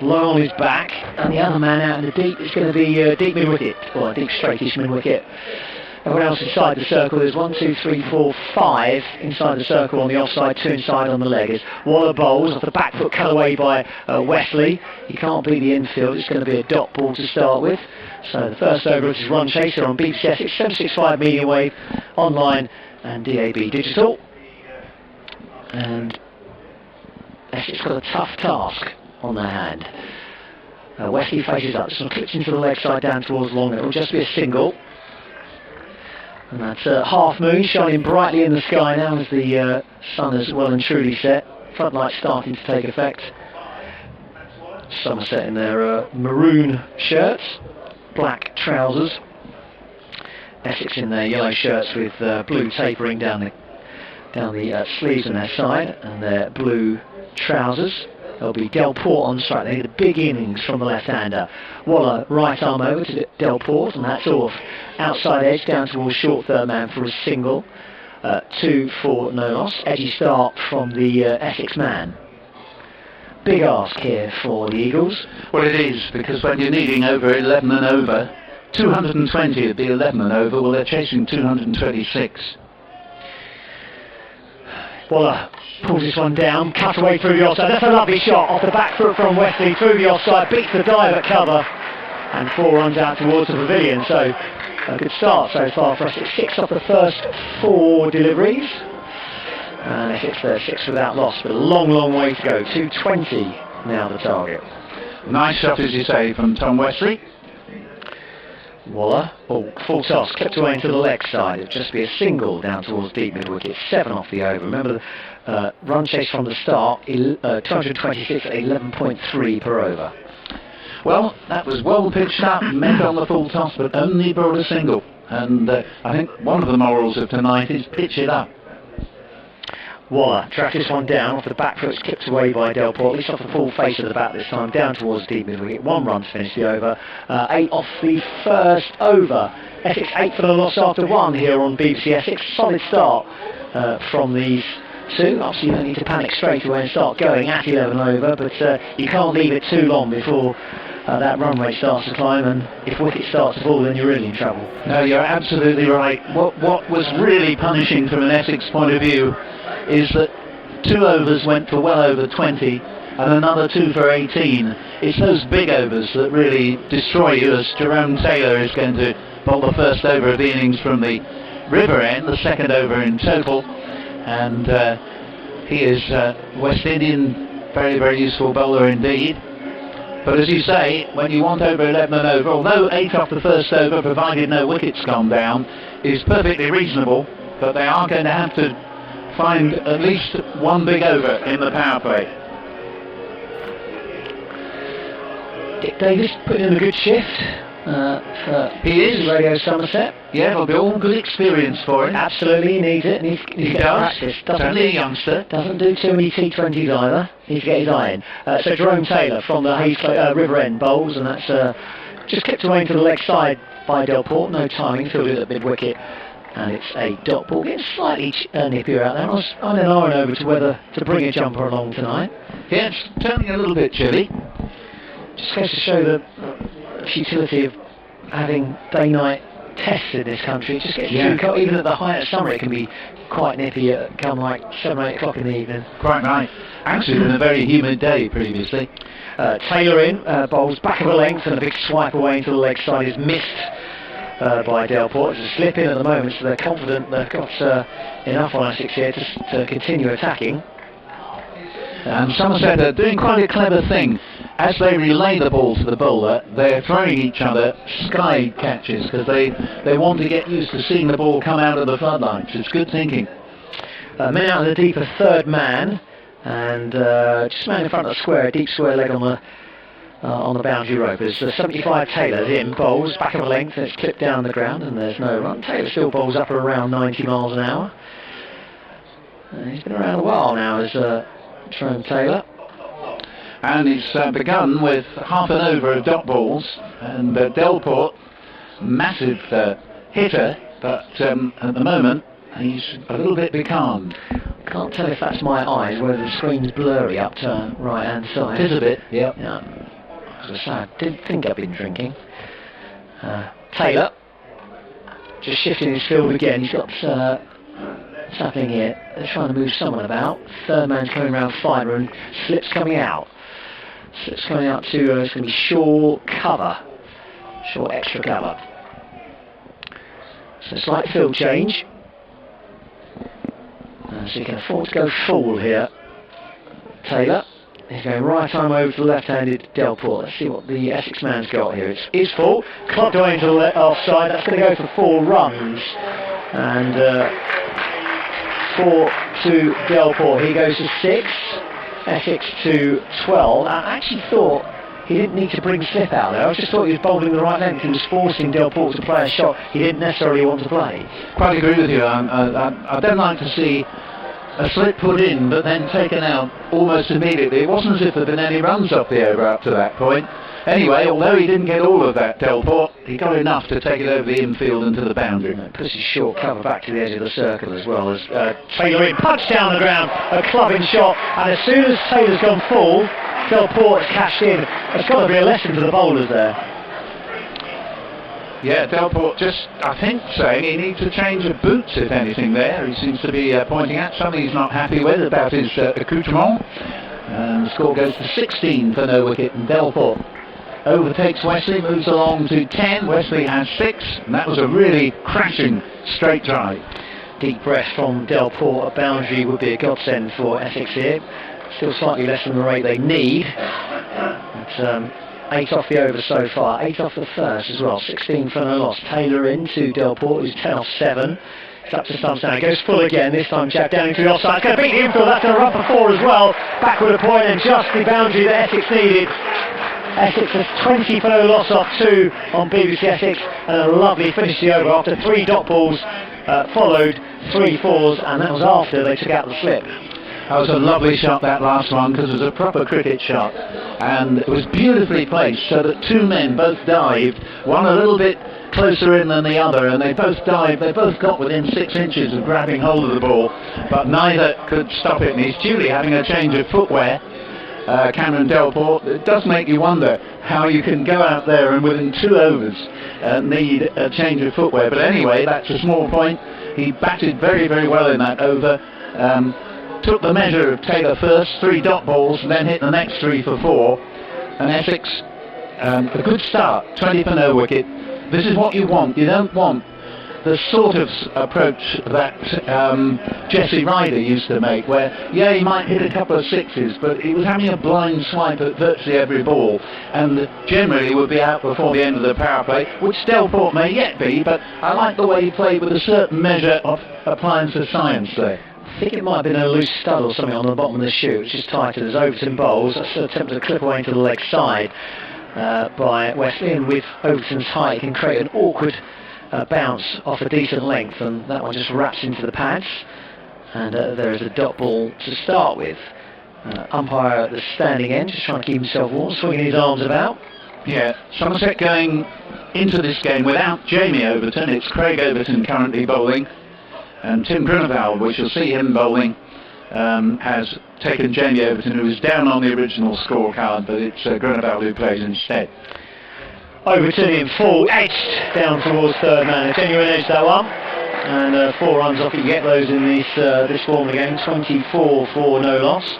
Low on his back, and the other man out in the deep is going to be deep mid wicket, or deep straightish mid wicket. Everyone else inside the circle. There's 1, 2, 3, 4, 5 inside the circle on the offside, 2 inside on the leg. As Waller bowls off the back foot, cut away by Wesley. He can't beat the infield. It's going to be a dot ball to start with. So the first over is Run Chaser on BBC Essex 765 medium wave, online and DAB digital. And Essex got a tough task on their hand. Wesley faces up, just clips into the leg side down towards long. It will just be a single. And that's half moon shining brightly in the sky now as the sun is well and truly set. Floodlights starting to take effect. Somerset in their maroon shirts, black trousers. Essex in their yellow shirts with blue tapering down the sleeves on their side, and their blue trousers. There'll be Delport on strike. They need a big innings from the left-hander. Waller right arm over to Delport, and that's off outside edge down towards short third man for a single. 2 for no loss. Edgy start from the Essex man. Big ask here for the Eagles. Well, it is, because when you're needing over 11 and over, 220 would be 11 and over. Well, they're chasing 226. Waller pulls this one down, cut away through the offside. That's a lovely shot off the back foot from Wesley through the offside, beats the dive at cover, and 4 runs out towards the pavilion. So a good start so far for Essex. 6 off the first 4 deliveries, and Essex 6 without loss, but a long, long way to go. 220 now the target. Nice shot, as you say, from Tom Wesley. Waller, full toss, clipped away into the leg side. It'll just be a single down towards deep mid wicket. 7 off the over. Remember the run chase from the start, 226 at 11.3 per over. Well, that was well pitched up, meant on the full toss, but only brought a single. And I think one of the morals of tonight is pitch it up. Waller tracks this one down off the back foot, clipped away by Delport, at least off the full face of the bat this time, down towards deep mid wicket. 1 run to finish the over. 8 off the first over. Essex 8 for the loss after 1 here on BBC Essex. Solid start from these 2. Obviously you don't need to panic straight away and start going at 11 over, but you can't leave it too long before that run rate starts to climb, and if wicket starts to fall, then you're really in trouble. No, you're absolutely right. What was really punishing from an Essex point of view is that 2 overs went for well over 20 and another 2 for 18. It's those big overs that really destroy you, as Jerome Taylor is going to bowl the first over of the innings from the River End, the second over in total, and he is West Indian, very, very useful bowler indeed. But as you say, when you want over 11 and over, although 8 off the first over, provided no wickets come down, is perfectly reasonable, but they are going to have to find at least 1 big over in the power play. Dick Davis put in a good shift. He is. Radio Somerset. Yeah, it'll be all good experience for him. Absolutely, he needs it. He does. Practice. Only a youngster. Doesn't do too many T20s either. Needs to get his eye in. So Jerome Taylor from the River End bowls, and that's just clipped away into the leg side by Delport. No timing, fielded at mid wicket. and it's a dot ball. Getting slightly nippier out there. I was on an iron over to whether to bring a jumper along tonight. Yeah, it's turning a little bit chilly. Just goes to show the futility of having day-night tests in this country. It just gets too cold. Even at the height of summer, it can be quite nippy at come like 7 or 8 o'clock in the evening. Quite right. Actually, been a very humid day previously. Taylor in, bowls back of a length, and a big swipe away into the leg side is missed by Delport. It's a slip in at the moment, so they're confident they've got enough on Essex here to continue attacking. And Somerset are doing quite a clever thing. As they relay the ball to the bowler, they're throwing each other sky catches because they want to get used to seeing the ball come out of the floodlights. It's good thinking. Men out of the deep, a third man, and just man in front of the square, a deep square leg on the boundary rope. As the 75 Taylor's in, bowls back of a length, and it's clipped down the ground, and there's no run. Taylor still bowls up at around 90 miles an hour. He's been around a while now as Jerome Taylor. And he's begun with half an over of dot balls, and Delport, massive hitter, but at the moment he's a little bit becalmed. Can't tell if that's my eyes, whether the screen's blurry up to right hand side. It is a bit, yeah. As I say, I didn't think I'd been drinking. Taylor, just shifting his field again. He's got what's happening here. They're trying to move someone about. Third man's coming around Finder, and slips coming out. Slips coming out to it's going to be short cover, short extra cover. So slight field change. So he can afford to go full here. Taylor. He's going right arm over to the left-handed Delport. Let's see what the Essex man's got here. It's full, clubbed away into the offside. That's going to go for 4 runs. And 4 to Delport. He goes to 6. Essex to 12. I actually thought he didn't need to bring slip out there. I just thought he was bowling the right length. He was forcing Delport to play a shot he didn't necessarily want to play. Quite agree with you. I don't like to see a slip put in but then taken out almost immediately. It wasn't as if there had been any runs off the over up to that point. Anyway, although he didn't get all of that, Delport, he got enough to take it over the infield and to the boundary. Puts his short cover back to the edge of the circle as well as Taylor in, punch down the ground, a clubbing shot, and as soon as Taylor's gone full, Delport's cashed in. There's got to be a lesson to the bowlers there. Yeah, Delport just, I think, saying he needs a change of boots, if anything, there. He seems to be pointing at something he's not happy with about his accoutrement. And the score goes to 16 for no wicket, and Delport overtakes Wesley, moves along to 10. Wesley has 6, and that was a really crashing straight drive. Deep breath from Delport. A boundary would be a godsend for Essex here. Still slightly less than the rate they need. But, 8 off the over so far, 8 off the first as well, 16 for no loss. Taylor in to Delport, who's 10 off 7. It's up to stumps now, goes full again, this time jabbed down into the offside. It's going to beat the infield, that's going to run for 4 as well. Backward a point, and just the boundary that Essex needed. Essex has 20 for no loss off 2 on BBC Essex, and a lovely finish to the over after 3 dot balls, followed 3 fours, and that was after they took out the slip. That was a lovely shot, that last one, because it was a proper cricket shot, and it was beautifully placed so that 2 men both dived, one a little bit closer in than the other, and they both dived. They both got within 6 inches of grabbing hold of the ball, but neither could stop it, and he's duly having a change of footwear. Cameron Delport. It does make you wonder how you can go out there and within 2 overs need a change of footwear, but anyway, that's a small point. He batted very, very well in that over. Took the measure of Taylor first, 3 dot balls, and then hit the next 3 for 4. And Essex, a good start, 20 for no wicket. This is what you want. You don't want the sort of approach that Jesse Ryder used to make, where, yeah, he might hit a couple of 6s, but he was having a blind swipe at virtually every ball, and generally would be out before the end of the power play, which Delport may yet be, but I like the way he played with a certain measure of appliance of science there. I think it might have been a loose stud or something on the bottom of the shoe, which is tightened as Overton bowls. That's an attempt to clip away into the leg side by Wesley, and with Overton's height, he can create an awkward bounce off a decent length, and that one just wraps into the pads, and there is a dot ball to start with. Umpire at the standing end, just trying to keep himself warm, swinging his arms about. Yeah, Somerset going into this game without Jamie Overton. It's Craig Overton currently bowling, and Tim Gruneval, we shall see him bowling, has taken Jamie Overton, who was down on the original scorecard, but it's Gruneval who plays instead. Overton in full, edged down towards third man. A genuine edge, that one. And 4 runs off, you get those in this form of the game. 24 for no loss.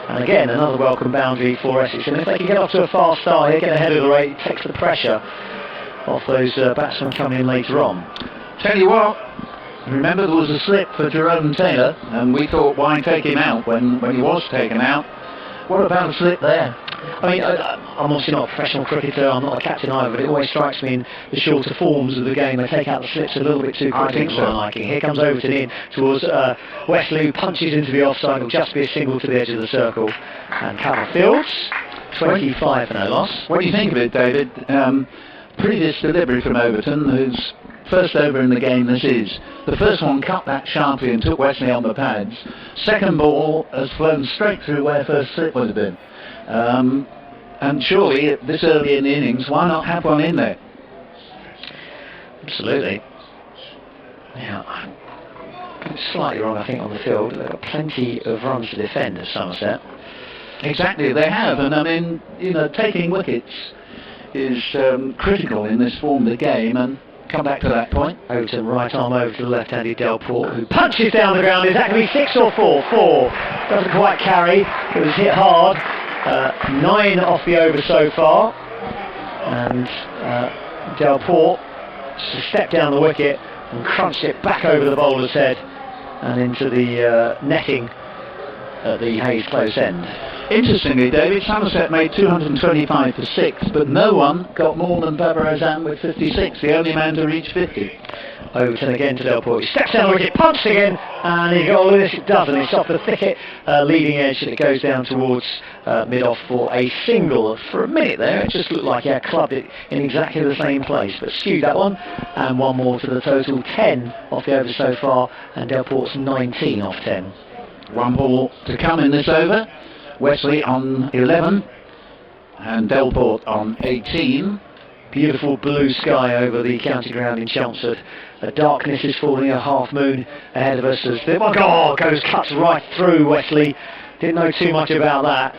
And again, another welcome boundary for Essex. And if they can get off to a fast start here, get ahead of the rate, it takes the pressure off those batsmen coming in later on. Tell you what, remember there was a slip for Jerome Taylor, and we thought, why take him out when he was taken out? What about a slip there? I mean, I'm obviously not a professional cricketer, I'm not a captain either, but it always strikes me in the shorter forms of the game, they take out the slips a little bit too quickly. I think so. For my liking. Here comes Overton in towards Wesley, who punches into the offside. It'll just be a single to the edge of the circle. And cover fields, 25 for no loss. What do you think of it, David? Previous delivery from Overton, whose first over in the game this is. The first one cut back sharply and took Wesley on the pads. Second ball has flown straight through where first slip would have been. And surely, this early in the innings, why not have one in there? Absolutely. Yeah, I'm slightly wrong, I think, on the field. They've got plenty of runs to defend at Somerset. Exactly, they have. And I mean, taking wickets is critical in this form of the game. And come back to that point. Overton right arm over to the left-handed Delport, who punches down the ground. Is that going to be 6 or 4? 4. Doesn't quite carry. It was hit hard. 9 off the over so far, and Delport stepped down the wicket and crunched it back over the bowler's head and into the netting at the Hayes close end. Interestingly, David, Somerset made 225 for 6, but no one got more than Babar Azam with 56, the only man to reach 50. Overton again to Delport. He steps down the wicket, punts again, and he got all this. It doesn't. It's off the thicket leading edge, and it goes down towards mid-off for a single. For a minute there, it just looked like he had clubbed it in exactly the same place, but skewed that one, and one more to the total. 10 off the over so far, and Delport's 19 off 10. One ball to come in this over. Wesley on 11, and Delport on 18. Beautiful blue sky over the county ground in Chelmsford. Darkness is falling, a half moon ahead of us as the cuts right through Wesley. Didn't know too much about that.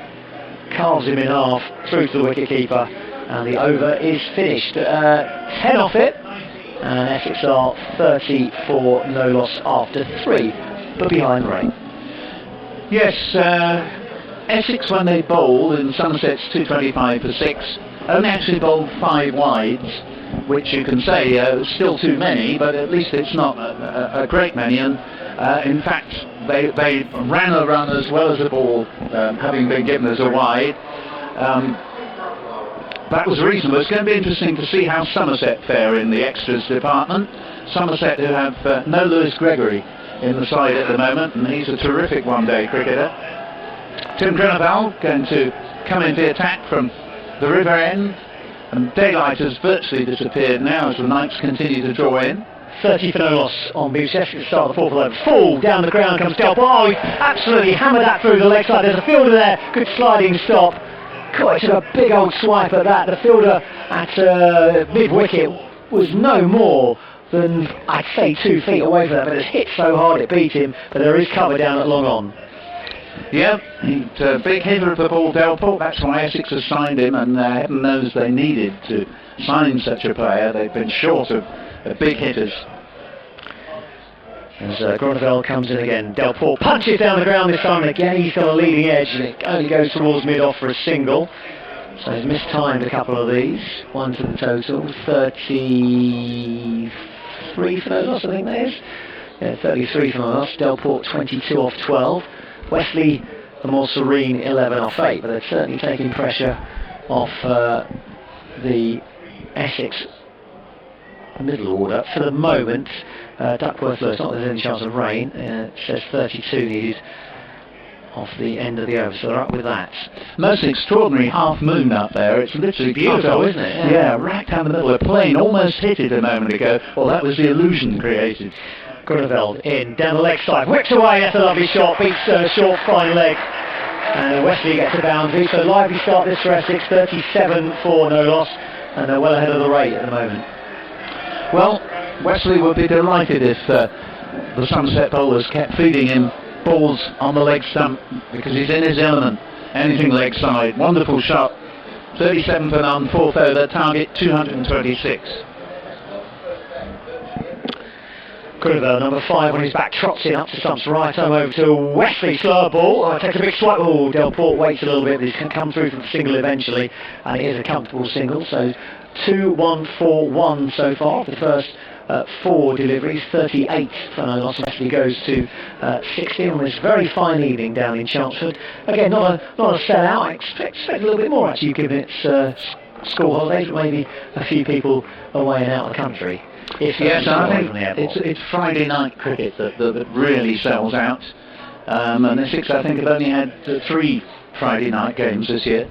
Carves him in half through to the wicket keeper, and the over is finished. 10 off it, and Essex are 30 for no loss after 3, but behind the rate. Yes, Essex, when they bowled in Somerset's 225 for 6, only actually bowled 5 wides, which you can say still too many, but at least it's not a great many. And in fact, they ran a run as well as a ball, having been given as a wide. That was reasonable. It's going to be interesting to see how Somerset fare in the extras department. Somerset, who have no Lewis Gregory in the side at the moment, and he's a terrific one-day cricketer. Tim Gruneval going to come into the attack from the river end, and daylight has virtually disappeared now as the Knights continue to draw in. 30 for no loss on BBC at the start of the 4th over. Full down the ground comes Delport. Oh, he absolutely hammered that through the leg side. There's a fielder there, good sliding stop. God, he took a big old swipe at that. The fielder at mid-wicket was no more than, I'd say, 2 feet away from that, but it's hit so hard it beat him, but there is cover down at long on. Yeah, he's a big hitter of the ball, Delport. That's why Essex has signed him, and heaven knows they needed to sign such a player. They've been short of big hitters. As Gruneval comes in again, Delport punches down the ground this time, and again he's got a leading edge, and it only goes towards mid-off for a single. So he's mistimed a couple of these. 1 to the total, 33 for no loss, I think that is. Yeah, 33 for no loss. Delport 22 off 12. Wesley, the more serene 11 off 8, but they're certainly taking pressure off the Essex middle order for the moment. Duckworth Lewis, not that there's any chance of rain. It says 32 needed off the end of the over, so they're up with that. Most extraordinary half moon up there. It's literally beautiful, isn't it? Yeah, right down the middle. A plane almost hit it a moment ago. Well, that was the illusion created. Gruneval in, down the leg side, whips away, that's a lovely shot, beats short fine leg. And Wesley gets a boundary, so lively start this for Essex, 37 for no loss, and they're well ahead of the rate at the moment. Well, Wesley would be delighted if the Somerset bowlers kept feeding him balls on the leg stump, because he's in his element. Anything leg side. Wonderful shot. 37 for none, fourth over, target 226. Grenville, number 5 on his back, trots in up to stumps right arm over to Wesley, slow ball, takes a big swipe. Oh, Delport waits a little bit, but he's going to come through for the single eventually, and it is a comfortable single. So 2-1-4-1 so far, the first 4 deliveries, 38 for no loss. Wesley goes to 60 on this very fine evening down in Chelmsford. Again, not a sellout. I expect a little bit more actually, given it's school holidays, but maybe a few people away and out of the country. Yes, I think it's Friday night cricket that really sells out. And Essex, I think, have only had 3 Friday night games this year.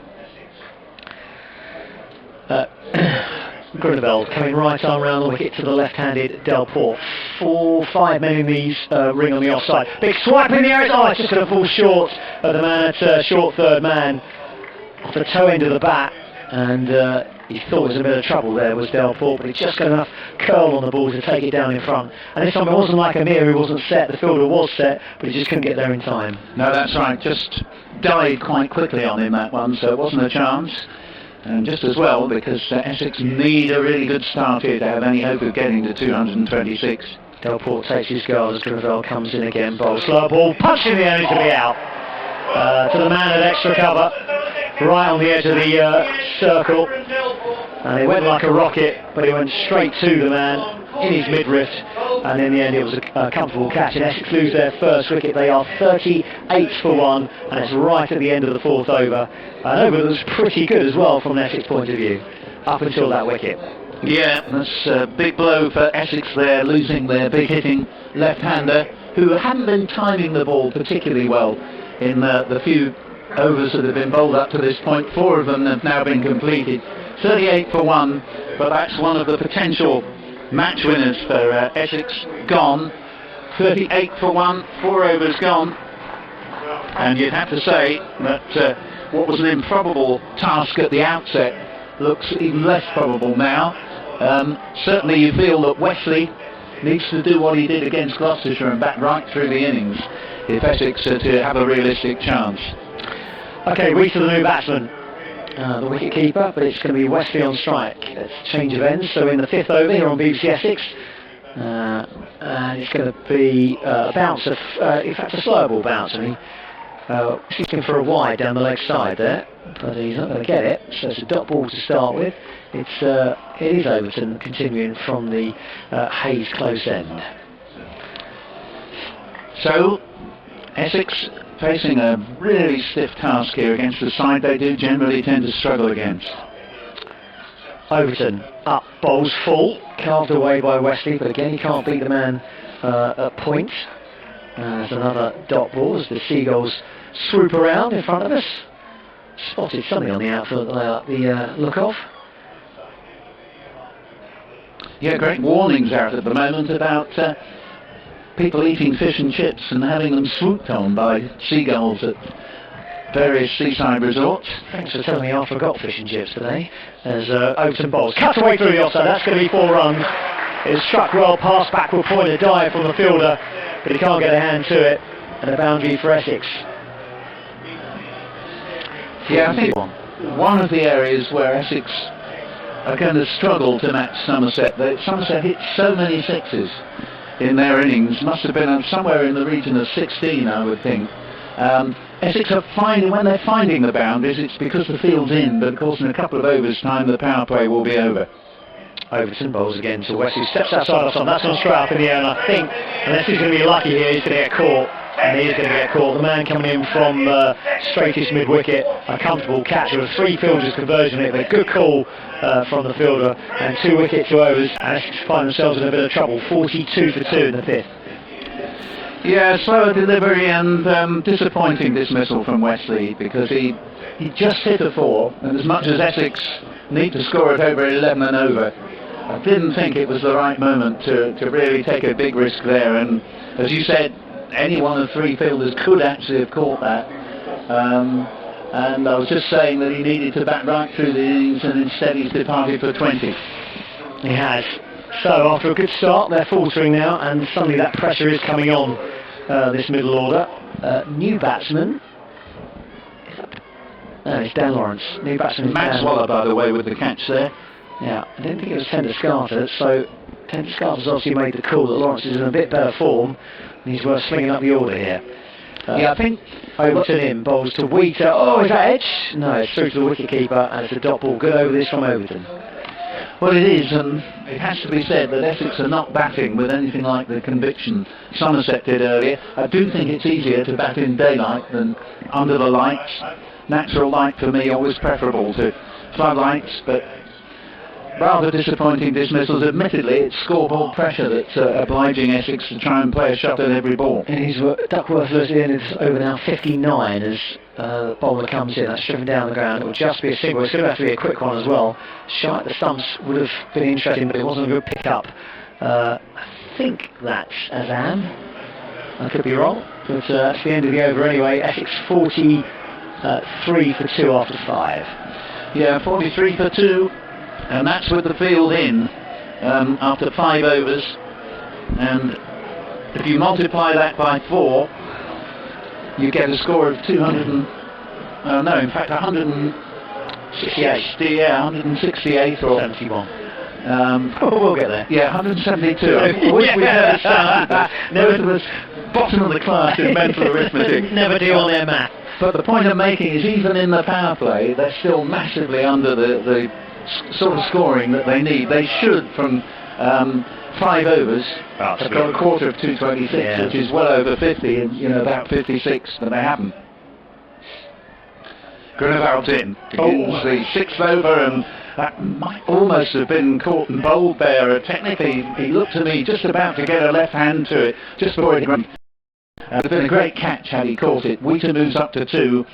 Grenville coming right arm round the wicket to the left-handed Delport. 4-5 men in these ring on the offside. Big swipe in the air. Oh, it's just going to fall short of the man at short third man off the toe end of the bat. And he thought it was a bit of trouble there, was Delport, but he just got enough curl on the ball to take it down in front. And this time it wasn't like Amir who wasn't set, the fielder was set, but he just couldn't get there in time. No, that's right, just died quite quickly on him, that one, so it wasn't a chance. And just as well, because Essex need a really good start here to have any hope of getting to 226. Delport takes his guard as Grenville comes in again, bowls slow ball, punch in the air to be out. To the man at extra cover, right on the edge of the circle, and it went like a rocket, but it went straight to the man in his midriff, and in the end it was a comfortable catch, and Essex lose their first wicket. They are 38 for 1, and it's right at the end of the 4th over, an over that was pretty good as well from an Essex point of view, up until that wicket. Yeah, that's a big blow for Essex there, losing their big hitting left-hander, who hadn't been timing the ball particularly well in the few overs that have been bowled up to this point. 4 of them have now been completed. 38 for 1, but that's one of the potential match winners for Essex gone. 38 for 1, 4 overs gone, and you'd have to say that what was an improbable task at the outset looks even less probable now. Certainly you feel that Wesley needs to do what he did against Gloucestershire and bat right through the innings if Essex are to have a realistic chance. Okay, we to the new batsman, the wicket keeper, but it's going to be Wesley on strike. It's change of ends, so in the 5th over here on BBC Essex, and it's going to be a bouncer, in fact a slow ball bounce, and he's looking for a wide down the leg side there, but he's not going to get it, so it's a dot ball to start with. It is Overton continuing from the Hayes close end. So Essex facing a really stiff task here against the side they do generally tend to struggle against. Overton up, bowls full, carved away by Wesley, but again he can't beat the man at point. There's another dot ball as the Seagulls swoop around in front of us. Spotted something on the outfield that they like the look of. Yeah, great warnings out at the moment about people eating fish and chips and having them swooped on by seagulls at various seaside resorts. Thanks for telling me I forgot fish and chips today. As Overton bowls, cut away through the offside, that's going to be 4 runs. It's struck well past backward point, a dive from the fielder, but he can't get a hand to it, and a boundary for Essex. Yeah, I think one of the areas where Essex are going to struggle to match Somerset. Somerset hit so many sixes in their innings, must have been somewhere in the region of 16, I would think. Essex are finding, when they're finding the boundaries, it's because the field's in, but of course in a couple of overs' time the power play will be over. Overton bowls again to Wesley, steps outside of some, that's on straight up in the air, and I think, unless he's going to be lucky here, he's going to get caught. And he is going to get caught. The man coming in from straightest mid-wicket, a comfortable catch. There were 3 fielders converging it, but a good call from the fielder, and 2 wickets to overs, and Essex find themselves in a bit of trouble. 42 for 2 in the 5th. Yeah, slower delivery and disappointing dismissal from Wesley, because he just hit a 4, and as much as Essex need to score it over 11 and over, I didn't think it was the right moment to really take a big risk there. And as you said, any one of 3 fielders could actually have caught that, And I was just saying that he needed to bat right through the innings, and instead he's departed for 20. He has. So after a good start, they're faltering now, and suddenly that pressure is coming on this middle order. New batsman. No, it's Dan Lawrence. New batsman. Max Waller, by the way, with the catch there. Yeah, I didn't think it was Tenduscarter, so Tenduscarter's obviously made the call that Lawrence is in a bit better form, and he's worth slinging up the order here. Yeah, I think Overton in, bowls to Wheater. Oh, is that edge? No, it's through to the wicketkeeper, and it's a dot ball. Good over this from Overton. well, it is, and it has to be said that Essex are not batting with anything like the conviction Somerset did earlier. I do think it's easier to bat in daylight than under the lights. Natural light for me always preferable to floodlights, but rather disappointing dismissals. Admittedly, it's scoreboard pressure that's obliging Essex to try and play a shot at every ball. And he's Duckworth versus the end is over now 59 as the bowler comes in. That's driven down the ground. It will just be a single. It's going to have to be a quick one as well. Shy at the stumps would have been interesting, but it wasn't a good pick-up. I think that's Azam. I could be wrong, but that's the end of the over anyway. Essex 43 for 2 after 5. Yeah, 43 for 2. And that's with the field in after 5 overs, and if you multiply that by 4, you get a score of 168. Yeah, 168 or 71. We'll get there. Yeah, 172. I wish we never started that. Never was bottom of the class in mental arithmetic. Never do on their math. But the point I'm making is, even in the power play, they're still massively under the sort of scoring that they need. They should, from 5 overs, have got a quarter of 226, which is well over 50, and about 56, but they haven't. Grunewald's in. Begins the 6th over, and that might almost have been caught and bowled there. Technically, he looked to me just about to get a left hand to it, just before it went. It would have been a great catch had he caught it. Wheater moves up to 2.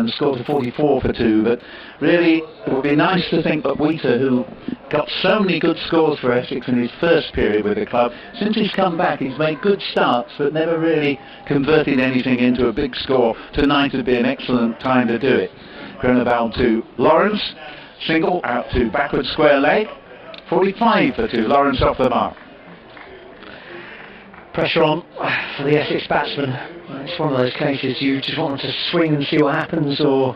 Scored to 44 for 2, but really it would be nice to think that Wheater, who got so many good scores for Essex in his first period with the club, since he's come back he's made good starts but never really converted anything into a big score. Tonight would be an excellent time to do it. Grunewald to Lawrence, single out to backward square leg, 45 for 2, Lawrence off the mark. Pressure on for the Essex batsman. It's one of those cases you just want them to swing and see what happens, or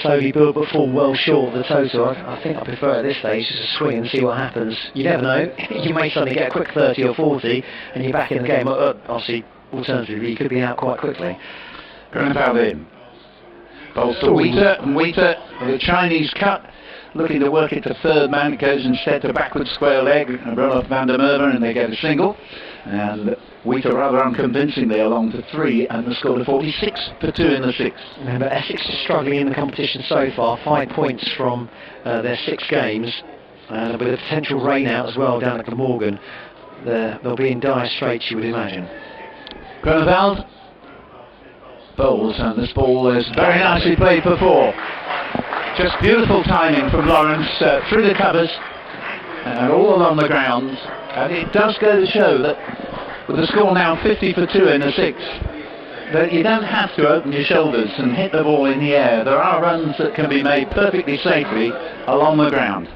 slowly build but fall well short of the total. I think I prefer at this stage just to swing and see what happens. You never know. You may suddenly get a quick 30 or 40 and you're back in the game. Obviously, alternatively, you could be out quite quickly. Grunewald in. Bowls to Wheater, and Wheater with a Chinese cut, looking to work it to third man. It goes instead to backward square leg and run off Van der Merwe, and they get a single. And Wheater rather unconvincingly along to 3, and the score to 46 for 2 in the 6th. Remember, Essex is struggling in the competition so far, 5 points from their 6 games, and with a potential rain out as well down at Glamorgan, they'll be in dire straits, you would imagine. Grunewald bowls, and this ball is very nicely played for 4. Just beautiful timing from Lawrence through the covers and all along the ground. And it does go to show that with the score now 50 for 2 in the 6th, that you don't have to open your shoulders and hit the ball in the air. There are runs that can be made perfectly safely along the ground.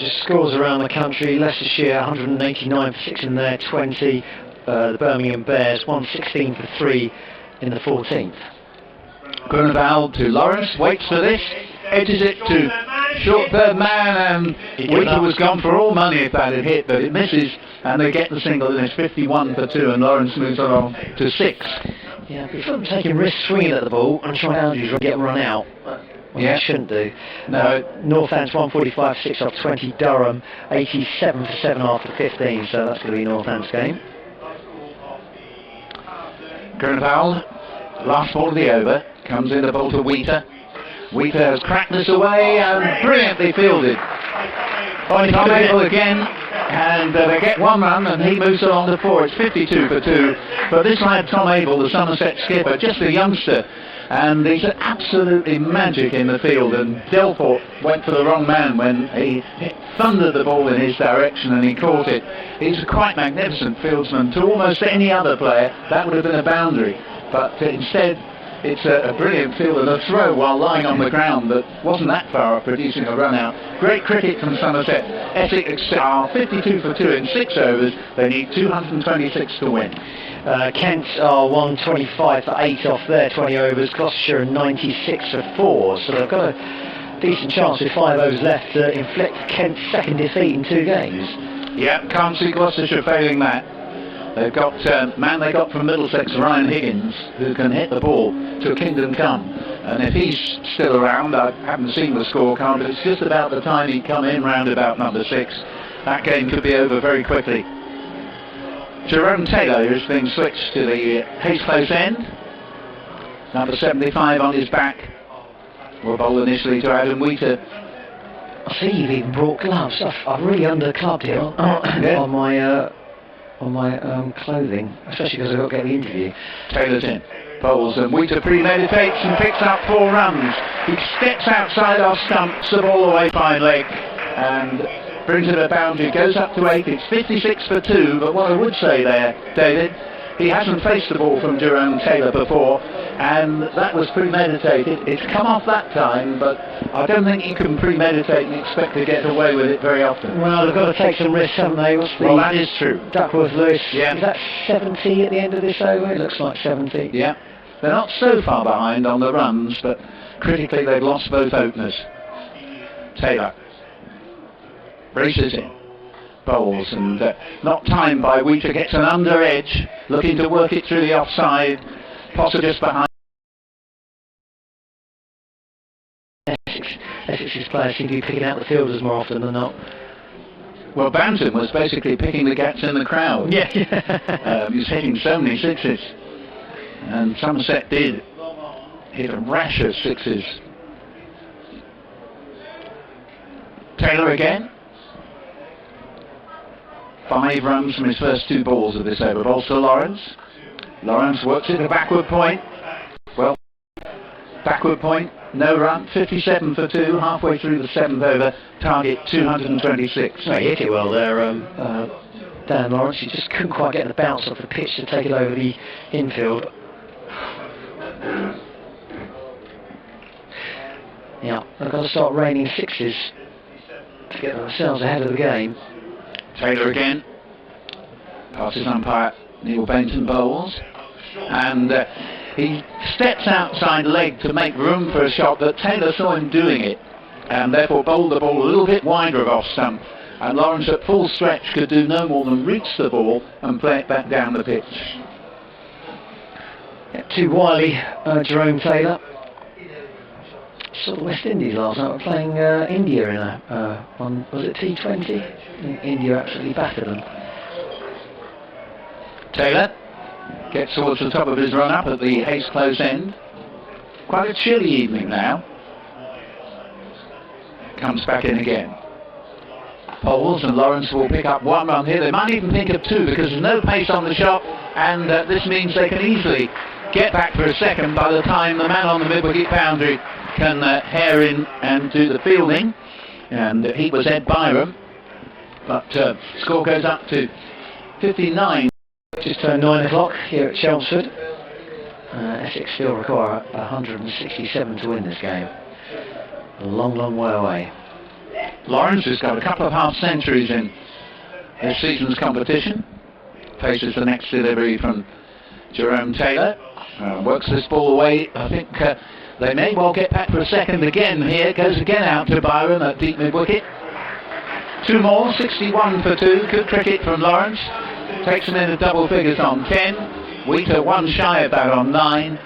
Just scores around the country. Leicestershire 189 for 6 in their 20. The Birmingham Bears 116 for 3 in the 14th. Grunewald to Lawrence, waits for this, edges it to short third man, and Wheater was gone for all money if that had hit, but it misses, and they get the single, and it's 51 for 2, and Lawrence moves along to 6. Yeah, before taking risks swinging at the ball and trying to get run out. They shouldn't do. No. Northants 145 for 6 off 20, Durham 87 for 7 after 15, so that's going to be Northants' game. Grunewald, last ball of the over, comes in the ball to Wheater. Wheater has cracked this away and brilliantly fielded. Tom Abel again, and they get 1 run, and he moves along to 4. It's 52 for 2. But this lad, Tom Abel, the Somerset skipper, just a youngster, and he's absolutely magic in the field. And Delport went for the wrong man when he thundered the ball in his direction, and he caught it. He's a quite magnificent fieldsman. To almost any other player, that would have been a boundary. But instead, It's a brilliant field and a throw while lying on the ground that wasn't that far off producing a run out. Great cricket from Somerset. Essex are 52 for 2 in 6 overs. They need 226 to win. Kent are 125 for 8 off their 20 overs. Gloucestershire are 96 for 4. So they've got a decent chance with 5 overs left to inflict Kent's second defeat in 2 games. Yeah, can't see Gloucestershire failing that. They've got man they got from Middlesex, Ryan Higgins, who can hit the ball to kingdom come. And if he's still around, I haven't seen the scorecard, but it's just about the time he'd come in, round about number 6. That game could be over very quickly. Jerome Taylor is being switched to the Hayes close end. Number 75 on his back. Will bowl initially to Adam Wheater. I see you've even brought gloves. I've really under-clubbed here on my clothing, especially because I've got to get the interview. Taylor's in, bowls, and Wheater premeditates and picks up 4 runs. He steps outside off stumps, the ball away fine leg, and brings it a boundary, goes up to 8. It's 56 for 2, but what I would say there, David, he hasn't faced the ball from Jerome Taylor before, and that was premeditated. It's come off that time, but I don't think you can premeditate and expect to get away with it very often. Well, they've got to take some risks, haven't they? Well, that is true. Duckworth-Lewis, yeah. Is that 70 at the end of this over? It looks like 70. Yeah, they're not so far behind on the runs, but critically they've lost both openers. Taylor braces in, bowls, and not timed by Wheater, gets an under edge, looking to work it through the offside. Potter just behind. Essex's players seem to be picking out the fielders more often than not. Well, Bantam was basically picking the gaps in the crowd. Yeah. He was hitting so many sixes, and Somerset did hit a rash of sixes. Taylor again. 5 runs from his first 2 balls of this over. Balls to Lawrence. Lawrence works it a backward point. Well, backward point, no run. 57 for 2, halfway through the 7th over. Target 226. He hit it well there, Dan Lawrence. He just couldn't quite get the bounce off the pitch to take it over the infield. Yeah, they've got to start raining 6s to get themselves ahead of the game. Taylor again. Passes umpire Neil Bainton bowls. And he steps outside leg to make room for a shot, but Taylor saw him doing it and therefore bowled the ball a little bit wider of off stump. And Lawrence at full stretch could do no more than reach the ball and play it back down the pitch. Yeah, too wily, Jerome Taylor. Sort of West Indies last night were playing India in was it T20? India absolutely battered them. Taylor gets towards the top of his run up at the Hayes close end. Quite a chilly evening now. Comes back in again. Poles and Lawrence will pick up 1 run here. They might even pick up 2 because there's no pace on the shot, and this means they can easily get back for a second by the time the man on the mid-wicket boundary can hair in and do the fielding. And he was Ed Byram, but score goes up to 59. Just turned 9 o'clock here at Chelmsford. Essex still require 167 to win this game. A long, long way away. Lawrence has got a couple of half centuries in this season's competition. Faces the next delivery from Jerome Taylor. Works this ball away. I think they may well get back for a second again here. Goes again out to Byron at deep mid-wicket. 2 more, 61 for 2. Good cricket from Lawrence. Takes him into double figures on 10. Wheater 1 shy of that on 9.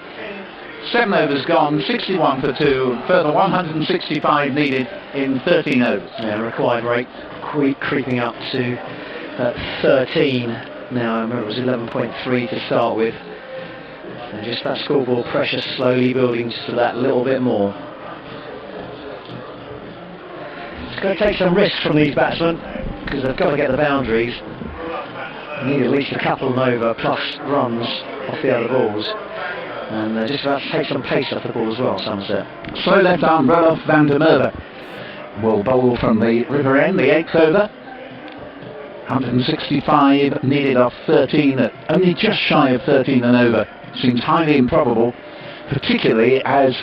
7 overs gone, 61 for 2. Further 165 needed in 13 overs. Yeah, required rate creeping up to 13. Now I remember it was 11.3 to start with. And just that scoreboard pressure slowly building just to that little bit more. It's going to take some risks from these batsmen because they've got to get the boundaries. They need at least a couple and over plus runs off the other balls. And they're just about to take some pace off the ball as well, Somerset. Slow left arm Rudolph van der Merwe will bowl from the river end, the 8th over. 165 needed off 13, only just shy of 13 and over. Seems highly improbable particularly as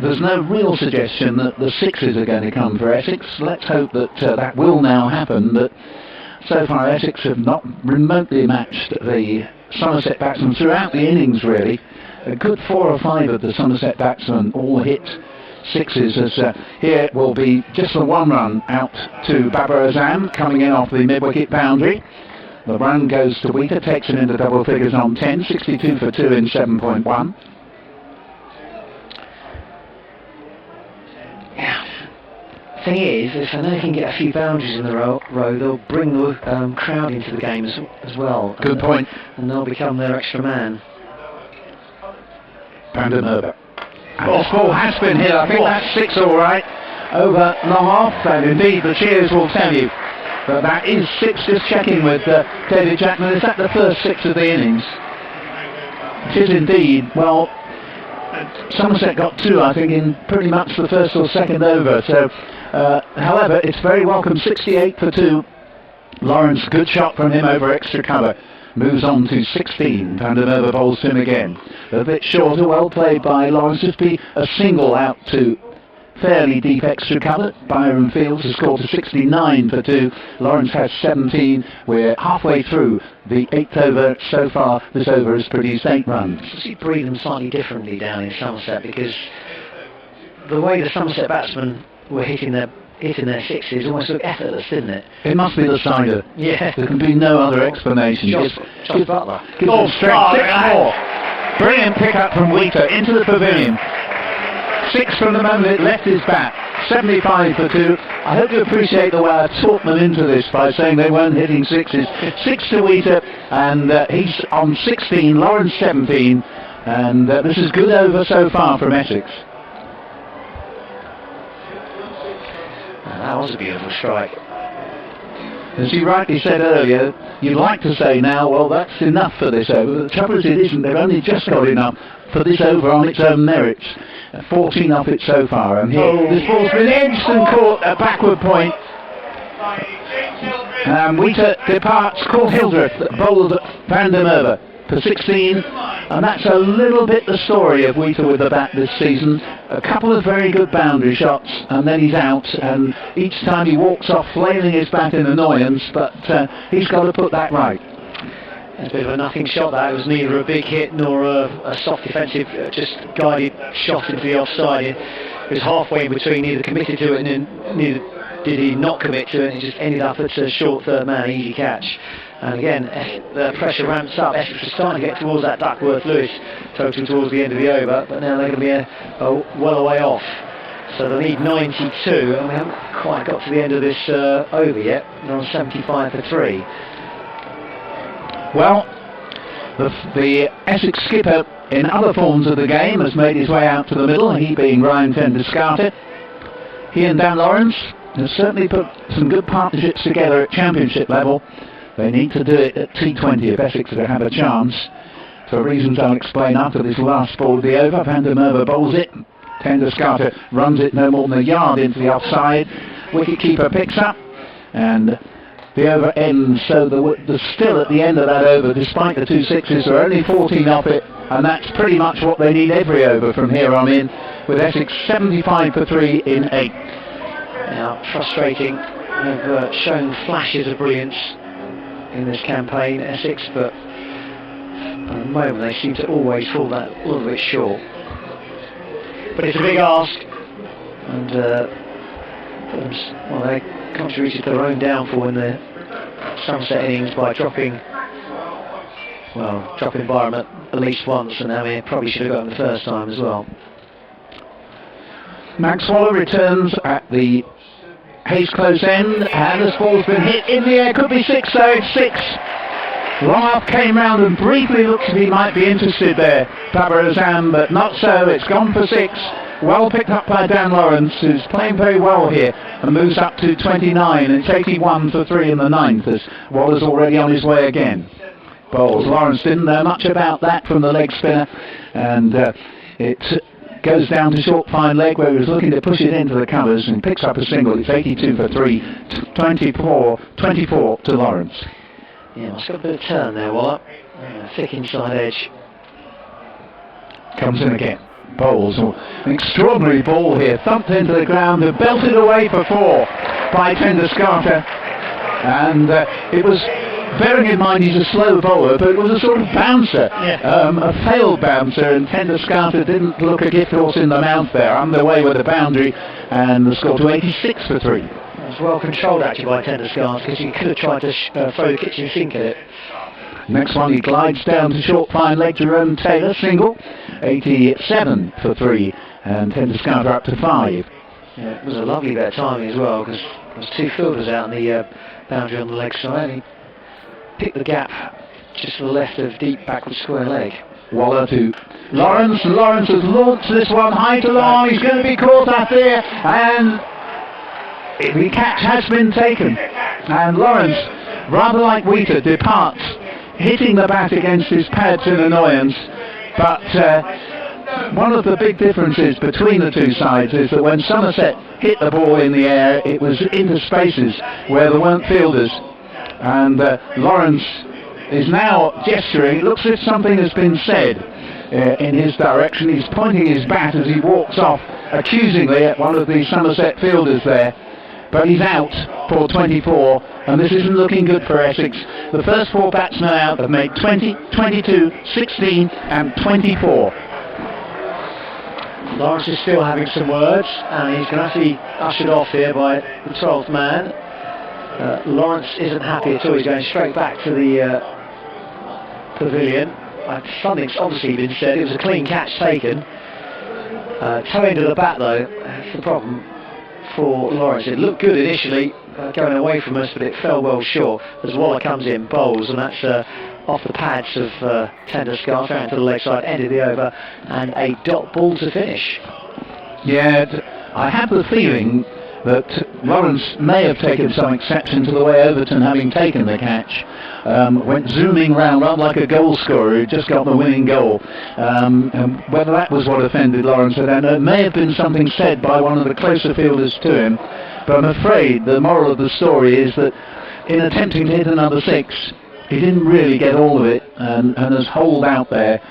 there's no real suggestion that the sixes are going to come for Essex. Let's hope that that will now happen, but so far Essex have not remotely matched the Somerset batsmen throughout the innings, really. A good 4 or 5 of the Somerset batsmen all hit sixes, as here will be just the 1 run out to Babar Azam, coming in off the mid-wicket boundary. The run goes to Wheater, takes it into double figures on 10, 62 for 2 in 7.1. Thing is, if I know they can get a few boundaries in the row, they'll bring the crowd into the game as well. Good point. And they'll become their extra man. Brandon Herbert. And this ball has been hit. I think that's 6 all right. Over long off, and indeed the cheers will tell you that that is 6. Just checking with David Jackman. Is that the first 6 of the innings? It is indeed. Well, Somerset got 2, I think, in pretty much the first or second over. So, however, it's very welcome. 68 for 2. Lawrence, good shot from him over extra cover. Moves on to 16. Van der Merwe bowls to him again. A bit shorter, well played by Lawrence. Just be a single out to fairly deep extra cover. Byron Fields has scored to 69 for 2. Lawrence has 17. We're halfway through the 8th over. So far, this over has produced 8 runs. You breed them slightly differently down in Somerset, because the way the Somerset batsmen were hitting their sixes almost looked effortless, didn't it? It must be the cider. Yeah. There can be no other explanation. Josh Butler. Oh, strength. 6-4. Brilliant pick-up from Wheater into the pavilion. 6 from the moment it left his bat. 75 for 2. I hope you appreciate the way I talked them into this by saying they weren't hitting sixes. 6 to Wheater, and he's on 16. Lawrence 17, and this is good over so far from Essex. That was a beautiful strike. As you rightly said earlier, you'd like to say now, well, that's enough for this over. The trouble is it isn't. They've only just got enough for this over on its own merits. 14 off it so far, and here this ball's been edged and caught at backward point. Wheater departs. Court Hildreth bowls Van der Merwe for 16, and that's a little bit the story of Wheater with the bat this season. A couple of very good boundary shots, and then he's out, and each time he walks off flailing his bat in annoyance, but he's got to put that right. It's a bit of a nothing shot that. It was neither a big hit nor a soft defensive, just guided shot into the offside. It was halfway in between, neither committed to it and neither did he not commit to it. It just ended up at a short third man, easy catch. And again, the pressure ramps up. Essex was starting to get towards that Duckworth-Lewis total towards the end of the over, but now they're going to be well away off. So they need 92, and we haven't quite got to the end of this over yet. They're on 75 for 3. Well, the Essex skipper in other forms of the game has made his way out to the middle, he being Ryan Ten-Descartes. He and Dan Lawrence have certainly put some good partnerships together at championship level. They need to do it at T20 if Essex are to have a chance. For reasons I'll explain after this last ball of the over. Van der Merwe bowls it. Ten-Descartes runs it no more than a yard into the offside. Wicketkeeper picks up, and the over ends. So the still at the end of that over, despite the 2 sixes, there are only 14 off it, and that's pretty much what they need every over from here on in, with Essex 75 for 3 in 8. Now, frustrating. They've shown flashes of brilliance in this campaign, Essex, but at the moment they seem to always fall that a little bit short. But it's a big ask, and they contributed to their own downfall in the Somerset innings by dropping Byram at least once, and now he probably should have got him the first time as well. Maxwell returns at the Hayes close end, and this ball's been hit in the air. Could be 6 though. It's 6. Long off came round and briefly looks as if he might be interested there, Babar Azam, but not so. It's gone for 6. Well picked up by Dan Lawrence, who's playing very well here and moves up to 29, and it's 81 for 3 in the 9th as Waller's already on his way again. Bowls. Lawrence didn't know much about that from the leg spinner, and it goes down to short fine leg where he was looking to push it into the covers and picks up a single. It's 82 for 3, 24 to Lawrence. Yeah, it's got a bit of turn there, Waller. Thick inside edge. Comes in again. Bowls. An extraordinary ball here. Thumped into the ground and belted away for 4 by Tenduscarter. And it was, bearing in mind he's a slow bowler, but it was a sort of bouncer. A failed bouncer, and Tenduscarter didn't look a gift horse in the mouth there. Underway with a boundary, and the score to 86 for 3. It was well controlled actually by Tenduscarter, because he could have tried to throw the kitchen sink at it. Next one, he glides down to short fine leg to Rowan Taylor, single, 87 for 3, and Tenduscarter up to 5. Yeah, it was a lovely bit of timing as well, because there was 2 fielders out on the boundary on the leg side. He picked the gap just to the left of deep backward square leg. Waller to Lawrence. Lawrence has launched this one high to long. He's going to be caught up there, and the catch has been taken. And Lawrence, rather like Wheater, departs, hitting the bat against his pads in annoyance. But one of the big differences between the two sides is that when Somerset hit the ball in the air, it was into spaces where there weren't fielders. And Lawrence is now gesturing. It looks as if something has been said in his direction. He's pointing his bat as he walks off accusingly at one of the Somerset fielders there. But he's out for 24, and this isn't looking good for Essex. The first 4 batsmen out have made 20, 22, 16 and 24. Lawrence is still having some words, and he's going to have to be ushered off here by the 12th man. Lawrence isn't happy at all. He's going straight back to the pavilion. Something's obviously been said. It was a clean catch taken. Toe end of the bat though, that's the problem for Lawrence. It looked good initially, going away from us, but it fell well short as Waller comes in, bowls, and that's off the pads of Tenduscarter out to the leg side, ended the over, and a dot ball to finish. Yeah, I have the feeling that Lawrence may have taken some exception to the way Overton, having taken the catch, went zooming round rather like a goal scorer who just got the winning goal. And whether that was what offended Lawrence, I don't know. It may have been something said by one of the closer fielders to him, but I'm afraid the moral of the story is that in attempting to hit another 6, he didn't really get all of it, and has holed out there.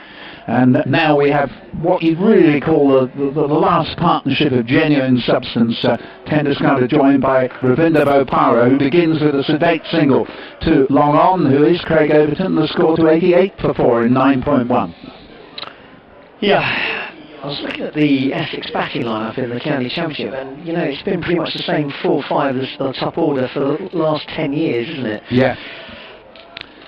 And now we have what you'd really call the last partnership of genuine substance. Tenduscarter joined by Ravinder Bopara, who begins with a sedate single to long on, who is Craig Overton, the score to 88 for 4 in 9.1. Yeah, I was looking at the Essex batting lineup in the county championship, and you know, it's been pretty much the same 4-5 as the top order for the last 10 years, isn't it? Yeah.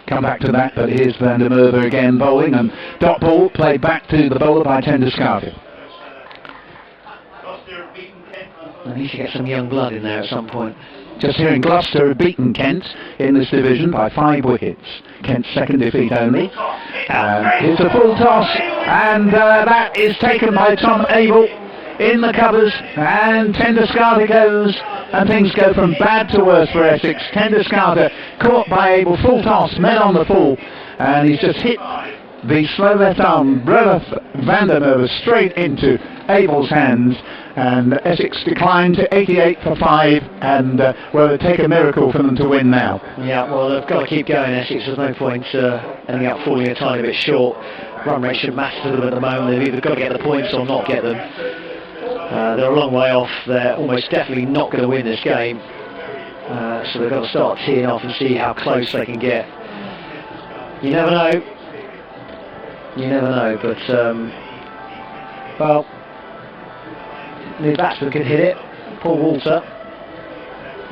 Come back to that, but here's Van der Merwe again bowling, and dot ball played back to the bowler by Tenduscarter. I need to get some young blood in there at some point. Just hearing Gloucester have beaten Kent in this division by 5 wickets. Kent's second defeat only. It's a full toss, and that is taken by Tom Abel in the covers, and Tenduscarter goes, and things go from bad to worse for Essex. Tenduscarter caught by Abel, full toss, men on the full, and he's just hit the slow left arm, Brother Van der Merwe, straight into Abel's hands, and Essex declined to 88 for 5, and well, it'll take a miracle for them to win now. Yeah, well, they've got to keep going, Essex. There's no point ending up falling a tiny bit short. Run rate should matter to them at the moment. They've either got to get the points or not get them. They're a long way off. They're almost definitely not going to win this game. So they've got to start teeing off and see how close they can get. You never know. You never know, but well, the batsman could hit it. Paul Walter.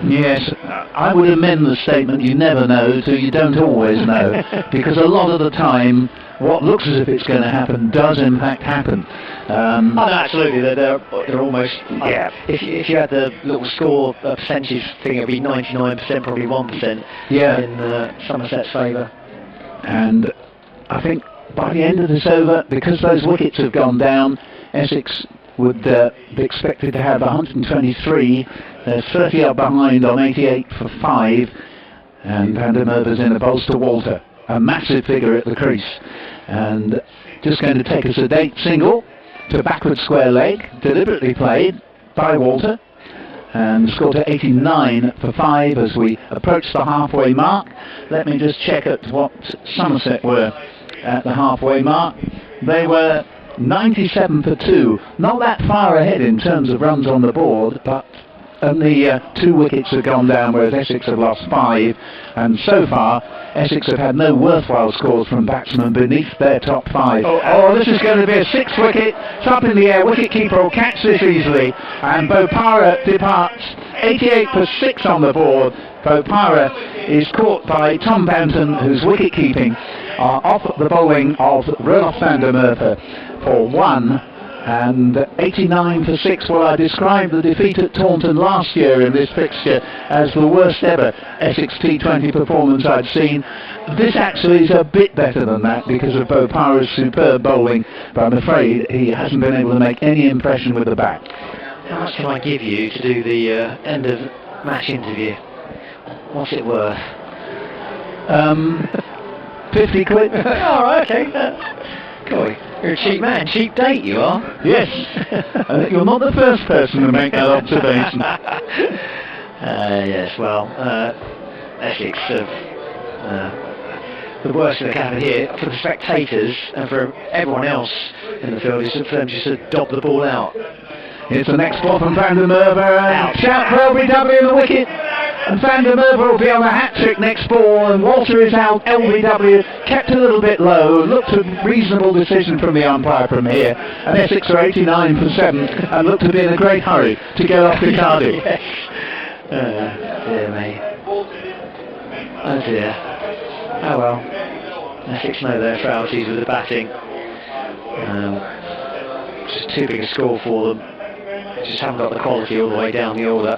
Yes, I would amend the statement, you never know, to you don't always know, because a lot of the time what looks as if it's going to happen does in fact happen. No, absolutely, they're almost, yeah. If you had the little score percentage thing, it would be 99%, probably 1% in Somerset's favour. And I think by the end of this over, because those wickets have gone down, Essex would be expected to have 123. They're 30 up behind on 88 for 5, and Van der Merwe's in the bowls to Walter, a massive figure at the crease, and just going to take a sedate single to backward square leg, deliberately played by Walter, and score to 89 for 5 as we approach the halfway mark. Let me just check at what Somerset were at the halfway mark. They were 97 for 2. Not that far ahead in terms of runs on the board, but only 2 wickets have gone down, whereas Essex have lost 5. And so far, Essex have had no worthwhile scores from batsmen beneath their top 5. Oh, this is going to be a 6th wicket. It's up in the air. Wicket-keeper will catch this easily. And Bopara departs. 88 for 6 on the board. Bopara is caught by Tom Banton, whose wicket-keeping off the bowling of Roloff van der Merwe for 1. And 89 for 6. Well, I described the defeat at Taunton last year in this fixture as the worst ever Essex T20 performance I'd seen. This actually is a bit better than that because of Bopara's superb bowling, but I'm afraid he hasn't been able to make any impression with the bat. How much can I give you to do the end of match interview? What's it worth? 50 quid. Alright, okay. Cool. You're a cheap man, cheap date you are. Yes. You're not the first person to make that observation. Yes, well, Essex have the worst of the cabin here for the spectators and for everyone else in the field is for them just to dob the ball out. Here's the next ball from van der Merwe, and shout for LBW in the wicket. And van der Merwe will be on a hat-trick next ball, and Walter is out. LBW kept a little bit low, looked a reasonable decision from the umpire from here, and Essex are 89 for 7 and look to be in a great hurry to get off to Cardiff. Yes. Dear me. Oh dear. Oh well. Essex know their frailties with the batting. Just too big a score for them. Just haven't got the quality all the way down the order.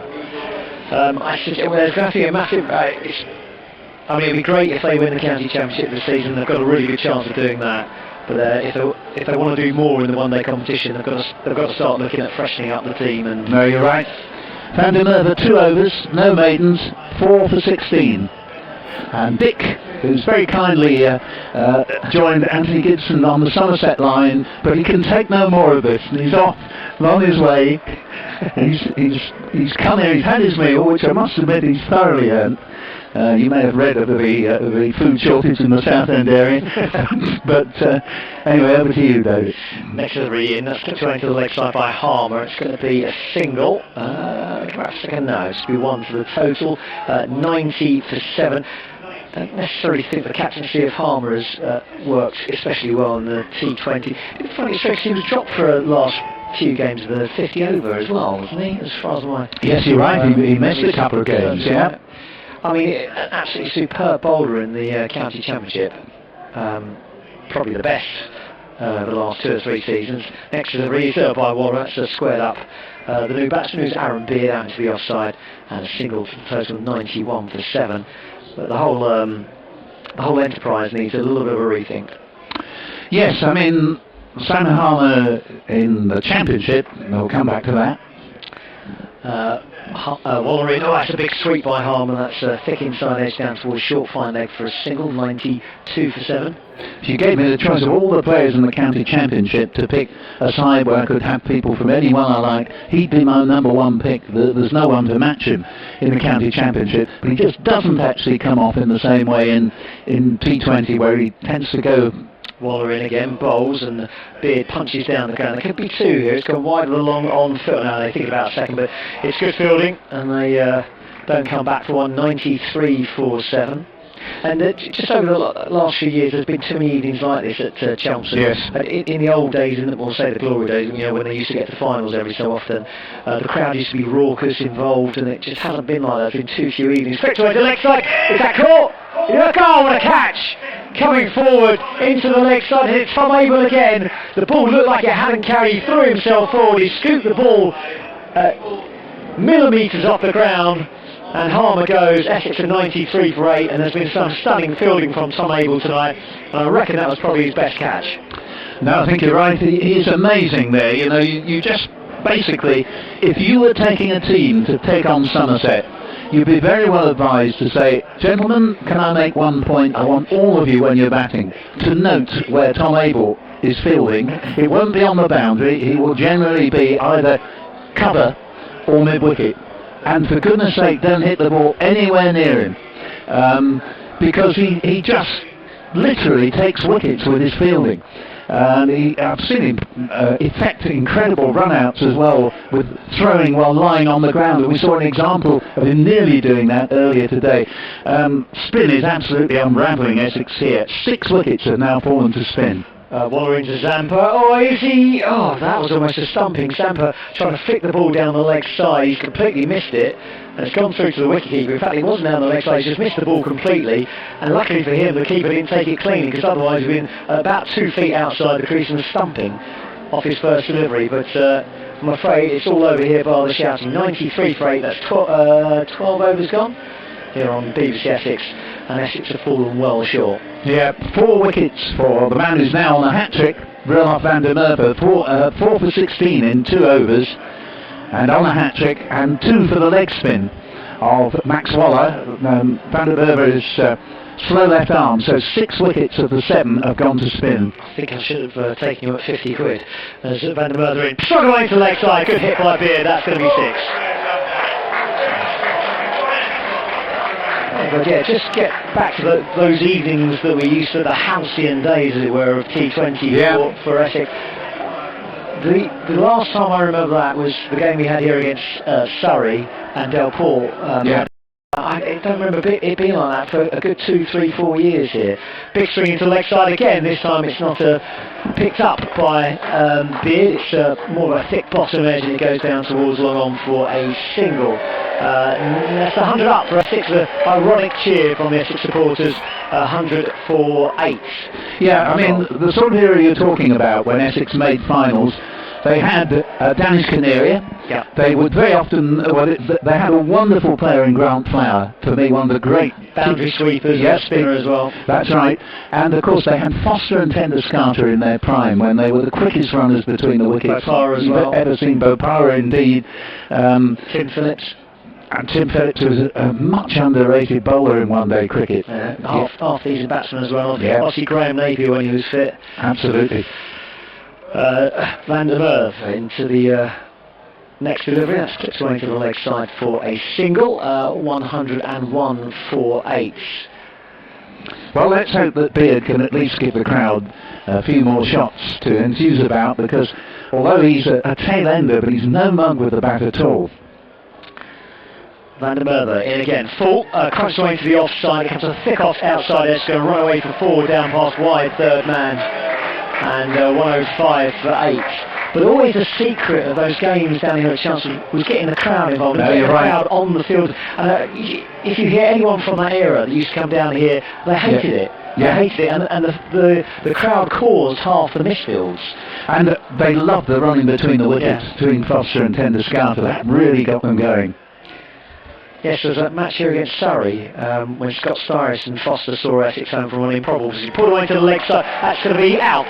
There's going to be a massive. It'd be great if they win the county championship this season. They've got a really good chance of doing that. But if they want to do more in the one-day competition, they've got to start looking at freshening up the team. And no, you're right. Van der Merwe 2 overs, no maidens, 4 for 16. And Dick, who's very kindly joined Anthony Gibson on the Somerset line, but he can take no more of this, and he's off on his way. He's come here, he's had his meal, which I must admit he's thoroughly earned. You may have read of the food shortage in the Southend area. But anyway, over to you, David. Next delivery in, that's going to the leg side by Harmer. It's going to be a single. Perhaps second, no, it's going to be 1 for the total. 90 for 7. I don't necessarily think the captaincy of Harmer has worked especially well in the T20. It's funny, he was dropped for the last few games of the 50 over as well, wasn't he? As far as my... Yes, you're right, he missed a couple of games, yeah. I mean, an absolutely superb bowler in the county championship. Probably the best the last 2 or 3 seasons. Next to the reserve by Waller, that's squared up. The new batsman who's Aaron Beard out into the offside, and a single for the total of 91 for 7. But the whole enterprise needs a little bit of a rethink. Yes, I mean, Simon Harmer in the championship, we'll come back to that. Waller in, that's a big sweep by Harmer, that's thick inside edge down towards short fine leg for a single, 92 for 7. If you gave me the choice of all the players in the county championship to pick a side where I could have people from anyone I like, he'd be my number 1 pick. There's no one to match him in the county championship, but he just doesn't actually come off in the same way in T20, where he tends to go. Waller in again, bowls, and Beard punches down the ground. There could be 2 here. It's gone wide along on foot. Now they think about a second, but it's good fielding, and they don't come back for one. 93 for 7. And just over the last few years, there's been too many evenings like this at Chelmsford. Yes. In the old days, we'll say the glory days, when they used to get to finals every so often, the crowd used to be raucous, involved, and it just hasn't been like that. There's been too few evenings. Quick to the leg side. Is that caught? Look, what a catch! Coming forward into the leg side, and it's Tom Abel again. The ball looked like it hadn't carried. He threw himself forward. He scooped the ball millimetres off the ground. And Harmer goes. Essex are 93 for 8, and there's been some stunning fielding from Tom Abel tonight, and I reckon that was probably his best catch. No, I think you're right. He's amazing there. You just basically, if you were taking a team to take on Somerset, you'd be very well advised to say, gentlemen, can I make 1 point? I want all of you, when you're batting, to note where Tom Abel is fielding. It won't be on the boundary. He will generally be either cover or mid-wicket. And for goodness sake, don't hit the ball anywhere near him, because he just literally takes wickets with his fielding. And I've seen him effect incredible run-outs as well, with throwing while lying on the ground. And we saw an example of him nearly doing that earlier today. Spin is absolutely unravelling Essex here. 6 wickets have now fallen to spin. Waller into Zampa. Oh, is he? Oh, that was almost a stumping. Zampa trying to flick the ball down the leg side. He's completely missed it. And it's gone through to the wicketkeeper. In fact, it wasn't down the leg side. He just missed the ball completely. And luckily for him, the keeper didn't take it cleanly, because otherwise he'd been about 2 feet outside the crease and stumping off his first delivery. But I'm afraid it's all over here by the shouting. 93 for 8. That's 12 overs gone here on BBC Essex. And Essex have fallen well short. Yeah, 4 wickets for the man who's now on a hat-trick, Roelof van der Merwe. 4 for 16 in 2 overs, and on a hat-trick, and 2 for the leg spin of Max Waller. Van der Merwe is slow left arm, so 6 wickets of the 7 have gone to spin. I think I should have taken you at 50 quid. As Van der Merwe in, struck away to the leg side, good hit by Beard, that's going to be 6. But yeah, just get back to those evenings that we used to, the halcyon days, as it were, of T20 for Essex. The last time I remember that was the game we had here against Surrey and Delport. I don't remember it being like that for a good 2, 3, 4 years here. Big swing into the leg side again. This time it's not picked up by Beard. It's more of a thick bottom edge, and it goes down towards long on for a single. That's 100 up for Essex. An ironic cheer from the Essex supporters. 100 for 8. Yeah, I mean, the sort of era you're talking about when Essex made finals, they had Danish Canaria. Yeah. They would very often, they had a wonderful player in Grant Flower, for me one of the great boundary sweepers, and spinner as well. That's right. And of course they had Foster and Tenduscarter in their prime, when they were the quickest runners between the wickets. Bopara as well. Ever seen Bopara indeed. Tim Phillips. And Tim Phillips was a much underrated bowler in one-day cricket. Half-decent batsman as well. Yeah. Obviously Graham Napier when he was fit. Absolutely. Van der Merwe into the next delivery. That's tipped away to the leg side for a single. 101 for 8. Well, let's hope that Beard can at least give the crowd a few more shots to enthuse about, because although he's a tail ender, but he's no mug with the bat at all. Van der Merwe in again, full, crunches away to the offside, it comes a thick off outside, it's going to run away for 4, down past wide, third man, and 105 for 8. But always the secret of those games down here at Chelmsford was getting the crowd involved, getting the crowd on the field. And if you hear anyone from that era that used to come down here, they hated it. They hated it, and the crowd caused half the misfields. And they loved the running between the wickets, between Foster and Tenduscarter. That really got them going. Yes, there was that match here against Surrey when Scott Styris and Foster saw Essex home from an improbable position. Pulled away to the leg side, that's going to be out.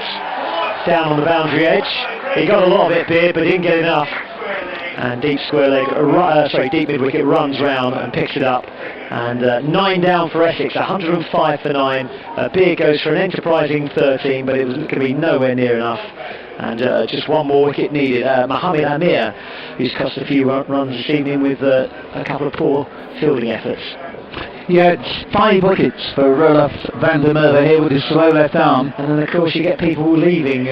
Down on the boundary edge. He got a lot of it, Beard, but didn't get enough. And deep square leg, deep mid wicket runs round and picks it up. And 9 down for Essex, 105 for 9. Beard goes for an enterprising 13, but it was going to be nowhere near enough. And just one more wicket needed. Mohammed Amir, who's cost a few runs this evening with a couple of poor fielding efforts. Yeah, it's 5 wickets for Roelof van der Merwe here with his slow left arm. And then of course you get people leaving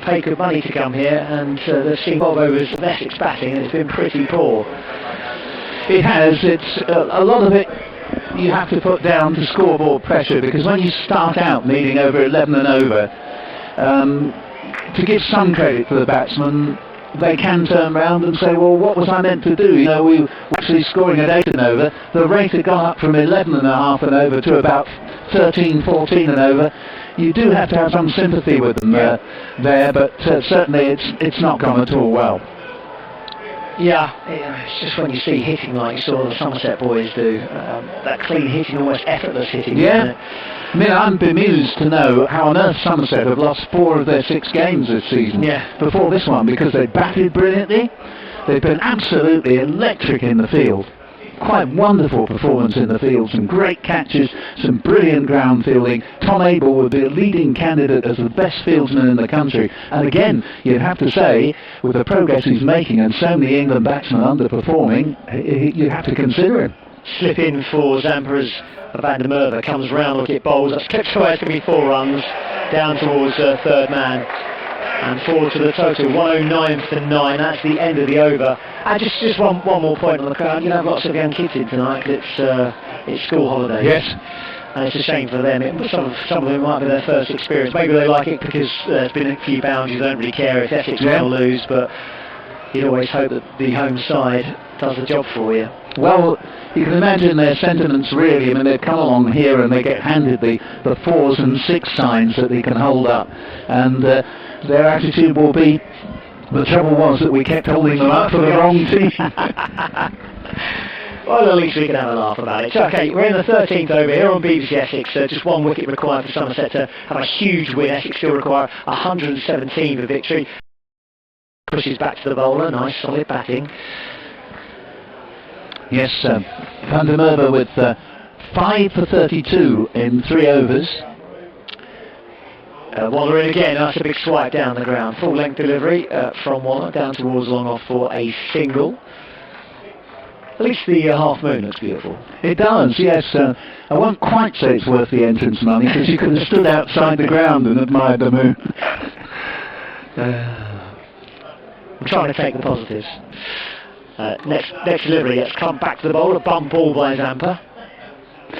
pay good money to come here, and they've seen 12 overs of Essex batting, and it's been pretty poor. It has. It's a lot of it you have to put down to scoreboard pressure, because when you start out needing over 11 and over, to give some credit to the batsman, they can turn round and say, well, what was I meant to do? You know, we were actually scoring at 8 and over. The rate had gone up from 11 and a half and over to about 13, 14 and over. You do have to have some sympathy with them there, but certainly it's not gone at all well. Yeah, it's just when you see hitting like you saw the Somerset boys do, that clean hitting, almost effortless hitting. Yeah. Isn't it? I mean, I'm bemused to know how on earth Somerset have lost 4 of their 6 games this season before this one, because they batted brilliantly. They've been absolutely electric in the field. Quite wonderful performance in the field, some great catches, some brilliant ground fielding. Tom Abel would be a leading candidate as the best fieldsman in the country. And again, you'd have to say, with the progress he's making and so many England batsmen underperforming, you have to consider him. Slip in for Zampa as Van der Merwe comes round, look at bowls, that's clipped away, it's going to be 4 runs. down towards third man, and forward to the total 109 for 9. That's the end of the over. And just one more point on the crowd. You know, lots of young kids in tonight. It's school holidays. Yes. And it's a shame for them. Some of them might be their first experience. Maybe they like it because there's been a few boundaries. They don't really care if Essex win or lose, but you'd always hope that the home side does the job for you. Well, you can imagine their sentiments really. I mean, they've come along here and they get handed the 4s and 6 signs that they can hold up, and their attitude will be, the trouble was that we kept holding them up for the wrong team. Well, at least we can have a laugh about it. So, okay, we're in the 13th over here on BBC Essex. Just 1 wicket required for Somerset to have a huge win. Essex still require 117 for victory. Pushes back to the bowler. Nice, solid batting. Yes, Van der Merwe with 5 for 32 in 3 overs. Waller in again. That's a big swipe down the ground. Full length delivery from Waller down towards long off for a single. At least the half moon looks beautiful. It does, yes. I won't quite say it's worth the entrance money, because you could have stood outside the ground and admired the moon. I'm trying to take the positives. Next delivery gets clumped back to the bowler, bump ball by Zampa.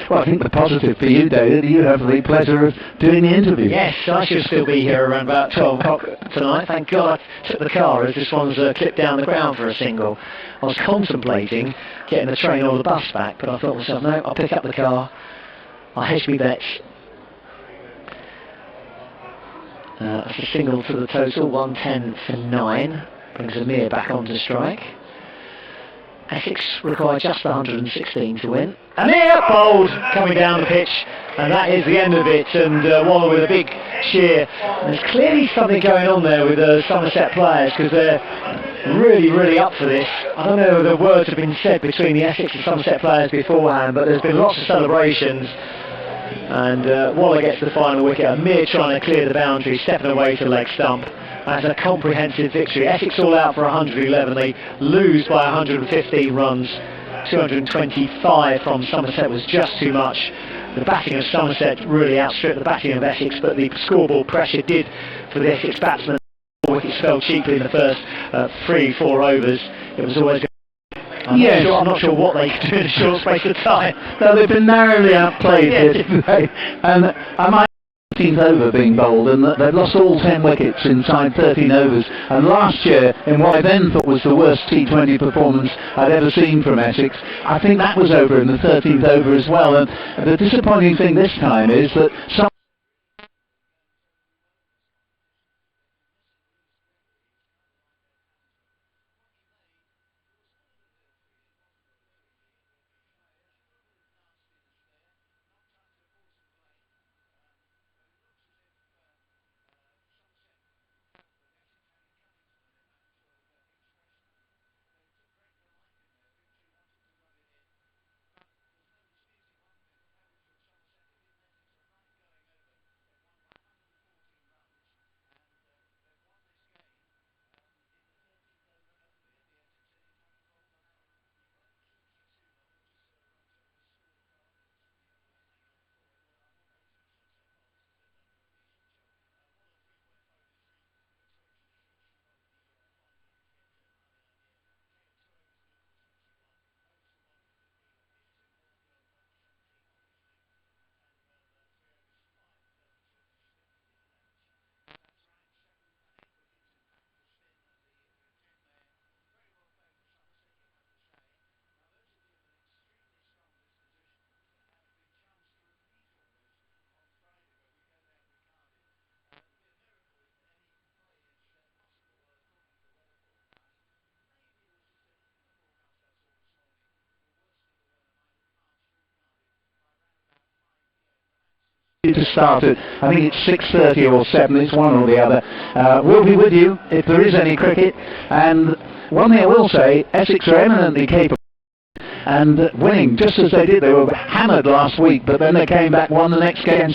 Well, I think the positive for you, David, you have the pleasure of doing the interview. Yes, I should still be here around about 12 o'clock tonight. Thank God I took the car as this one's clipped down the ground for a single. I was contemplating getting the train or the bus back, but I thought to myself, no, I'll pick up the car. I'll hedge me bets. That's a single to the total, 110 for 9. Brings Amir back onto strike. Essex require just 116 to win. Amir bowled coming down the pitch, and that is the end of it. And Waller with a big cheer. And there's clearly something going on there with the Somerset players, because they're really up for this. I don't know if the words have been said between the Essex and Somerset players beforehand, but there's been lots of celebrations. And Waller gets the final wicket. Amir trying to clear the boundary, stepping away to the leg stump. That's a comprehensive victory. Essex all out for 111. They lose by 115 runs. 225 from Somerset was just too much. The batting of Somerset really outstripped the batting of Essex, but the scoreboard pressure did for the Essex batsmen. Wickets fell cheaply in the first 3-4 overs. It was always I'm not sure what they could do in a short space of time. No, they've been narrowly outplayed here today. And I might 13th over being bowled, and they've lost all 10 wickets inside 13 overs. And last year, in what I then thought was the worst T20 performance I'd ever seen from Essex, I think that was over in the 13th over as well. And the disappointing thing this time is that some to start at, I think it's 6:30 or 7, it's one or the other. We'll be with you if there is any cricket. And one thing I will say, Essex are eminently capable and winning just as they did. They were hammered last week, but then they came back, won the next game.